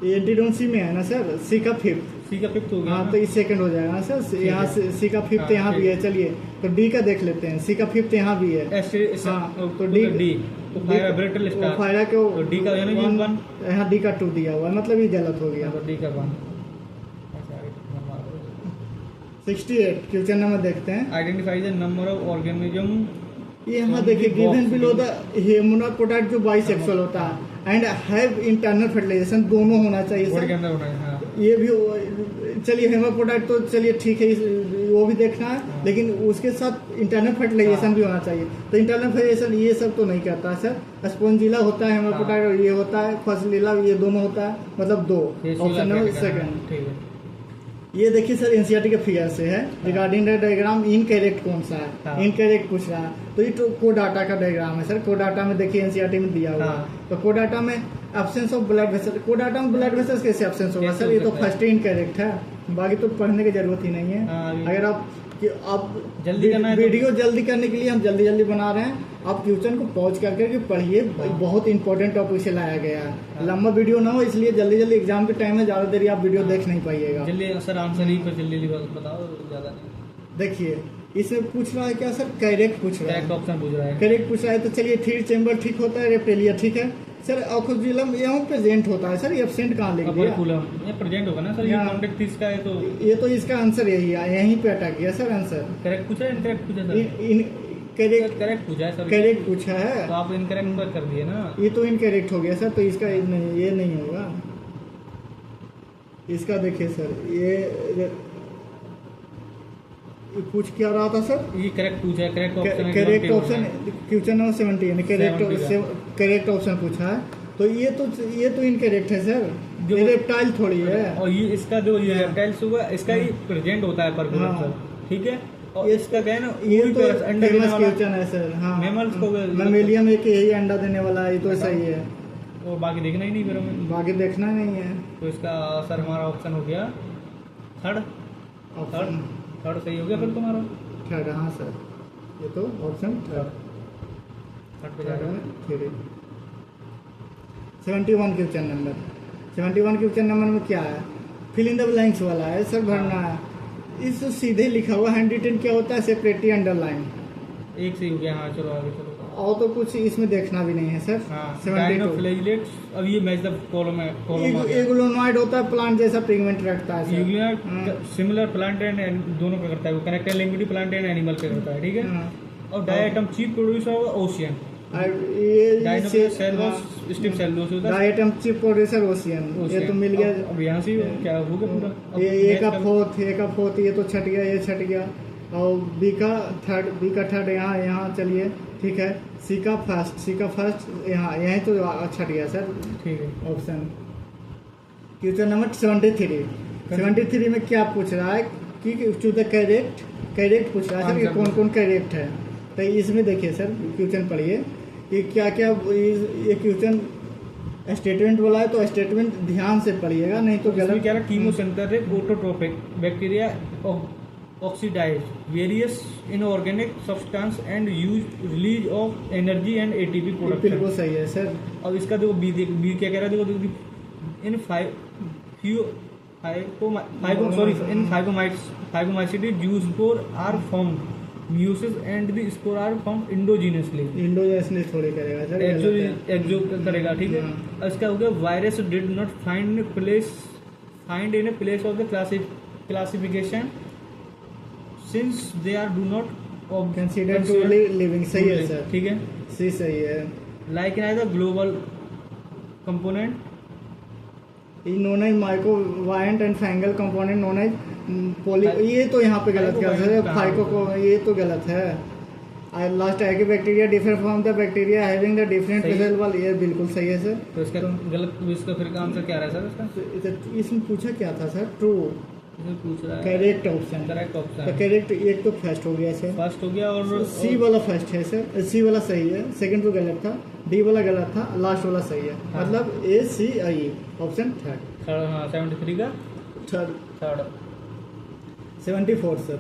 एंटीडोन सी में है ना सर, सी का 5th। सी का फिफ्थ हो गया। हाँ, तो इस सेकंड हो जाएगा ना सर। यहाँ से सी का 5th यहाँ भी है। चलिए तो डी का देख लेते हैं, सी का 5th यहाँ भी है। हाँ, तो डी तो ब्रेटल स्टार फायरा को तो डी का यानी 1 यहाँ डी का 2 दिया हुआ है, मतलब ये गलत हो गया। तो डी का 1। 68 क्वेश्चन नंबर देखते हैं। Identify the number of organism. ये यहाँ देखिए, गिवन बिलो द हेमोनोपोटाइट जो बाइसेक्सुअल होता है एंड हैव इंटरनल फर्टिलाइजेशन, दोनों होना चाहिए बॉडी के सर। अंदर होना है। हाँ। ये भी चलिए हेमोपोटाइट तो चलिए ठीक है, वो भी देखना है, लेकिन उसके साथ इंटरनल फर्टिलाइजेशन भी होना चाहिए। तो इंटरनल फर्टिलाइजेशन ये सब तो नहीं करता है सर। स्पॉन्जिला होता है हेमोपोटाइट, और ये होता है फसलीला, ये दोनों होता है, मतलब 2। Option number second. ठीक है। ये देखिए सर एनसीईआरटी के फिगर से है रिगार्डिंग द डायग्राम इनकरेक्ट कौन सा है, हाँ। इनकरेक्ट पूछ रहा है। तो ये तो कोडाटा का डायग्राम है सर। कोडाटा में देखिए एनसीईआरटी में दिया हुआ है। हाँ। तो कोडाटा में एब्सेंस ऑफ ब्लड वेसल, कोडाटा में ब्लड वेसल्स कैसे एब्सेंस होगा कैसे सर? हो ये तो सकता है? फर्स्ट ही इनकरेक्ट है, बाकी तो पढ़ने की जरूरत ही नहीं है। हाँ, ये- अगर आप जल्दी करना है तो- वीडियो जल्दी करने के लिए हम जल्दी जल्दी बना रहे हैं। आप क्वेश्चन को पॉज कर करके पढ़िए, बहुत इंपॉर्टेंट टॉपिक से लाया गया है। लंबा वीडियो ना हो इसलिए जल्दी जल्दी एग्जाम के टाइम में ज़्यादा देर आप वीडियो देख नहीं पाइएगा। जल्दी सर आंसर ही पर जल्दी बताओ, ज़्यादा नहीं। देखिए इसमें पूछ रहा है क्या सर? करेक्ट पूछ रहा करेक्ट है, ऑप्शन पूछ रहा है। करेक्ट पूछ रहा है। तो चलिए थ्री चेम्बर ठीक होता है, रेप्टेलिया ठीक है सर। ऑक्सीजिलम यहाँ प्रेजेंट होता है सर, ये एब्सेंट कहाँ लिख अपर दिया? कूलम ये प्रेजेंट होगा ना सर, ये यहाँ- कॉन्टेक्ट इसका है तो ये तो इसका आंसर यही है, यहीं पे अटक गया सर आंसर। करेक्ट पूछा है, इनकरेक्ट पूछा सर? इन करेक्ट करेक्ट पूछा है सर। करेक्ट पूछा है, तो आप इनकरेक्ट पर कर दिए ना। ये तो इनकरेक्ट हो गया सर। तो इसका ये नहीं होगा। इसका देखिए सर ये पूछ क्या रहा था सर? ये करेक्ट पूछा है, correct option correct option question number 70 correct option पूछा है। तो ये तो इनकरेक्ट है सर, जो- ये रेप्टाइल थोड़ी है। और ये इसका जो ये रेप्टाइल्स हुआ इसका ही प्रेजेंट होता है पर कूलम हाँ। सर, ठीक है। और इसका क्या है ना, ये कोई तो पैरस- अंडा देने फेमस वाला क्वेश्चन है सर। हाँ, Mammals को मेमेलियम एक यही अंडा देने वाला है, ये तो सही है। और बाकी देखना ही नहीं फिर हमें। बाकी देखना नहीं है। तो इसका सर हमारा ऑप्शन हो गया थर्ड। ऑप्शन थर्ड सही हो गया फिर तुम्हारा। थर्ड, हाँ सर, ये तो ऑप्शन थर्ड थर्ड पे जा रहा है। 71 क्वेश्चन नंबर 71 क्वेश्चन नंबर में क्या है? फिल इन द ब्लैंक्स वाला है सर, भरना है। इस सीधे लिखा हुआ हैंड रिटन क्या होता है? Separately underline. एक सही हो गया। हाँ चलो आगे चलो। और तो कुछ इसमें देखना भी नहीं है सर। हाँ 72 फ्लैजिलेट्स। अब ये मैच द कॉलम है, कॉलम एगुलोनॉइड होता है, प्लांट जैसा पिगमेंट रखता है सर। सिमिलर प्लांट एंड दोनों का करता है वो, कनेक्टेड लिंग्विडी प्लांट एंड एनिमल का करता है, ठीक है। हाँ। और diatom chief producer of ocean. और ये डायटम सेलुलोस स्टिप सेलुलोस होता है। डाइटम चीफ प्रोड्यूसर ओशियन, ये तो मिल गया। अब यहाँ से क्या हो गया पूरा। अब ये ए का next फोर्थ ये तो छट गया, ये छट गया। और बी का थर्ड यहाँ चलिए ठीक है। सी का फर्स्ट यहाँ यहीं तो छट गया सर ठीक है। ऑप्शन। क्वेश्चन नंबर 73 में क्या पूछ रहा है कि टू द करेक्ट पूछ रहा है सर, ये कौन कौन करेक्ट है। तो इसमें देखिए सर क्वेश्चन पढ़िए कि क्या क्या ये क्वेश्चन स्टेटमेंट बोला है, तो स्टेटमेंट ध्यान से पढ़िएगा, नहीं तो इसमें गलत। क्या रहा, chemosynthetic autotrophic bacteria oxidise various inorganic substance and use release of energy and ATP बिल्कुल प्रोडक्शन। सही है सर। अब इसका देखो बी क्या कह रहा है, देखो in phycomycetes zoo spore are form म्यूसिस and the spore are form endogenously. Endogenous थोड़ी करेगा सर, गलत है। एक्जो करेगा, ठीक है। हाँ। और इसका हो गया virus did not find in a place of the classification since they are do not consider to living, सही है सर, ठीक है। सही है। Like in the global component known as माइक्रोवायंट and fungal component known as पोली। ये तो यहाँ पे गलत कर सर, फाइको को ये तो गलत है। लास्ट है कि bacteria differ from the bacteria having the different सही। रिजल्ट वाल, ये बिल्कुल सही है सर। तो इसका गलत, इसका फिर का आंसर क्या रहा है सर? इसका इसमें पूछा क्या था सर? ट्रू इसमें पूछ रहा है करेक्ट ऑप्शन। करेक्ट तो ऑप्शन करेक्ट एक तो फर्स्ट हो गया सर, फर्स्ट हो गया। और सी वाला फर्स्ट है सर, सी वाला सही है, सेकंड तो गलत था, डी वाला गलत था, लास्ट वाला सही है। हाँ। मतलब ए सी आई ऑप्शन थर्ड। थर्ड, हाँ 73 का third 74 sir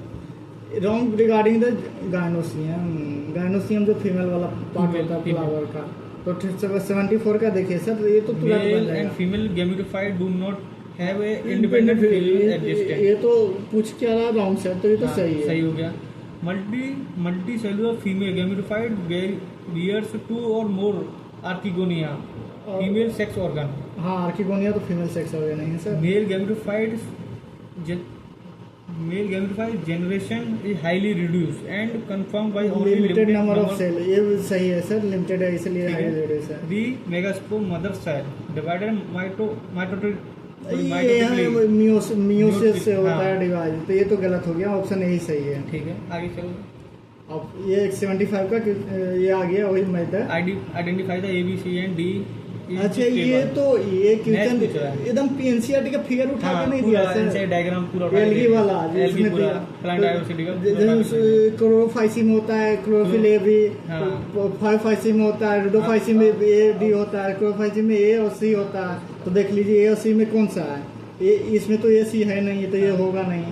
wrong regarding the gynoecium जो फीमेल वाला पार्ट Female, होता है female. फ्लावर का। तो 74 का देखिए सर, ये तो तुरंत बन मेल जाएगा। And female gametophyte do not have a independent female existence. ये तो पूछ क्या रहा रॉन्ग सर, तो ये तो सही है। सही हो गया। Multi cellular female gametophyte bears 2 और more archegonia female sex organ. हाँ आर्किगोनिया तो फीमेल सेक्स ऑर्गन नहीं है sir. Male gametophyte generation is highly reduce and confirm by limited number of cell, ये सही है सर, लिमिटेड है इसलिए हाई रेडियस है। The megaspore mother cell divided mitotic meiosis से होता हाँ। है डिवाइड, तो ये तो गलत हो गया, ऑप्शन यही सही है। ठीक है, आगे चलो। अब ये 75 का ये आ गया वही मैथ है। Identify the ABC and D अच्छा ये तो ये क्वेश्चन पूछ रहा है। एकदम एनसीईआरटी का फिगर उठा के नहीं पूरा दिया सर। इनसे डायग्राम पूरा उठा के एलगी दिया। वाला एलगी जिसमें पूरा दिया प्लांट डाइवर्सिटी का पूरा उठा के जैसे दिया। क्लोरोफाइसिम होता है, क्लोरोफिल ए भी, हाँ। फाइफाइसिम होता है, रोडोफाइसिम में ए डी होता है, क्लोरोफाइसिम में ए और सी होता है। तो देख लीजिए ए और सी में कौन सा है, ये इसमें तो ए सी है नहीं, तो ये होगा नहीं।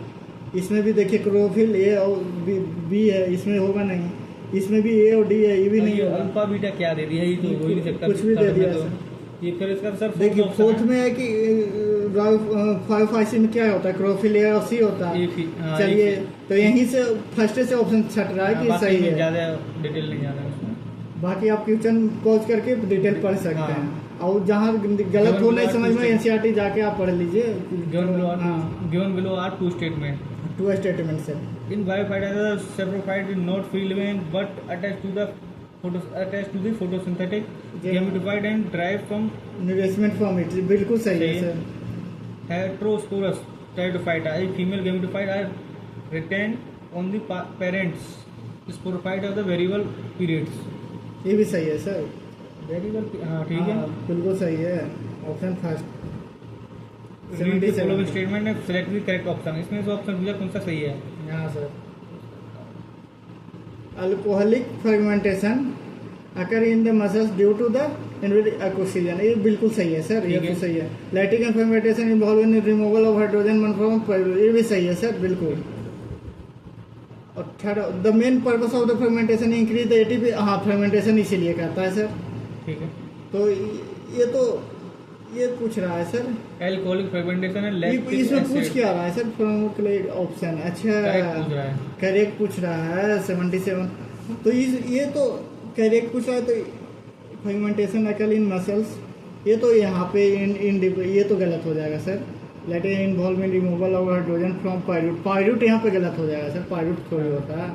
इसमें भी देखिए क्लोरोफिल ए और बी है, इसमें होगा नहीं। इसमें भी ए और डी है, ये भी नहीं होगा। अल्फा बीटा क्या दे दिया, ये तो हो ही नहीं सकता। कुछ भी दे दिया तो सर। ये फिर इसका सर देखिए फोर्थ में है कि फाइफाइसिम में क्या होता है, क्लोरोफिल ए और सी होता है। हाँ, चलिए ये तो यहीं से फर्स्ट से ऑप्शन छट रहा है कि बाकी सही में है। ज्यादा डिटेल नहीं जाना है उसमें। बाकी आप क्वेश्चन पॉज करके डिटेल पढ़ सकते हाँ। हैं, और जहाँ गलत हो नहीं समझ में एनसीईआरटी जाके आप पढ़ लीजिए। Given below are two statements. Two statement से In biophyte, saprophyte is not free living but attached to the photosynthetic gametophyte and derived from investment form it बिल्कुल सही है sir. heterosporous teratophyte. A female gametophyte are retained on the parents sporophyte of the variable periods. ये भी सही है sir. Variable, हाँ ठीक है। हाँ, बिल्कुल सही है। Option first Read the 77 following statement and select the correct option. इसमें से ऑप्शन पूछा कौन सा सही है? यहाँ sir alcoholic fermentation occur in the muscles due to the invade oxygen, ये बिल्कुल सही है सर। ये ठीक तो है। सही है। Lactic fermentation involve in removal of hydrogen one from, ये भी सही है सर बिल्कुल। और third the main purpose of the fermentation increase the ATP, हाँ फर्मेंटेशन इसीलिए करता है सर। ठीक है। तो ये तो ये पूछ रहा है सर, Alcoholic fermentation and ये lactic इसमें acid. पूछ क्या रहा है सर, प्रमुख ऑप्शन। अच्छा Correct पूछ रहा है। करेक्ट पूछ रहा है 77। तो ये तो करेक्ट पूछ रहा है। तो फर्मेंटेशन अकल इन मसल्स, ये तो यहाँ पे इन ये तो गलत हो जाएगा sir. Let involve in removal of hydrogen from pyruvate, pyruvate यहाँ पे गलत हो जाएगा सर। पायरूट थोड़ी होता है।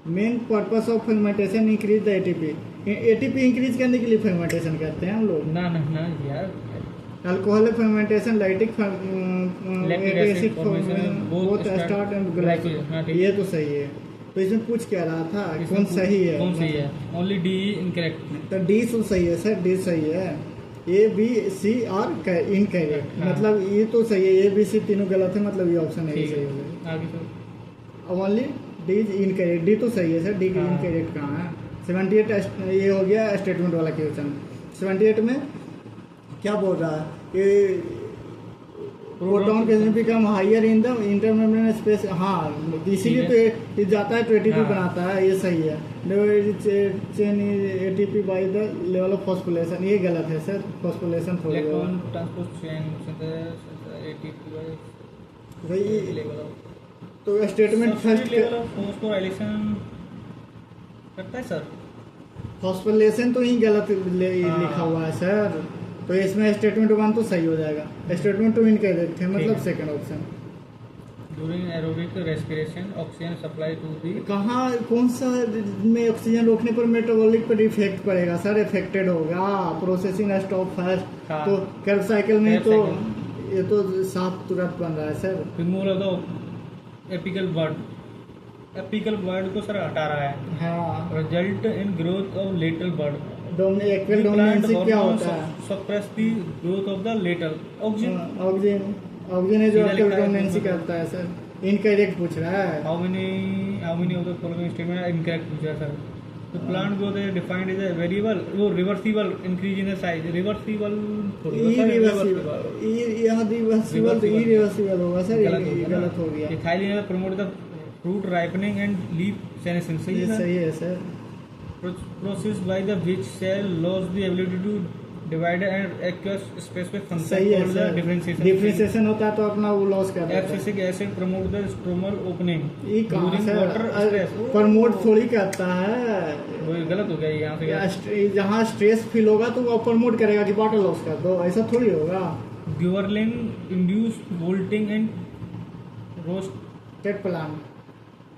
Main purpose of fermentation increase the ATP, ATP increase करने के लिए फर्मेंटेशन करते हैं हम लोग। ना यार, alcoholic fermentation, lactic Lactic acid acid formation, both start and glycogen, हाँ, ठीक है। ये तो सही है। तो इसमें पूछ क्या रहा था कौन सही है, कौन सही है? Only D incorrect. तो डी तो सही है सर, डी सही है। A B C are incorrect, हाँ। मतलब ये तो सही है। ए बी सी तीनों गलत है, मतलब ये ऑप्शन है ठीक सही है, हो गया। आगे sir. Only D is incorrect, D तो सही है सर, डी हाँ। इनकरेक्ट कहाँ है? 78 ये हो गया स्टेटमेंट वाला क्वेश्चन। 78 में क्या बोल रहा है कि proton can become higher in the intermembrane space, हाँ इसीलिए तो ये जाता है तो एटीपी हाँ। बनाता है, ये सही है। Chain ATP by the level of phosphorylation, ये गलत है सर। फॉस्फोरिलेशन थोड़ी इलेक्ट्रॉन ट्रांसपोर्ट चेन एटीपी वही लेवल ऑफ तो statement first level of phosphorylation करता है सर। फॉस्फोरिलेशन तो ही गलत हाँ। लिखा हुआ है सर। तो इसमें स्टेटमेंट 1 तो सही हो जाएगा। स्टेटमेंट 2 इनकरेक्ट है, मतलब ठीक है। Second option. During aerobic respiration oxygen supply to the, कहाँ कौन सा में ऑक्सीजन रोकने पर मेटाबॉलिक पर इफेक्ट पड़ेगा सर? इफेक्टेड होगा, प्रोसेसिंग स्टॉप फर्स्ट। हाँ। तो कर्व साइकिल में कर्व तो साइकिल। ये तो साफ तुरंत बन रहा है sir. Removal of the apical bud, apical bud को सर हटा रहा है। हाँ result in growth of lateral bud. Apical dominance क्या होता है? Suppress the growth of the lateral oxygen. Oxygen, oxygen है जो सीधा एक्वल लिखा है डोमिनेंसी इसमें। करता है सर। इनकरेक्ट पूछ रहा है। How many of the following statement are incorrect पूछा सर। तो plant growth is defined as a variable, वो reversible increase in size, reversible irreversible होगा सर, गलत हो गया। Ethylene promote the fruit ripening and leaf senescence, ये सही है sir. Process by the which cell loses the ability to divide and acquires specific function सही है called the sir. Differentiation. Differentiation होता है तो अपना वो लॉस कर देता है। Abscisic acid promote the stromal opening ये कहाँ during water sir stress. Promote थोड़ी करता है। वो गलत हो गया यहाँ से गया। जहाँ स्ट्रेस फील होगा तो वो प्रमोट करेगा कि वाटर लॉस कर दो, ऐसा थोड़ी होगा। Gibberellin induce bolting and rosette plant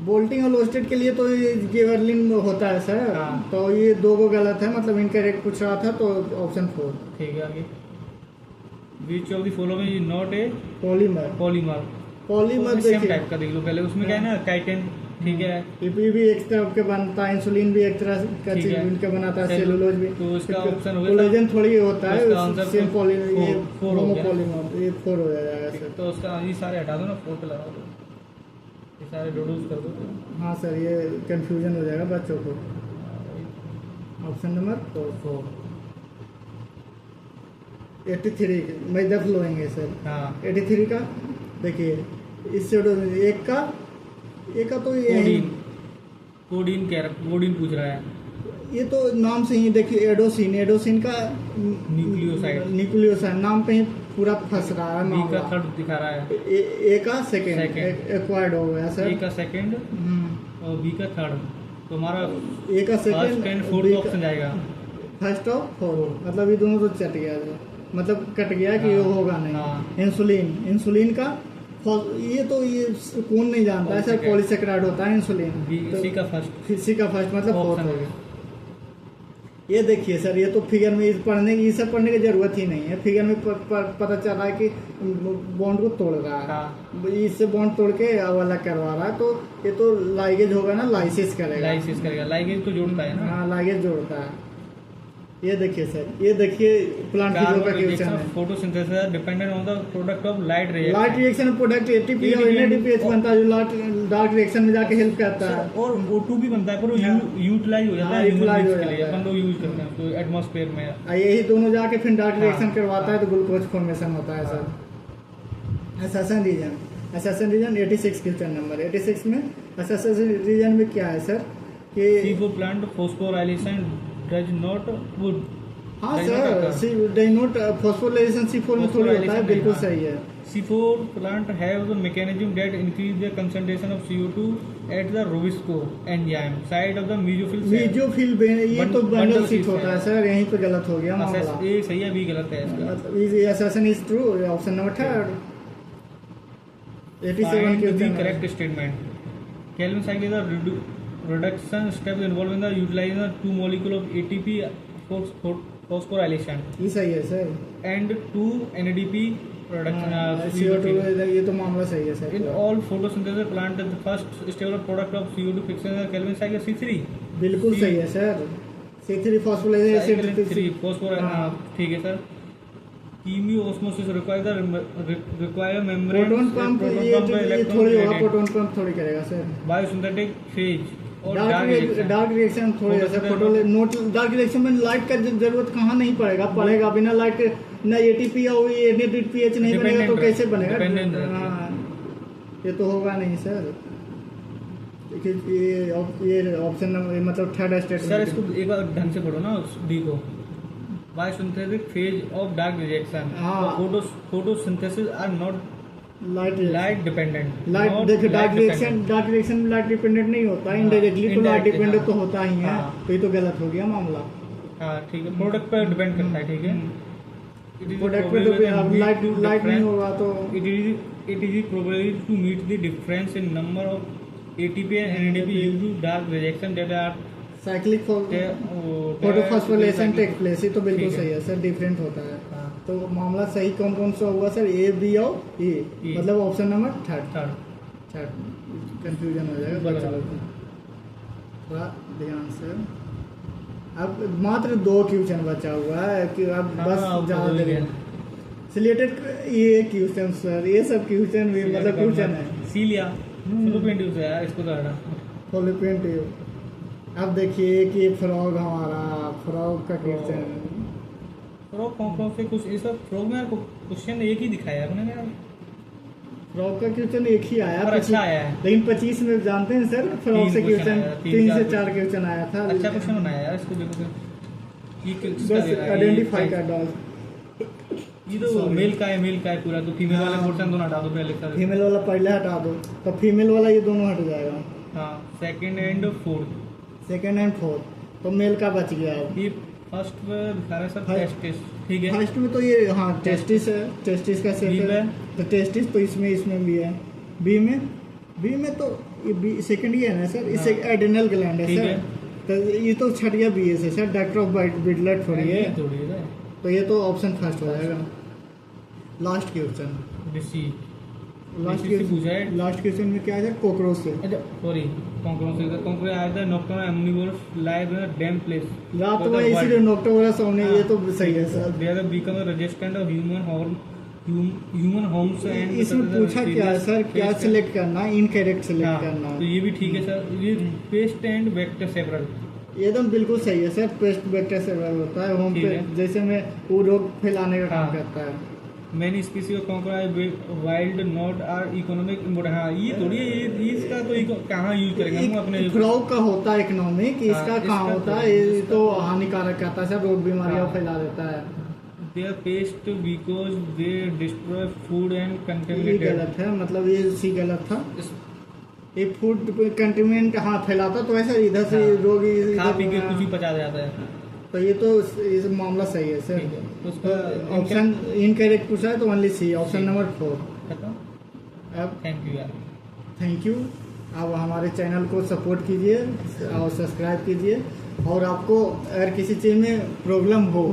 bolting और रोस्टेड के लिए तो ये गिबरलिन होता है सर। हाँ। तो ये दो को गलत है, मतलब इनकरेक्ट पूछ रहा था, तो ऑप्शन 4 ठीक है। आगे which of the following is not a polymer. Polymer. Polymer same देखिए टाइप का देख लो पहले, उसमें क्या है ना काइटिन ठीक है। ये भी एक तरह के बनता है, इंसुलिन भी एक तरह का ठीक चीज है। इनका बनाता है, सेलुलोज भी। तो इसका ऑप्शन हो गया कोलेजन थोड़ी होता तो इसका आंसर है, सेम पॉलीमर, ये फोर हो गया। होमोपॉलीमर, ये 4 हो जाएगा सर। तो उसका ये सारे हटा दो ना, 4 पे लगा दो, ये सारे रिड्यूस कर दो। हाँ सर, ये कंफ्यूजन हो जाएगा बच्चों को। Option number 4। 83 मैं दफ लोएंगे सर। हाँ 83 का देखिए, इससे एक का तो ये कोडीन पूछ रहा है। ये तो नाम से ही देखिए, एडोसिन का न्यूक्लियोसाइड नाम पे ही पूरा फंस रहा है बी का मामला। थर्ड दिखा रहा है, ए का सेकंड Second। एक्वायर्ड हो गया सर। ए का सेकंड और बी का थर्ड। तो हमारा ए का first and second, fourth option जाएगा। फर्स्ट और फोर्थ, मतलब ये दोनों तो चट गया सर, मतलब कट गया कि ये हाँ, होगा हाँ। नहीं। इंसुलिन का ये तो ये कौन नहीं जानता है सर, Polysaccharide। पॉलीसेक्राइड होता है इंसुलिन। सी का फर्स्ट सी का फर्स्ट मतलब फोर्थ ऑप्शन हो है। गया। ये देखिए सर, ये तो फिगर में ये सब पढ़ने की जरूरत ही नहीं है। फिगर में पता चल रहा है कि बॉन्ड को तोड़ रहा है, हाँ। इससे बॉन्ड तोड़ के अब अलग करवा रहा है, तो ये तो लाइगेज होगा ना, लाइसिस करेगा। लाइसिस करेगा, लाइगेज तो जोड़ता है ना। हाँ, लाइगेज जोड़ता है। ये देखिए सर, ये देखिए प्लांट फिजियो का क्वेश्चन है। Photosynthesis dependent on the product of light रे। लाइट रिएक्शन प्रोडक्ट एटीपी और एनएडीपीएच बनता है, जो डार्क रिएक्शन में जाके हेल्प करता है। और O2 भी बनता है, पर वो यूटिलाइज हो जाता हाँ, है utilize हो के लिए, जाता है। अपन लोग यूज करते हैं तो एटमॉस्फेयर में। यही दोनों जाके फिर डार्क हाँ, रिएक्शन करवाता है, तो हाँ। ग्लूकोज फॉर्मेशन होता है sir. Assertion reason 86 question number 86 में एसेशन रीजन में क्या है सर कि C4 plant phosphorylation does not would. हाँ सर, डाइनोट फॉस्फोराइलेशन C4 में थोड़ी होता है, बिल्कुल सही है। C4 plant have the mechanism that increase the concentration of CO2 at the Robisco enzyme side of the mesophyll cell। Mesophyll ये तो बंडल बंडल शीट सीट होता है है। सर, यहीं पे गलत हो गया मामला। ए सही है, बी गलत है इसका। मतलब assertion is true, option number 3 87 Find the question correct statement। Calvin cycle is a reduction step involved in the utilizing the 2 molecule of ATP phosphorylation ये सही है sir. and 2 NADP production CO2 ये तो मामला सही है sir. in all photosynthesis plant the first stable product of CO2 fixation is Calvin cycle C3। बिल्कुल सही है sir. C3 phosphorylation Cycle 3 phosphor हाँ। ठीक है sir. Chemiosmosis require the require membrane proton pump, ये थोड़ी होगा, प्रोटॉन पंप थोड़ी करेगा सर। बायोसिंथेटिक फेज और डार्क डार्क रिएक्शन थोड़ी है सर। डार्क रिएक्शन में लाइट का जरूरत कहाँ नहीं पड़ेगा, बिना लाइट के ना एटीपी और एनएडीपीएच नहीं बनेगा तो कैसे बनेगा। Dependent रहता है। हाँ, ये तो होगा नहीं सर। देखिए ये ऑप्शन नंबर मतलब थर्ड सर स्टेटमेंट। इसको एक बार ढंग से पढ़ो ना डी को। Biosynthetic phase of dark reaction. हाँ। Photosynthesis are not light dependent. Light देखिए, डार्क रिएक्शन में लाइट डिपेंडेंट नहीं होता, इनडायरेक्टली तो लाइट डिपेंडेंट तो होता ही है। हाँ। तो ये तो गलत हो गया मामला। हाँ ठीक है, प्रोडक्ट पर डिपेंड करता है। ठीक है, प्रोडक्ट पे तो अब लाइट नहीं होगा तो it is probably to meet the difference in number of ATP and NADP due to dark reaction that are cyclic photophosphorylation take place. ये तो बिल्कुल सही है सर, डिफरेंट होता है। हाँ। तो मामला सही कौन सा होगा सर, ए बी और ई, E। मतलब option number third third confusion हो जाएगा बराबर। बच्चा लोग को। थोड़ा ध्यान से, अब मात्र 2 क्वेश्चन बचा हुआ है कि अब हाँ, बस अब ज्यादा तो हो देर गया। सिलेक्टेड ये क्वेश्चन सर, ये सब क्वेश्चन भी मतलब क्वेश्चन है सी लिया फिलोपेंटिव से यार, इसको तो हटा। फॉलोपेंटिव। अब देखिए कि फ्रॉग हमारा फ्रॉग का क्वेश्चन फ्रॉग कौन से कुछ ये सब फ्रॉग में क्वेश्चन एक ही दिखाया आपने यार। फ्रॉग का क्वेश्चन एक ही आया, और अच्छा आया है। लेकिन 25 में जानते हैं सर फ्रॉग से 3 क्वेश्चन आया, 3 से 4 4 क्वेश्चन आया था। अच्छा क्वेश्चन बनाया यार, इसको देखो तो ये किसका बस दे रहा है? आइडेंटिफाई कर डाल। ये तो मेल का है पूरा, तो फीमेल वाले पोर्शन दोनों हटा दो पहले सर। फीमेल वाला पहले हटा दो, तो फीमेल वाला ये दोनों हट जाएगा। हाँ, second and fourth. Second and fourth, तो मेल का बच गया। अब ये फर्स्ट पे दिखा रहा है सर First- टेस्टिस। ठीक है, फर्स्ट में तो ये हाँ टेस्टिस है, टेस्टिस का बी सेट है। में? तो टेस्टिस तो इसमें भी है। बी में तो ये बी सेकंड ही है ना सर, इससे हाँ। एडेनल ग्लैंड है ठीक सर। है। तो ये तो छट गया बी से सर, डॉक्टर ऑफ बिडलट थोड़ी है। थोड़ी है तो ये तो ऑप्शन फर्स्ट हो जाएगा। लास्ट क्वेश्चन डिसी लास्ट से पूछा है। लास्ट क्वेश्चन में क्या है? कॉकरोच से। अच्छा सॉरी, कॉन्क्रोच आया था nocturnal omnivorous live in a damp place रात में इसीलिए नॉक्टोवरस होने, ये तो सही है sir. They are become resistant of human homes and इसमें पूछा क्या है सर, क्या सिलेक्ट करना है? इनकरेक्ट सिलेक्ट करना तो है। ये भी ठीक है सर। ये पेस्ट एंड वेक्टर सेवरल, एकदम बिल्कुल सही है सर। पेस्ट वेक्टर से होता है होम ठीक पे, है। जैसे में वो रोग फैलाने का काम हाँ। करता है। Many species of cockroach wild not are economic important. हाँ ये थोड़ी है, ये इसका तो कहाँ यूज करेंगे हम अपने। फ्रॉग का होता है इकोनॉमिक, इसका हाँ, कहाँ इसका होता तो- है? ये तो हानिकारक करता है सर, रोग बीमारियां हाँ। फैला देता है। They are pest because they destroy food and ये कंटेमिनेटेड। गलत है, मतलब ये सी गलत था। ये फूड कंटेमिनेंट हाँ फैलाता, तो ऐसा इधर से रोग खा पी के इधर, कुछ भी पचा जाता है। तो ये तो ये मामला सही है सर। ठीक है, तो उसका ऑप्शन इनकरेक्ट पूछा है तो ओनली सी, ऑप्शन नंबर 4। खत्म। अब थैंक यू यार। Thank you. अब हमारे चैनल को सपोर्ट कीजिए और सब्सक्राइब कीजिए। और आपको अगर किसी चीज़ में प्रॉब्लम हो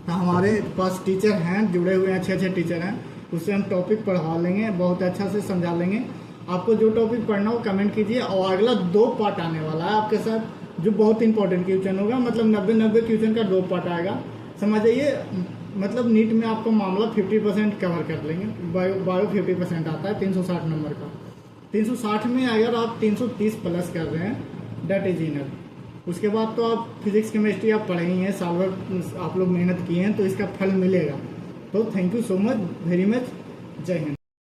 तो हमारे पास टीचर हैं, जुड़े हुए हैं, अच्छे अच्छे टीचर हैं, उससे हम टॉपिक पढ़ा लेंगे, बहुत अच्छा से समझा लेंगे। आपको जो टॉपिक पढ़ना हो कमेंट कीजिए। और अगला 2 पार्ट आने वाला है आपके साथ, जो बहुत इंपॉर्टेंट क्वेश्चन होगा, मतलब 90 क्वेश्चन का 2 पार्ट आएगा। समझ जाइए, मतलब नीट में आपको मामला 50% कवर कर लेंगे। बायो 50% आता है 360 नंबर का। 360 में अगर आप 330 प्लस कर रहे हैं, डेट इज इनफ। उसके बाद तो आप फिजिक्स केमिस्ट्री आप पढ़े ही हैं, साल भर आप लोग मेहनत किए हैं, तो इसका फल मिलेगा। तो thank you so much, very much. जय हिंद।